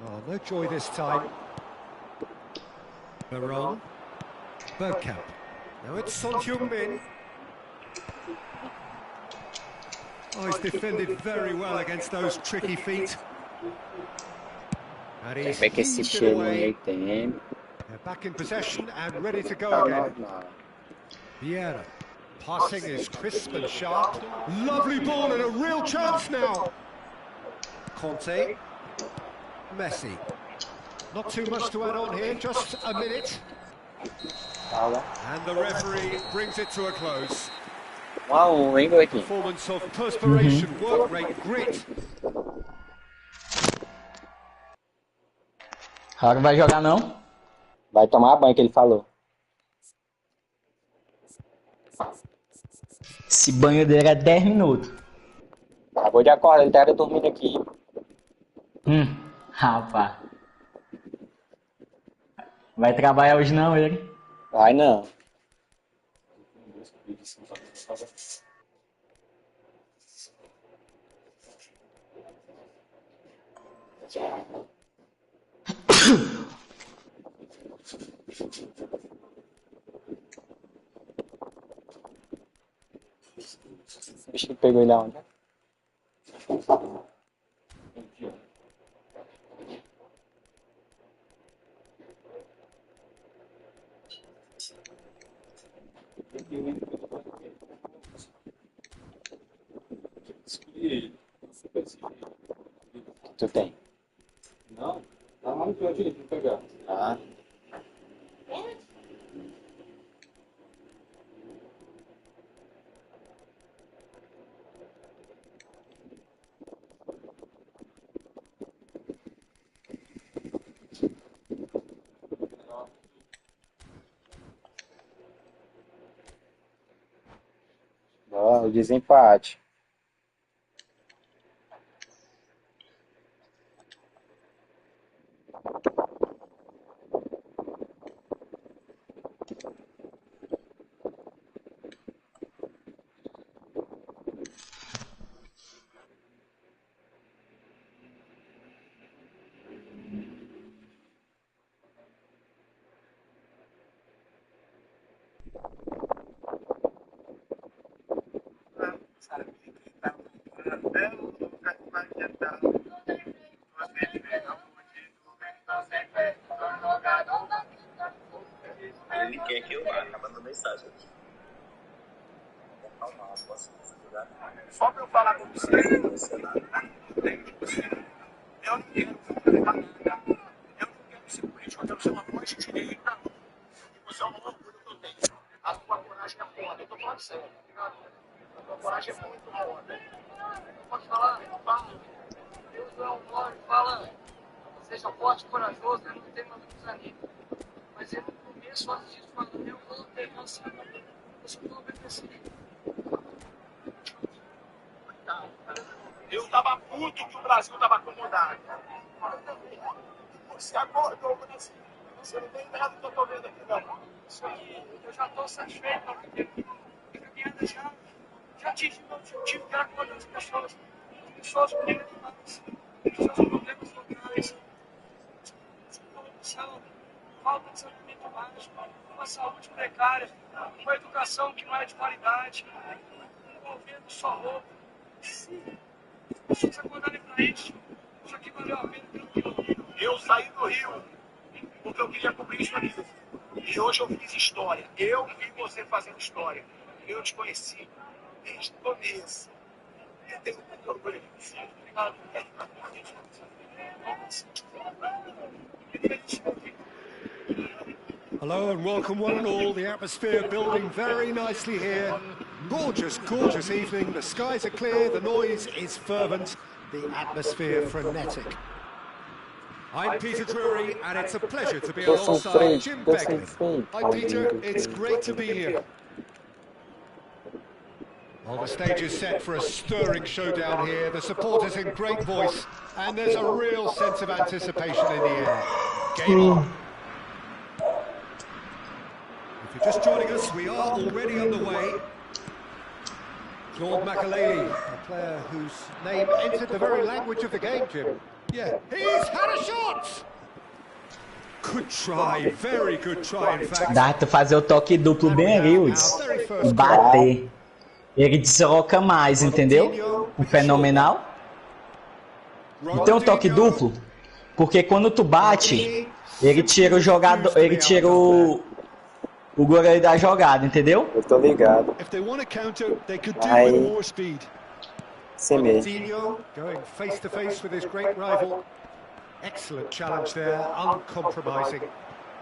Oh, no joy this time. Baron. Bergkamp. Now it's Son Heung-min. Oh, he's defended very well against those tricky feet. And he's Vê que esse heaved it cheiro away. aí tem. They're back in possession and ready to go again. Vieira. Passing is crisp and sharp. Lovely ball and a real chance now. Conte. Messi. Not too much to add on here, just a minute. And the referee brings it to a close. Hein, Glequinho? Performance of perspiration, work rate, grit. Raga vai jogar não? Vai tomar banho, que ele falou. Esse banho dele é 10 minutos. Acabou de acordar, ele tava dormindo aqui. Rapaz. Vai trabalhar hoje não, ele? Vai não. O bicho pegou ele aonde? Tu tem? Não, tá lá no canto aí, pra pegar. Ah. o desempate. Ele quer que eu vá, tá mandando mensagem aqui. Só pra eu falar com você, eu não quero ser político, eu quero ser uma voz direita. E você é um orgulho que eu tenho. A tua coragem é foda, eu tô falando sério. A tua coragem é muito foda. Pode falar? Fala. Deus não é um nome, fala. Seja forte, corajoso, eu não tenho mais muitos amigos. Mas eu no começo, antes disso, falando, eu voltei, nossa, eu só tô obedecendo. Eu tava puto que o Brasil tava acomodado. Você acordou o Brasil. Você não tem nada que eu tô vendo aqui, não. Isso aí, eu já tô satisfeito, porque a caminhada já atingiu o meu objetivo, que era acordar as pessoas. As pessoas querem mais. Os seus problemas locais. Corrupção, falta de saneamento básico, uma saúde precária, uma educação que não é de qualidade, um governo só roubo. Sim, as pessoas acordarem para isso. Isso aqui valeu a pena pelo que eu vi. Eu saí do Rio porque eu queria cobrir isso aqui. E hoje eu fiz história. Eu vi você fazendo história. Eu te conheci desde o começo. Eu tenho muito orgulho de você. Obrigado. Hello and welcome one and all. The atmosphere building very nicely here. Gorgeous, gorgeous evening. The skies are clear, the noise is fervent, the atmosphere frenetic. I'm Peter Drury and it's a pleasure to be alongside Jim Begley. Hi Peter, it's great to be here. Well, the stage is set for a stirring showdown here. The supporters in great voice and there's a real sense of anticipation in the air. Game on. If you're just joining us, we are already underway. Claude Makaleli, a player whose name entered the very language of the game, Jim. Yeah, he's had a shot! Good try, very good try, in fact. Dá pra fazer o toque duplo bem ali, Luiz. E bater. Ele desloca mais, entendeu? O fenomenal. E tem um toque duplo, porque quando tu bate, ele tira o jogador, ele tira o goleiro da jogada, entendeu? Eu tô ligado. Aí, sem medo. Going face to face with his great rival. Excellent challenge there, uncompromising.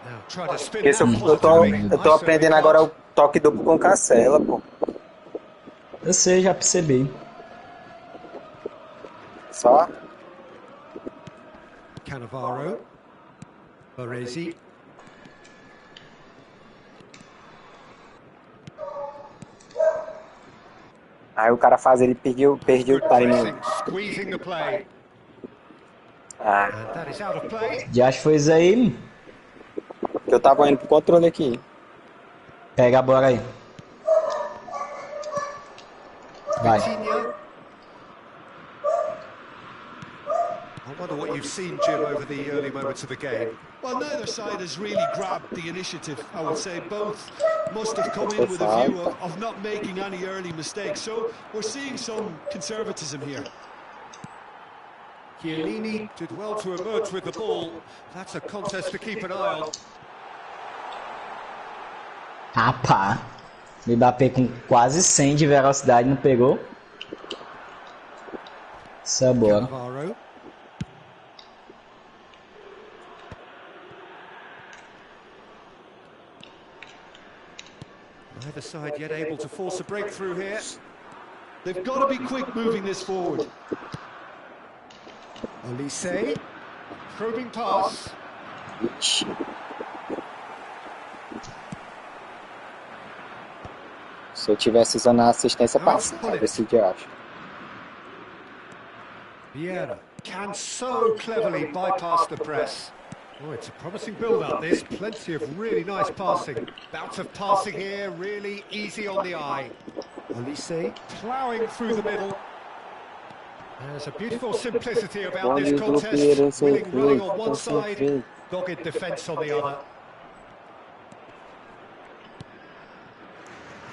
Now try to spin that eu tô aprendendo agora o toque duplo com Cancela, pô. Eu sei, já percebi. Só? Cannavaro. Baresi. Aí o cara faz, ele perdeu o timing. Squeezing the play. Ah. That is out of play. Já acho que foi isso aí. Eu tava indo pro controle aqui. Pega a bola aí. Vai. I wonder what you've seen, Jim, over the early moments of the game. Well, neither side has really grabbed the initiative. I would say both must have come in with a view of not making any early mistakes. So we're seeing some conservatism here. Chiellini did well to emerge with the ball. That's a contest to keep an eye on. Rapaz, o Mbappé com quase 100 de velocidade não pegou. Essa bola. Neither side yet able to force a breakthrough here. They've got to be quick moving this forward. Olise, probing pass. Se eu tivesse usando a assistência passada, decidi, eu acho. Vieira can so cleverly bypass the press. Oh, it's a promising build-up, this. Plenty of really nice passing. Bout of passing here, really easy on the eye. Olise ploughing through the middle. There's a beautiful simplicity about this contest. Willing running on one side, dogged defence on the other.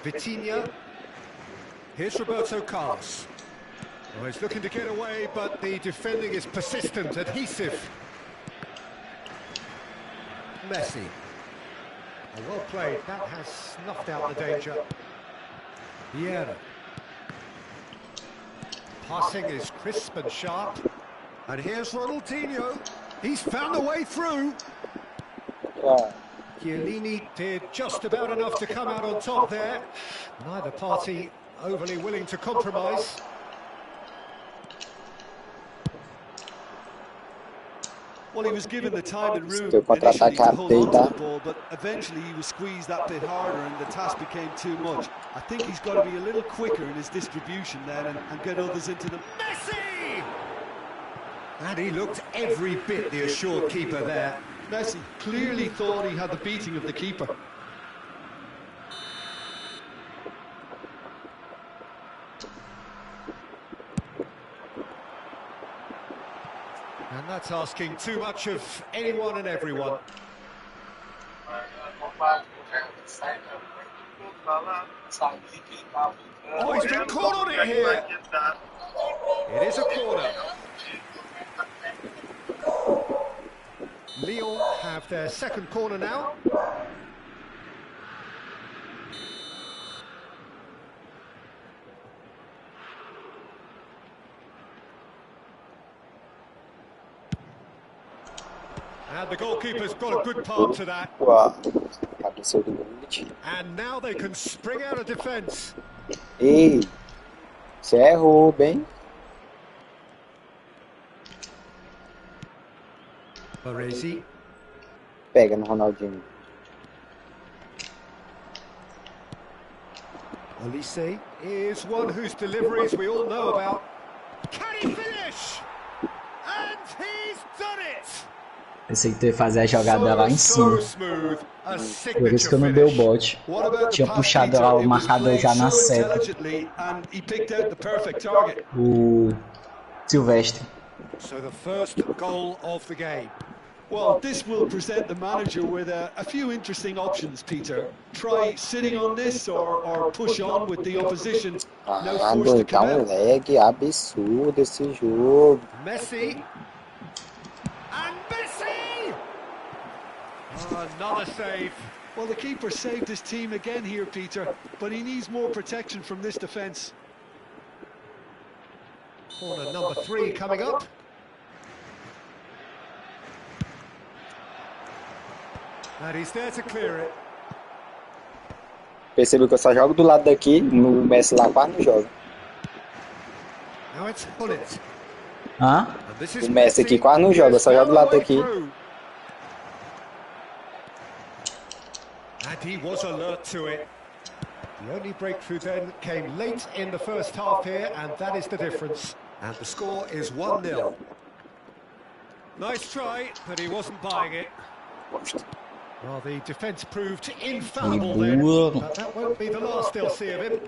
Vitinha. Here's Roberto Carlos. Oh, he's looking to get away, but the defending is persistent, adhesive. Messi. Oh, well played. That has snuffed out the danger. Vieira. Passing is crisp and sharp. And here's Ronaldinho. He's found a way through. Chiellini did just about enough to come out on top there. Neither party overly willing to compromise. Well, he was given the time and room initially to hold on to the ball, but eventually he was squeezed that bit harder and the task became too much. I think he's got to be a little quicker in his distribution then and get others into the... Messi! And he looked every bit the assured keeper there. Messi clearly thought he had the beating of the keeper. And that's asking too much of anyone and everyone. Oh, he's been caught on it here. It is a corner. Lyon have their second corner now. And the goalkeeper's got a good part to that. And now they can spring out of defence. Ei, você errou, bem. Baresi. Pega no Ronaldinho. Olise is one whose deliveries we all know about. Can he finish? And he's done it! Pensei que tu ia fazer a jogada lá em cima. Por isso que eu não dei o bote. Tinha puxado lá o marcador já na seta. O Silvestre. So the first goal of the game. Well, this will present the manager with a few interesting options, Peter. Try sitting on this or push on with the opposition. No force to come out. Lag absurdo esse jogo. Messi. And Messi! Oh, another save. Well, the keeper saved his team again here, Peter, but he needs more protection from this defence. Corner number 3 coming up. And he's there to clear it. Percebeu que eu só jogo do lado daqui, no Messi lá quase não joga. Now it's Hullet. Hã? O Messi aqui quase não joga, só joga do lado daqui. And he was alert to it. The only breakthrough then came late in the first half here, and that is the difference. And the score is 1-0. Nice try, but he wasn't buying it. Well, the defence proved infallible then, but that won't be the last they'll see of him.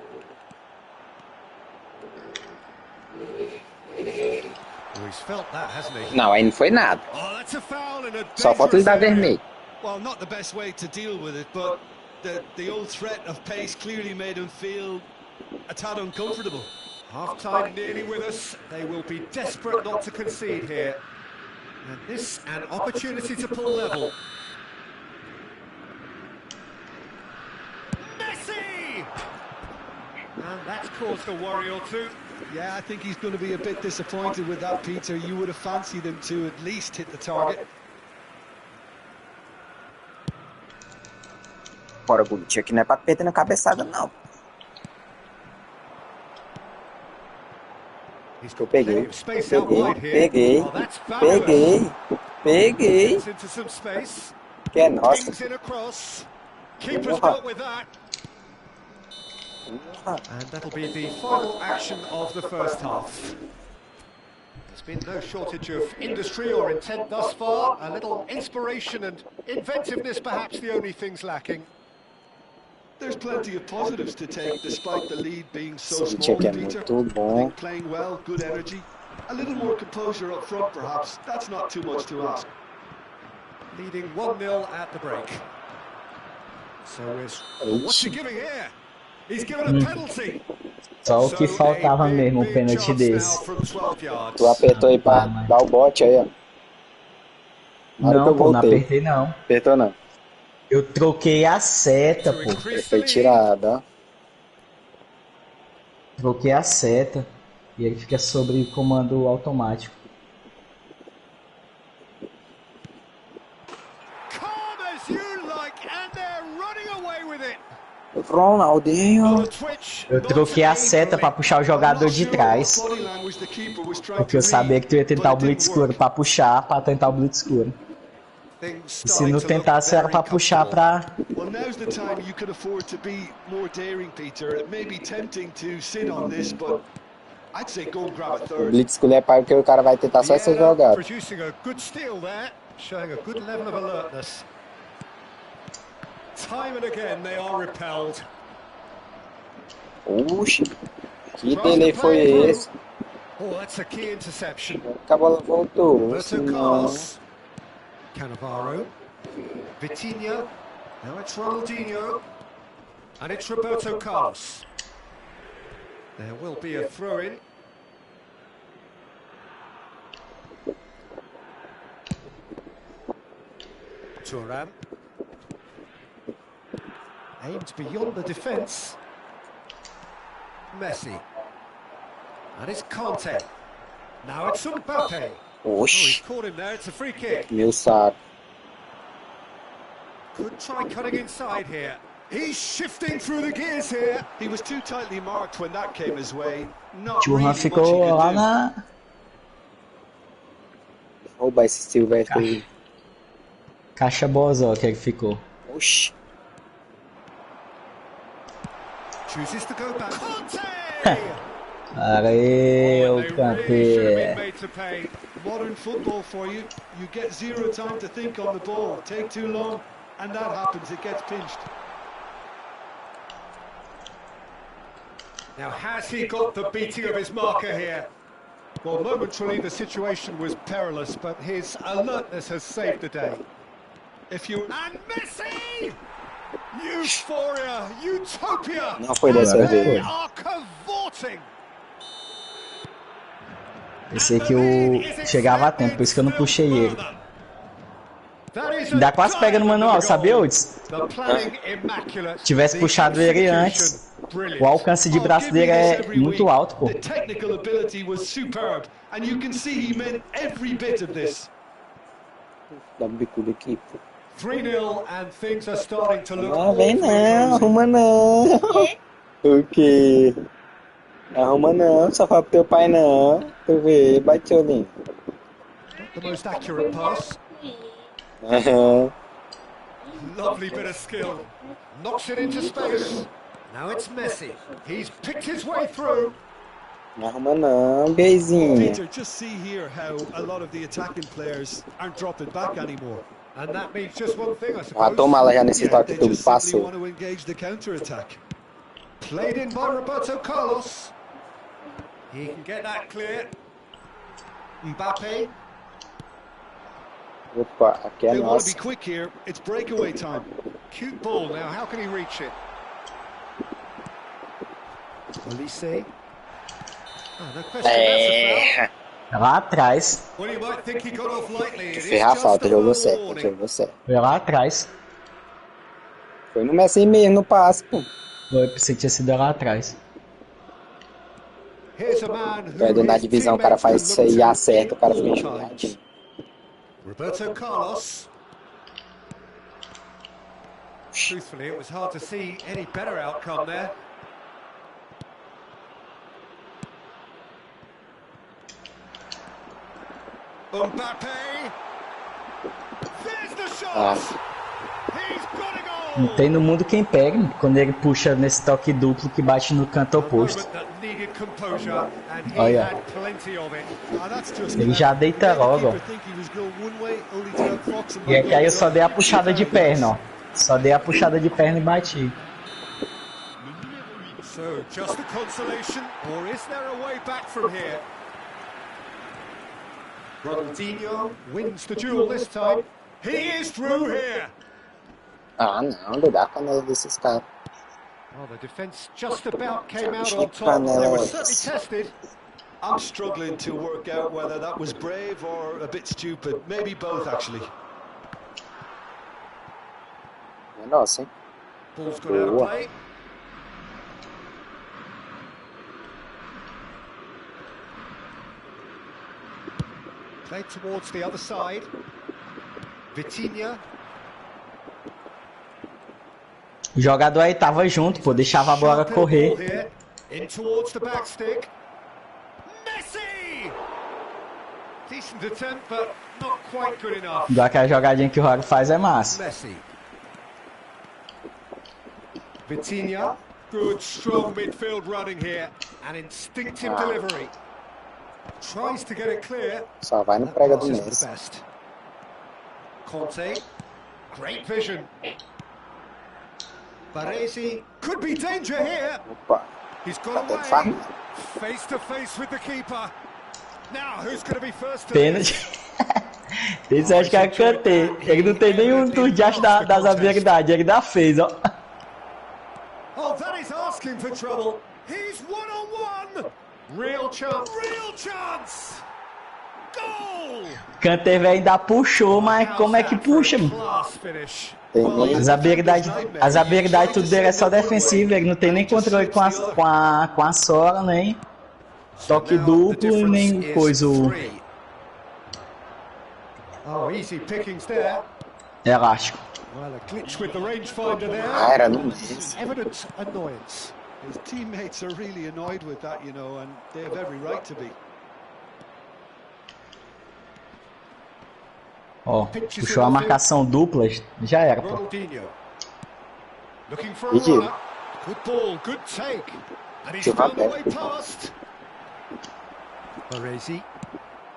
Oh, he's felt that, hasn't he? Não, aí não foi nada. Oh, that's a foul in a Só falta ele dar vermelho. Well, not the best way to deal with it, but the old threat of pace clearly made him feel a tad uncomfortable. Half-time nearly with us. They will be desperate not to concede here. And this, an opportunity to pull level. Messi! And that's caused a worry or two. Yeah, I think he's going to be a bit disappointed with that, Peter. You would have fancied him to at least hit the target. Bora, Gullit, aqui não é pra perder na cabeçada, não. Eu peguei. Que é nossa. And that'll be the final action of the first half. There's been no shortage of industry or intent thus far. A little inspiration and inventiveness, perhaps the only things lacking. There's plenty of positives to take despite the lead being so Esse small, aqui é Peter. muito I bom. think playing well, good energy. A little more composure up front, perhaps. That's not too much to ask. Leading 1-0 at the break. So what's he giving here? He's given a penalty. Só o que faltava mesmo, um pênalti desse. Tu apertou aí pra dar o bote aí, ó. Não, pô, não apertei não. Apertou não. Eu troquei a seta, pô. Ele foi tirado, ó. Troquei a seta. E ele fica sobre comando automático. Ronaldinho. Eu troquei a seta pra puxar o jogador de trás. Porque eu sabia que tu ia tentar o blitz escuro pra puxar, pra tentar o blitz escuro. E se não tentasse era pra puxar pra... Well, now's the time you can afford to be more daring, Peter. It may be tempting to sit on this, but I'd say go and grab a third. O blitz escuro é para porque o cara vai tentar só essa jogada. Producing a good steal there, showing a good level of alertness. Time and again they are repelled. Oxi, que delay foi esse? Oh, that's a key interception. A bola voltou. Roberto Carlos, Cannavaro, Vitinha. Now it's Ronaldinho, and it's Roberto Carlos. There will be a throw-in. Thuram. Aimed beyond the defence. Messi. And it's Conte. Now it's Mbappe. Oh, he's caught him there, it's a free kick. Meu saco. Could try cutting inside here. He's shifting through the gears here. He was too tightly marked when that came his way. Churran ficou lá na... Rouba esse Silvestre aí. Caixa bozó que ele ficou. Oxi. Chooses to go back. Valeu, Kanté. Modern football for you. You get zero time to think on the ball. Take too long, and that happens. It gets pinched. Now, has he got the beating of his marker here? Well, momentarily the situation was perilous, but his alertness has saved the day. And Messi! Euphoria, utopia! Não foi dessa vez. They are cavorting! Pensei que eu chegava a tempo, por isso que eu não puxei ele. Ainda quase pega no manual, sabia, Uds? Se tivesse puxado ele antes, o alcance de braço dele é muito alto, pô. Dá um bicudo aqui, pô. 3-0 and things are starting to look. Não, vem não, arruma não. O quê? Arruma não, só fala pro teu pai não. Tu vê, bate o olhinho. The most accurate pass. Lovely bit of skill. Knocks it into space. Now it's Messi. He's picked his way through. Não arruma não, gayzinho. Peter, just see here how a lot of the attacking players aren't dropping back anymore. And that means just one thing, I suppose. Ah, toma lá já nesse toque que tu passou. Want to engage the counter attack. Played in by Roberto Carlos. He can get that clear. Mbappe. Opa, aqui é They want to be nossa. quick here. It's breakaway time. Cute ball now. How can he reach it? Olise. Oh, no question. That's a foul. Lá atrás. Well, you might think he got off lightly. It is Ferrar a just falta, a jogou verbal certo, warning. jogou certo. Foi lá atrás. Foi no Messi mesmo, no passe, pô. Eu pensei que tinha sido lá atrás. Here's a man who Perdendo na his divisão, o cara faz teammates isso aí e can look acerta, o cara to fica all enxugado. times. Roberto Carlos. Truthfully, it was hard to see any better outcome there. Mbappe. There's the shot. Não tem no mundo quem pegue quando ele puxa nesse toque duplo que bate no canto oposto. Olha. Ele já deita logo, ó. E é que aí eu só dei a puxada de perna, ó. Só dei a puxada de perna e bati. So, just a consolation, or is there a way back from here? Ronaldinho wins the duel this time. He is through here. Ah, não dá panela desses caras. Well, the defence just about came out on top. They were certainly tested. I'm struggling to work out whether that was brave or a bit stupid. Maybe both, actually. É nossa, hein? Ball's gone out of play. Played towards the other side. Vitinha. O jogador aí tava junto, pô, deixava a bola correr. In towards the back stick. Messi! Decent attempt, but not quite good enough. Igual aquela jogadinha que o Rory faz é massa. Messi. Vitinha. Good, strong midfield running here. An instinctive delivery. Tries to get it clear. Só vai no prega do Messi. Conte. Great vision. Baresi. Could be danger here. Opa. He's got away. Face to face with the keeper. Now, who's going to be first to Pênalti. Esse acho que é cantei. Ele não tem nenhum tour de acho das habilidades. Ele ainda fez, ó. Oh, that is asking for trouble. He's one-on-one. Real chance. Real chance. Goal. Kanté velho ainda puxou, mas como é que puxa, mano? As habilidades tudo dele é só defensivo, ele não tem nem controle com a sola, nem toque duplo, nem coisa. Elástico. Era no Messi. His teammates are really annoyed with that, you know, and they have every right to be. Ó, puxou a marcação dupla, já era, pô. Pedido. Baresi.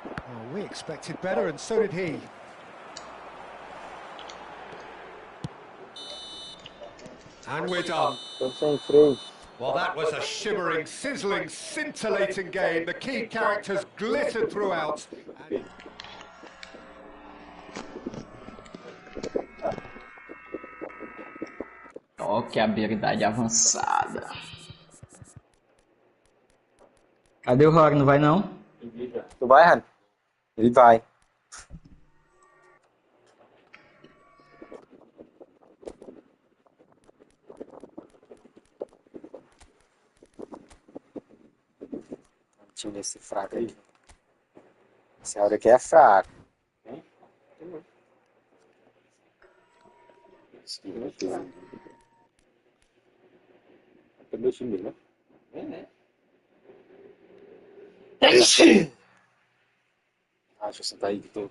Oh, we expected better, and so did he. And we're done. Well, that was a shimmering, sizzling, scintillating game. The key characters glittered throughout. Ó, que habilidade avançada. Cadê o Rory? Não vai não? Tu vai, Han? Ele vai. O time desse fraco aí. Esse áudio aqui é fraco. Cadê o time dele, né? Ah, deixa eu sentar aí que tô.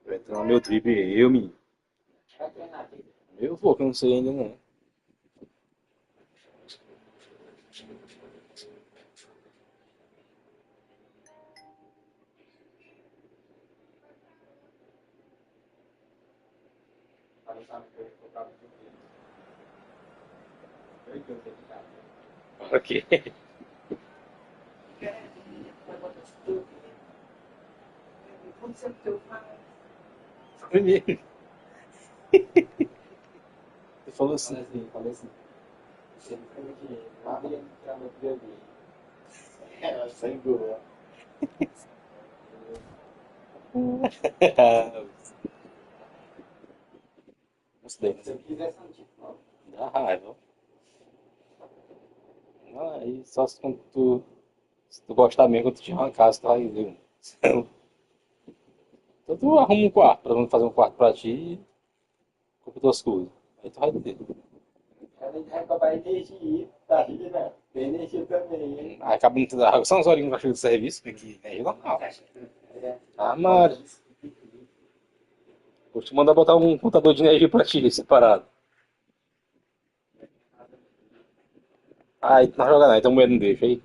Vai entrar no meu drible, eu, menino. Eu vou, que eu não sei ainda não. Ok. Foi mesmo. Você falou assim. Falei assim. Você não foi aqui. Lá ia entrar no primeiro. Ela só engolou. Gostei. Dá raiva. Aí só se tu gostar mesmo, quando tu tiver uma casa, tu vai ver. Então tu arruma um quarto, pra não fazer um quarto pra ti e compra tuas coisas. Aí tu vai ter. Aí acaba não tendo água, só umas horinhas pra chegar do serviço, que é normal. Ah, mano. Vou te mandar botar um contador de energia pra ti, separado. Aí tu não joga nada, então mulher não deixa. Aí,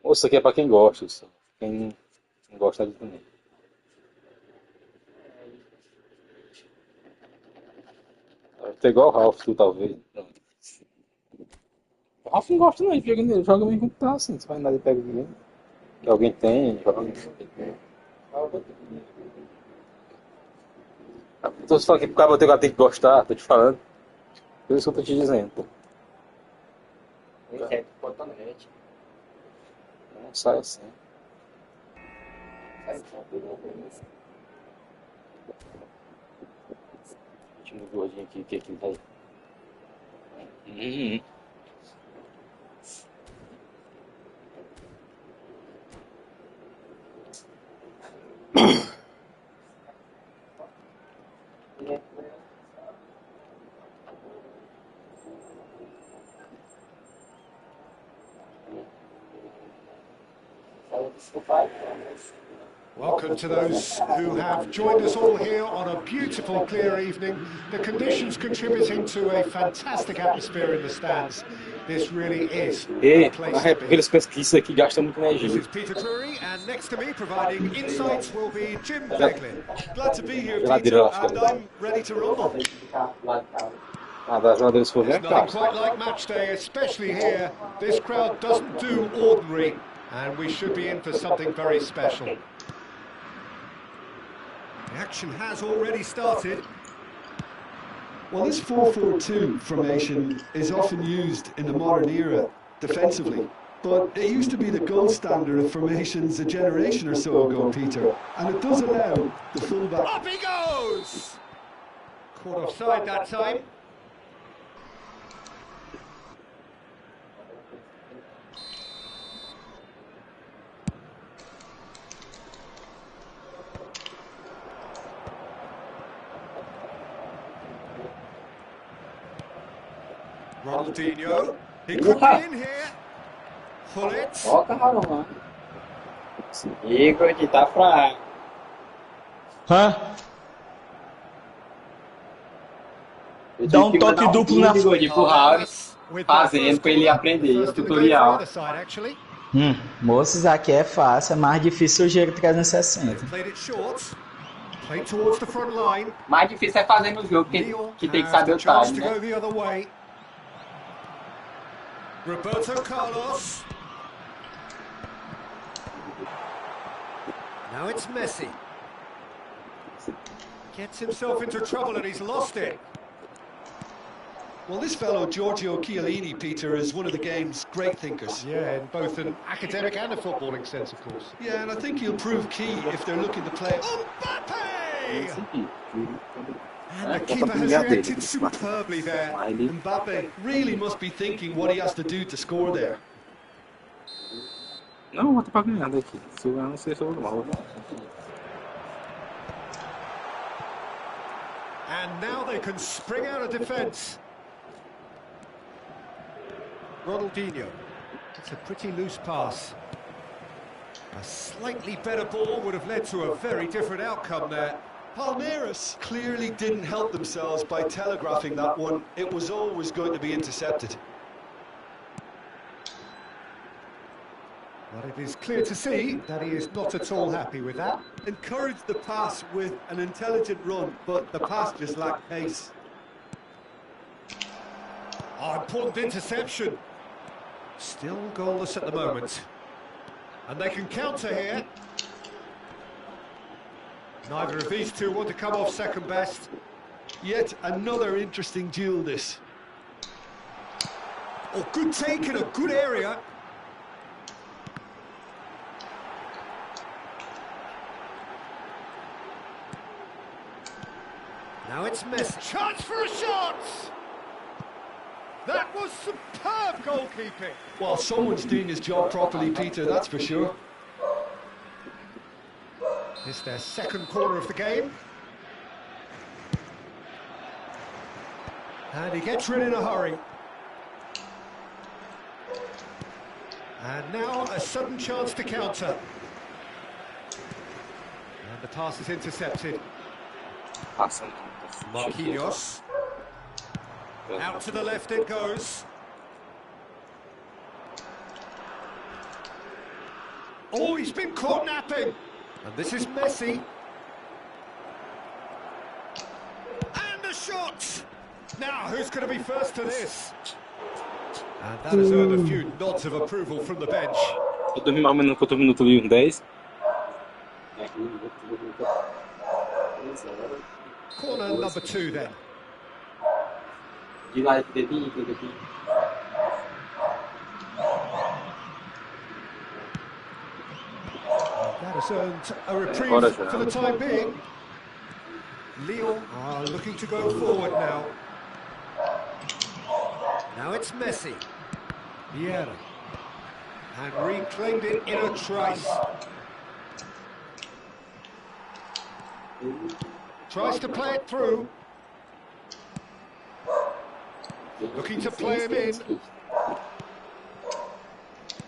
ou isso aqui é pra quem gosta, isso. Quem não gosta de também. Deve ter igual o Ralph, tu talvez. Não. O Ralph não gosta não, ele joga meio como tá assim, você vai andar e pega ninguém. Que alguém tem, joga. Tô falando que pro cara tem que gostar, tô te falando. Por isso que eu tô te dizendo, pô. Não sai assim. O time do gordinho aqui, que ele tá aí. Welcome to those who have joined us all here on a beautiful, clear evening. The conditions contributing to a fantastic atmosphere in the stands. This really is a place to be. Eles pensam que isso aqui gasta muita energia. This is Peter Drury, and next to me providing insights will be Jim Beglin. Glad to be here, Peter, and I'm ready to rumble. There's nothing quite like match day, especially here. This crowd doesn't do ordinary, and we should be in for something very special. The action has already started. Well, this 4-4-2 formation is often used in the modern era defensively, but it used to be the gold standard of formations a generation or so ago, Peter, and it does allow the fullback... Up he goes! Caught offside that time. Ronaldinho, he could be in here. Hullet. Igor que tá fraco. Dá um toque duplo na frente pro Raul, fazendo pra ele aprender, tutorial. Moços, aqui é fácil, é mais difícil o giro 360. Mais difícil é fazer no jogo, que tem que saber o time, né? Roberto Carlos. Now it's Messi. Gets himself into trouble and he's lost it. Well, this fellow, Giorgio Chiellini, Peter, is one of the game's great thinkers. Yeah, in both an academic and a footballing sense, of course. Yeah, and I think he'll prove key if they're looking to play. Mbappe! And the keeper has reacted superbly there. Mbappe really must be thinking what he has to do to score there. Não, bota pra ganhar daqui. Se eu ganhar, não sei se eu vou mal. And now they can spring out of defence. Ronaldinho. It's a pretty loose pass. A slightly better ball would have led to a very different outcome there. Palmeiras clearly didn't help themselves by telegraphing that one. It was always going to be intercepted. But it is clear to see that he is not at all happy with that. Encouraged the pass with an intelligent run, but the pass just lacked pace. Oh, important interception. Still goalless at the moment. And they can counter here. Neither of these two want to come off second best. Yet another interesting duel, this. Oh, good take in a good area. it's Messi. Chance for a shot! That was superb goalkeeping. Well, someone's doing his job properly, Peter, that's for sure. It's their second corner of the game. And he gets rid in a hurry. And now a sudden chance to counter. And the pass is intercepted. Marquinhos. Out to the left it goes. Oh, he's been caught napping. And this is Messi. And a shot! Now, who's going to be first to this? And that has earned a few nods of approval from the bench. Eu dormi mais ou menos quantos minutos ali, 10. Corner number 2 then. That has earned a reprieve for the time being. Lyon are looking to go forward now. Now it's Messi. Vieira. And reclaimed it in a trice. Tries to play it through. Looking to play him in.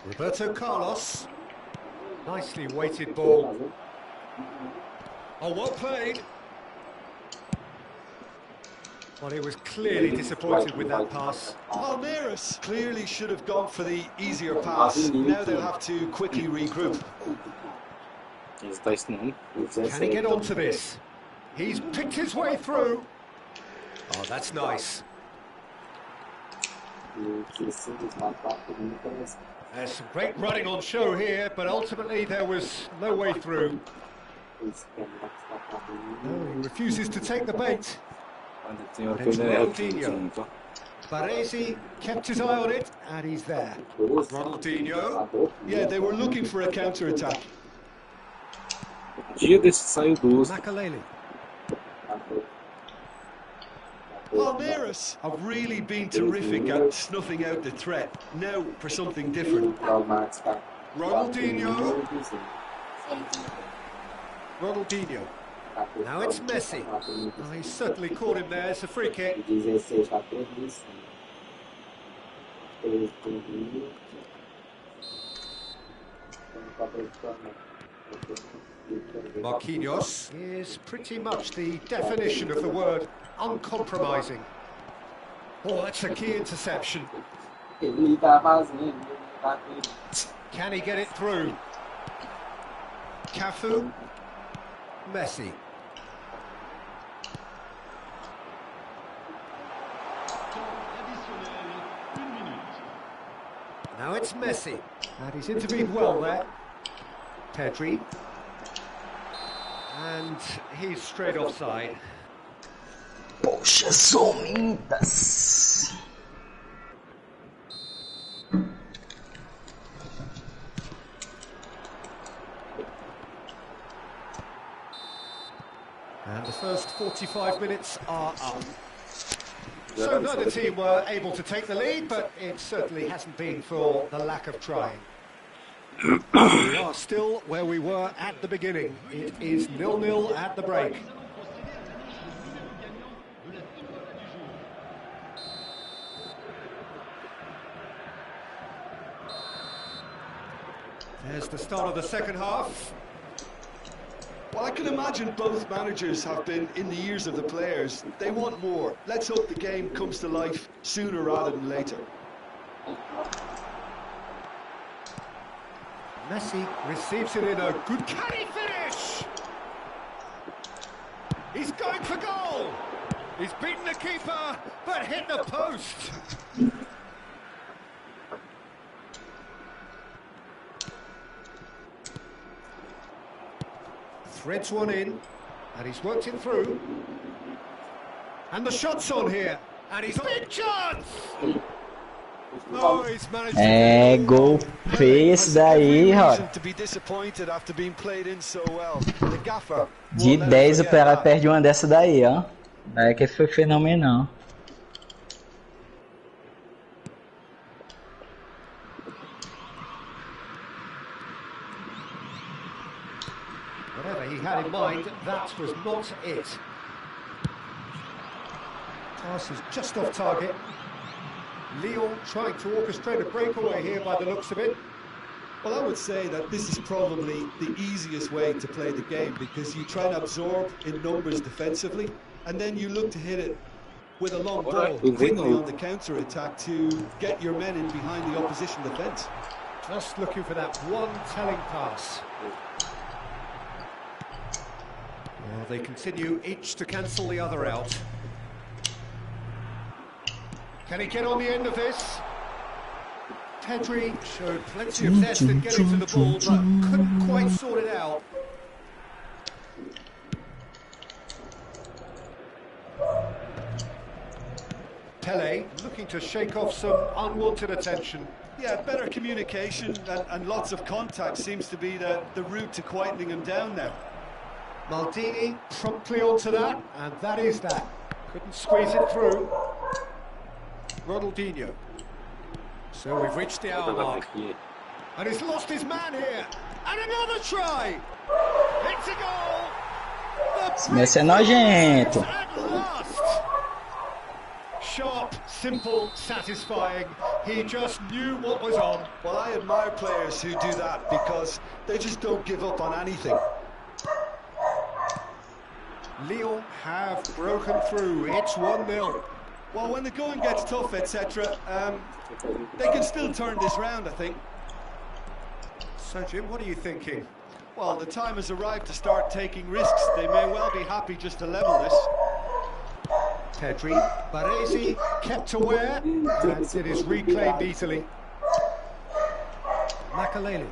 Roberto Carlos. Nicely weighted ball. Oh, well played. Well, he was clearly disappointed with that pass. Palmeiras clearly should have gone for the easier pass. Now they'll have to quickly regroup. Can he get onto this? He's picked his way through. Oh, that's nice. There's some great running on show here, but ultimately there was no way through. No, he refuses to take the bait. And it's Ronaldinho. Baresi kept his eye on it, and he's there. Ronaldinho. Yeah, they were looking for a counter-attack. Makaleli. Palmeiras have really been terrific at snuffing out the threat. Now for something different. Ronaldinho. Ronaldinho. Now it's Messi. Oh, he certainly caught him there. It's a free kick. Marquinhos is pretty much the definition of the word uncompromising. Oh, that's a key interception. Can he get it through? Cafu. Messi. Now it's Messi. And he's intervened well there. Pedri. And he's straight offside. Poxa, somintas. And the first 45 minutes are up. So neither team were able to take the lead, but it certainly hasn't been for the lack of trying. We are still where we were at the beginning. It is 0-0 at the break. There's the start of the second half. Well, I can imagine both managers have been in the ears of the players. They want more. Let's hope the game comes to life sooner rather than later. Messi receives it in a good... Can he finish? He's going for goal. He's beaten the keeper, but hit the post. Threads one in, and he's worked it through. And the shot's on here, and he's big chance! Oh, he's managed to É gol feio esse daí, Rod. De 10 o Pelé perde uma dessa daí, ó. É que foi fenomenal. Whatever he had in mind, that was not it. Pass is just off target. Lyon trying to orchestrate a breakaway here by the looks of it. Well, I would say that this is probably the easiest way to play the game, because you try and absorb in numbers defensively, and then you look to hit it with a long ball quickly on the counter-attack to get your men in behind the opposition defence. Just looking for that one telling pass. Well, they continue each to cancel the other out. Can he get on the end of this? Pedri showed plenty of zest in getting to the ball, but couldn't quite sort it out. Pele looking to shake off some unwanted attention. Yeah, better communication and lots of contact seems to be the route to quietening him down now. Maldini promptly onto that, and that is that. Couldn't squeeze it through. Ronaldinho. So we've reached the hour mark. And he's lost his man here. And another try. It's a goal. Esse é nojento. At last. Sharp, simple, satisfying. He just knew what was on. Well, I admire players who do that because they just don't give up on anything. Lyon have broken through. It's 1-0. Well, when the going gets tough, etc., they can still turn this round, I think. So, Jim, what are you thinking? Well, the time has arrived to start taking risks. They may well be happy just to level this. Pedri, Baresi kept aware, and it is reclaimed easily. Makaleli.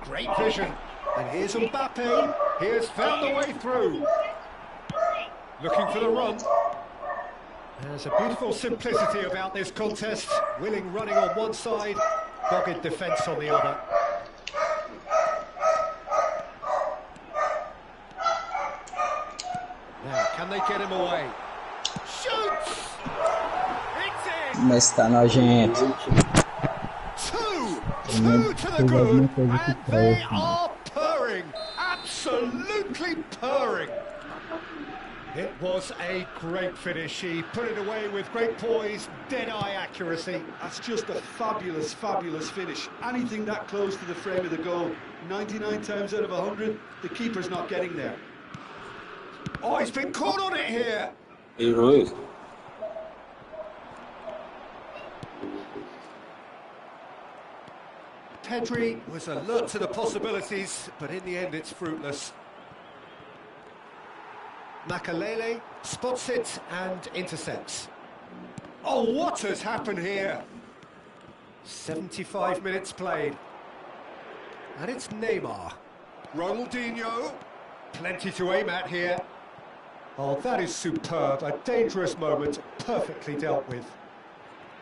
Great vision. And here's Mbappe. He has found the way through. Looking for the run. There's a beautiful simplicity about this contest. Willing running on one side, dogged defence on the other. Now, can they get him away? Shoots! It's in! Mas tá nojento. Two to the good, and they are purring, absolutely purring. It was a great finish. He put it away with great poise, dead-eye accuracy. That's just a fabulous, fabulous finish. Anything that close to the frame of the goal, 99 times out of 100, the keeper's not getting there. Oh, he's been caught on it here. Pedri was alert to the possibilities, but in the end it's fruitless. Makaleli spots it and intercepts. Oh, what has happened here? 75 minutes played. And it's Neymar. Ronaldinho. Plenty to aim at here. Oh, that is superb. A dangerous moment, perfectly dealt with.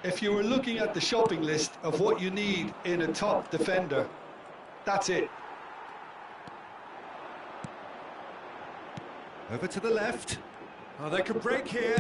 If you were looking at the shopping list of what you need in a top defender, that's it. Over to the left. Oh, they can break here.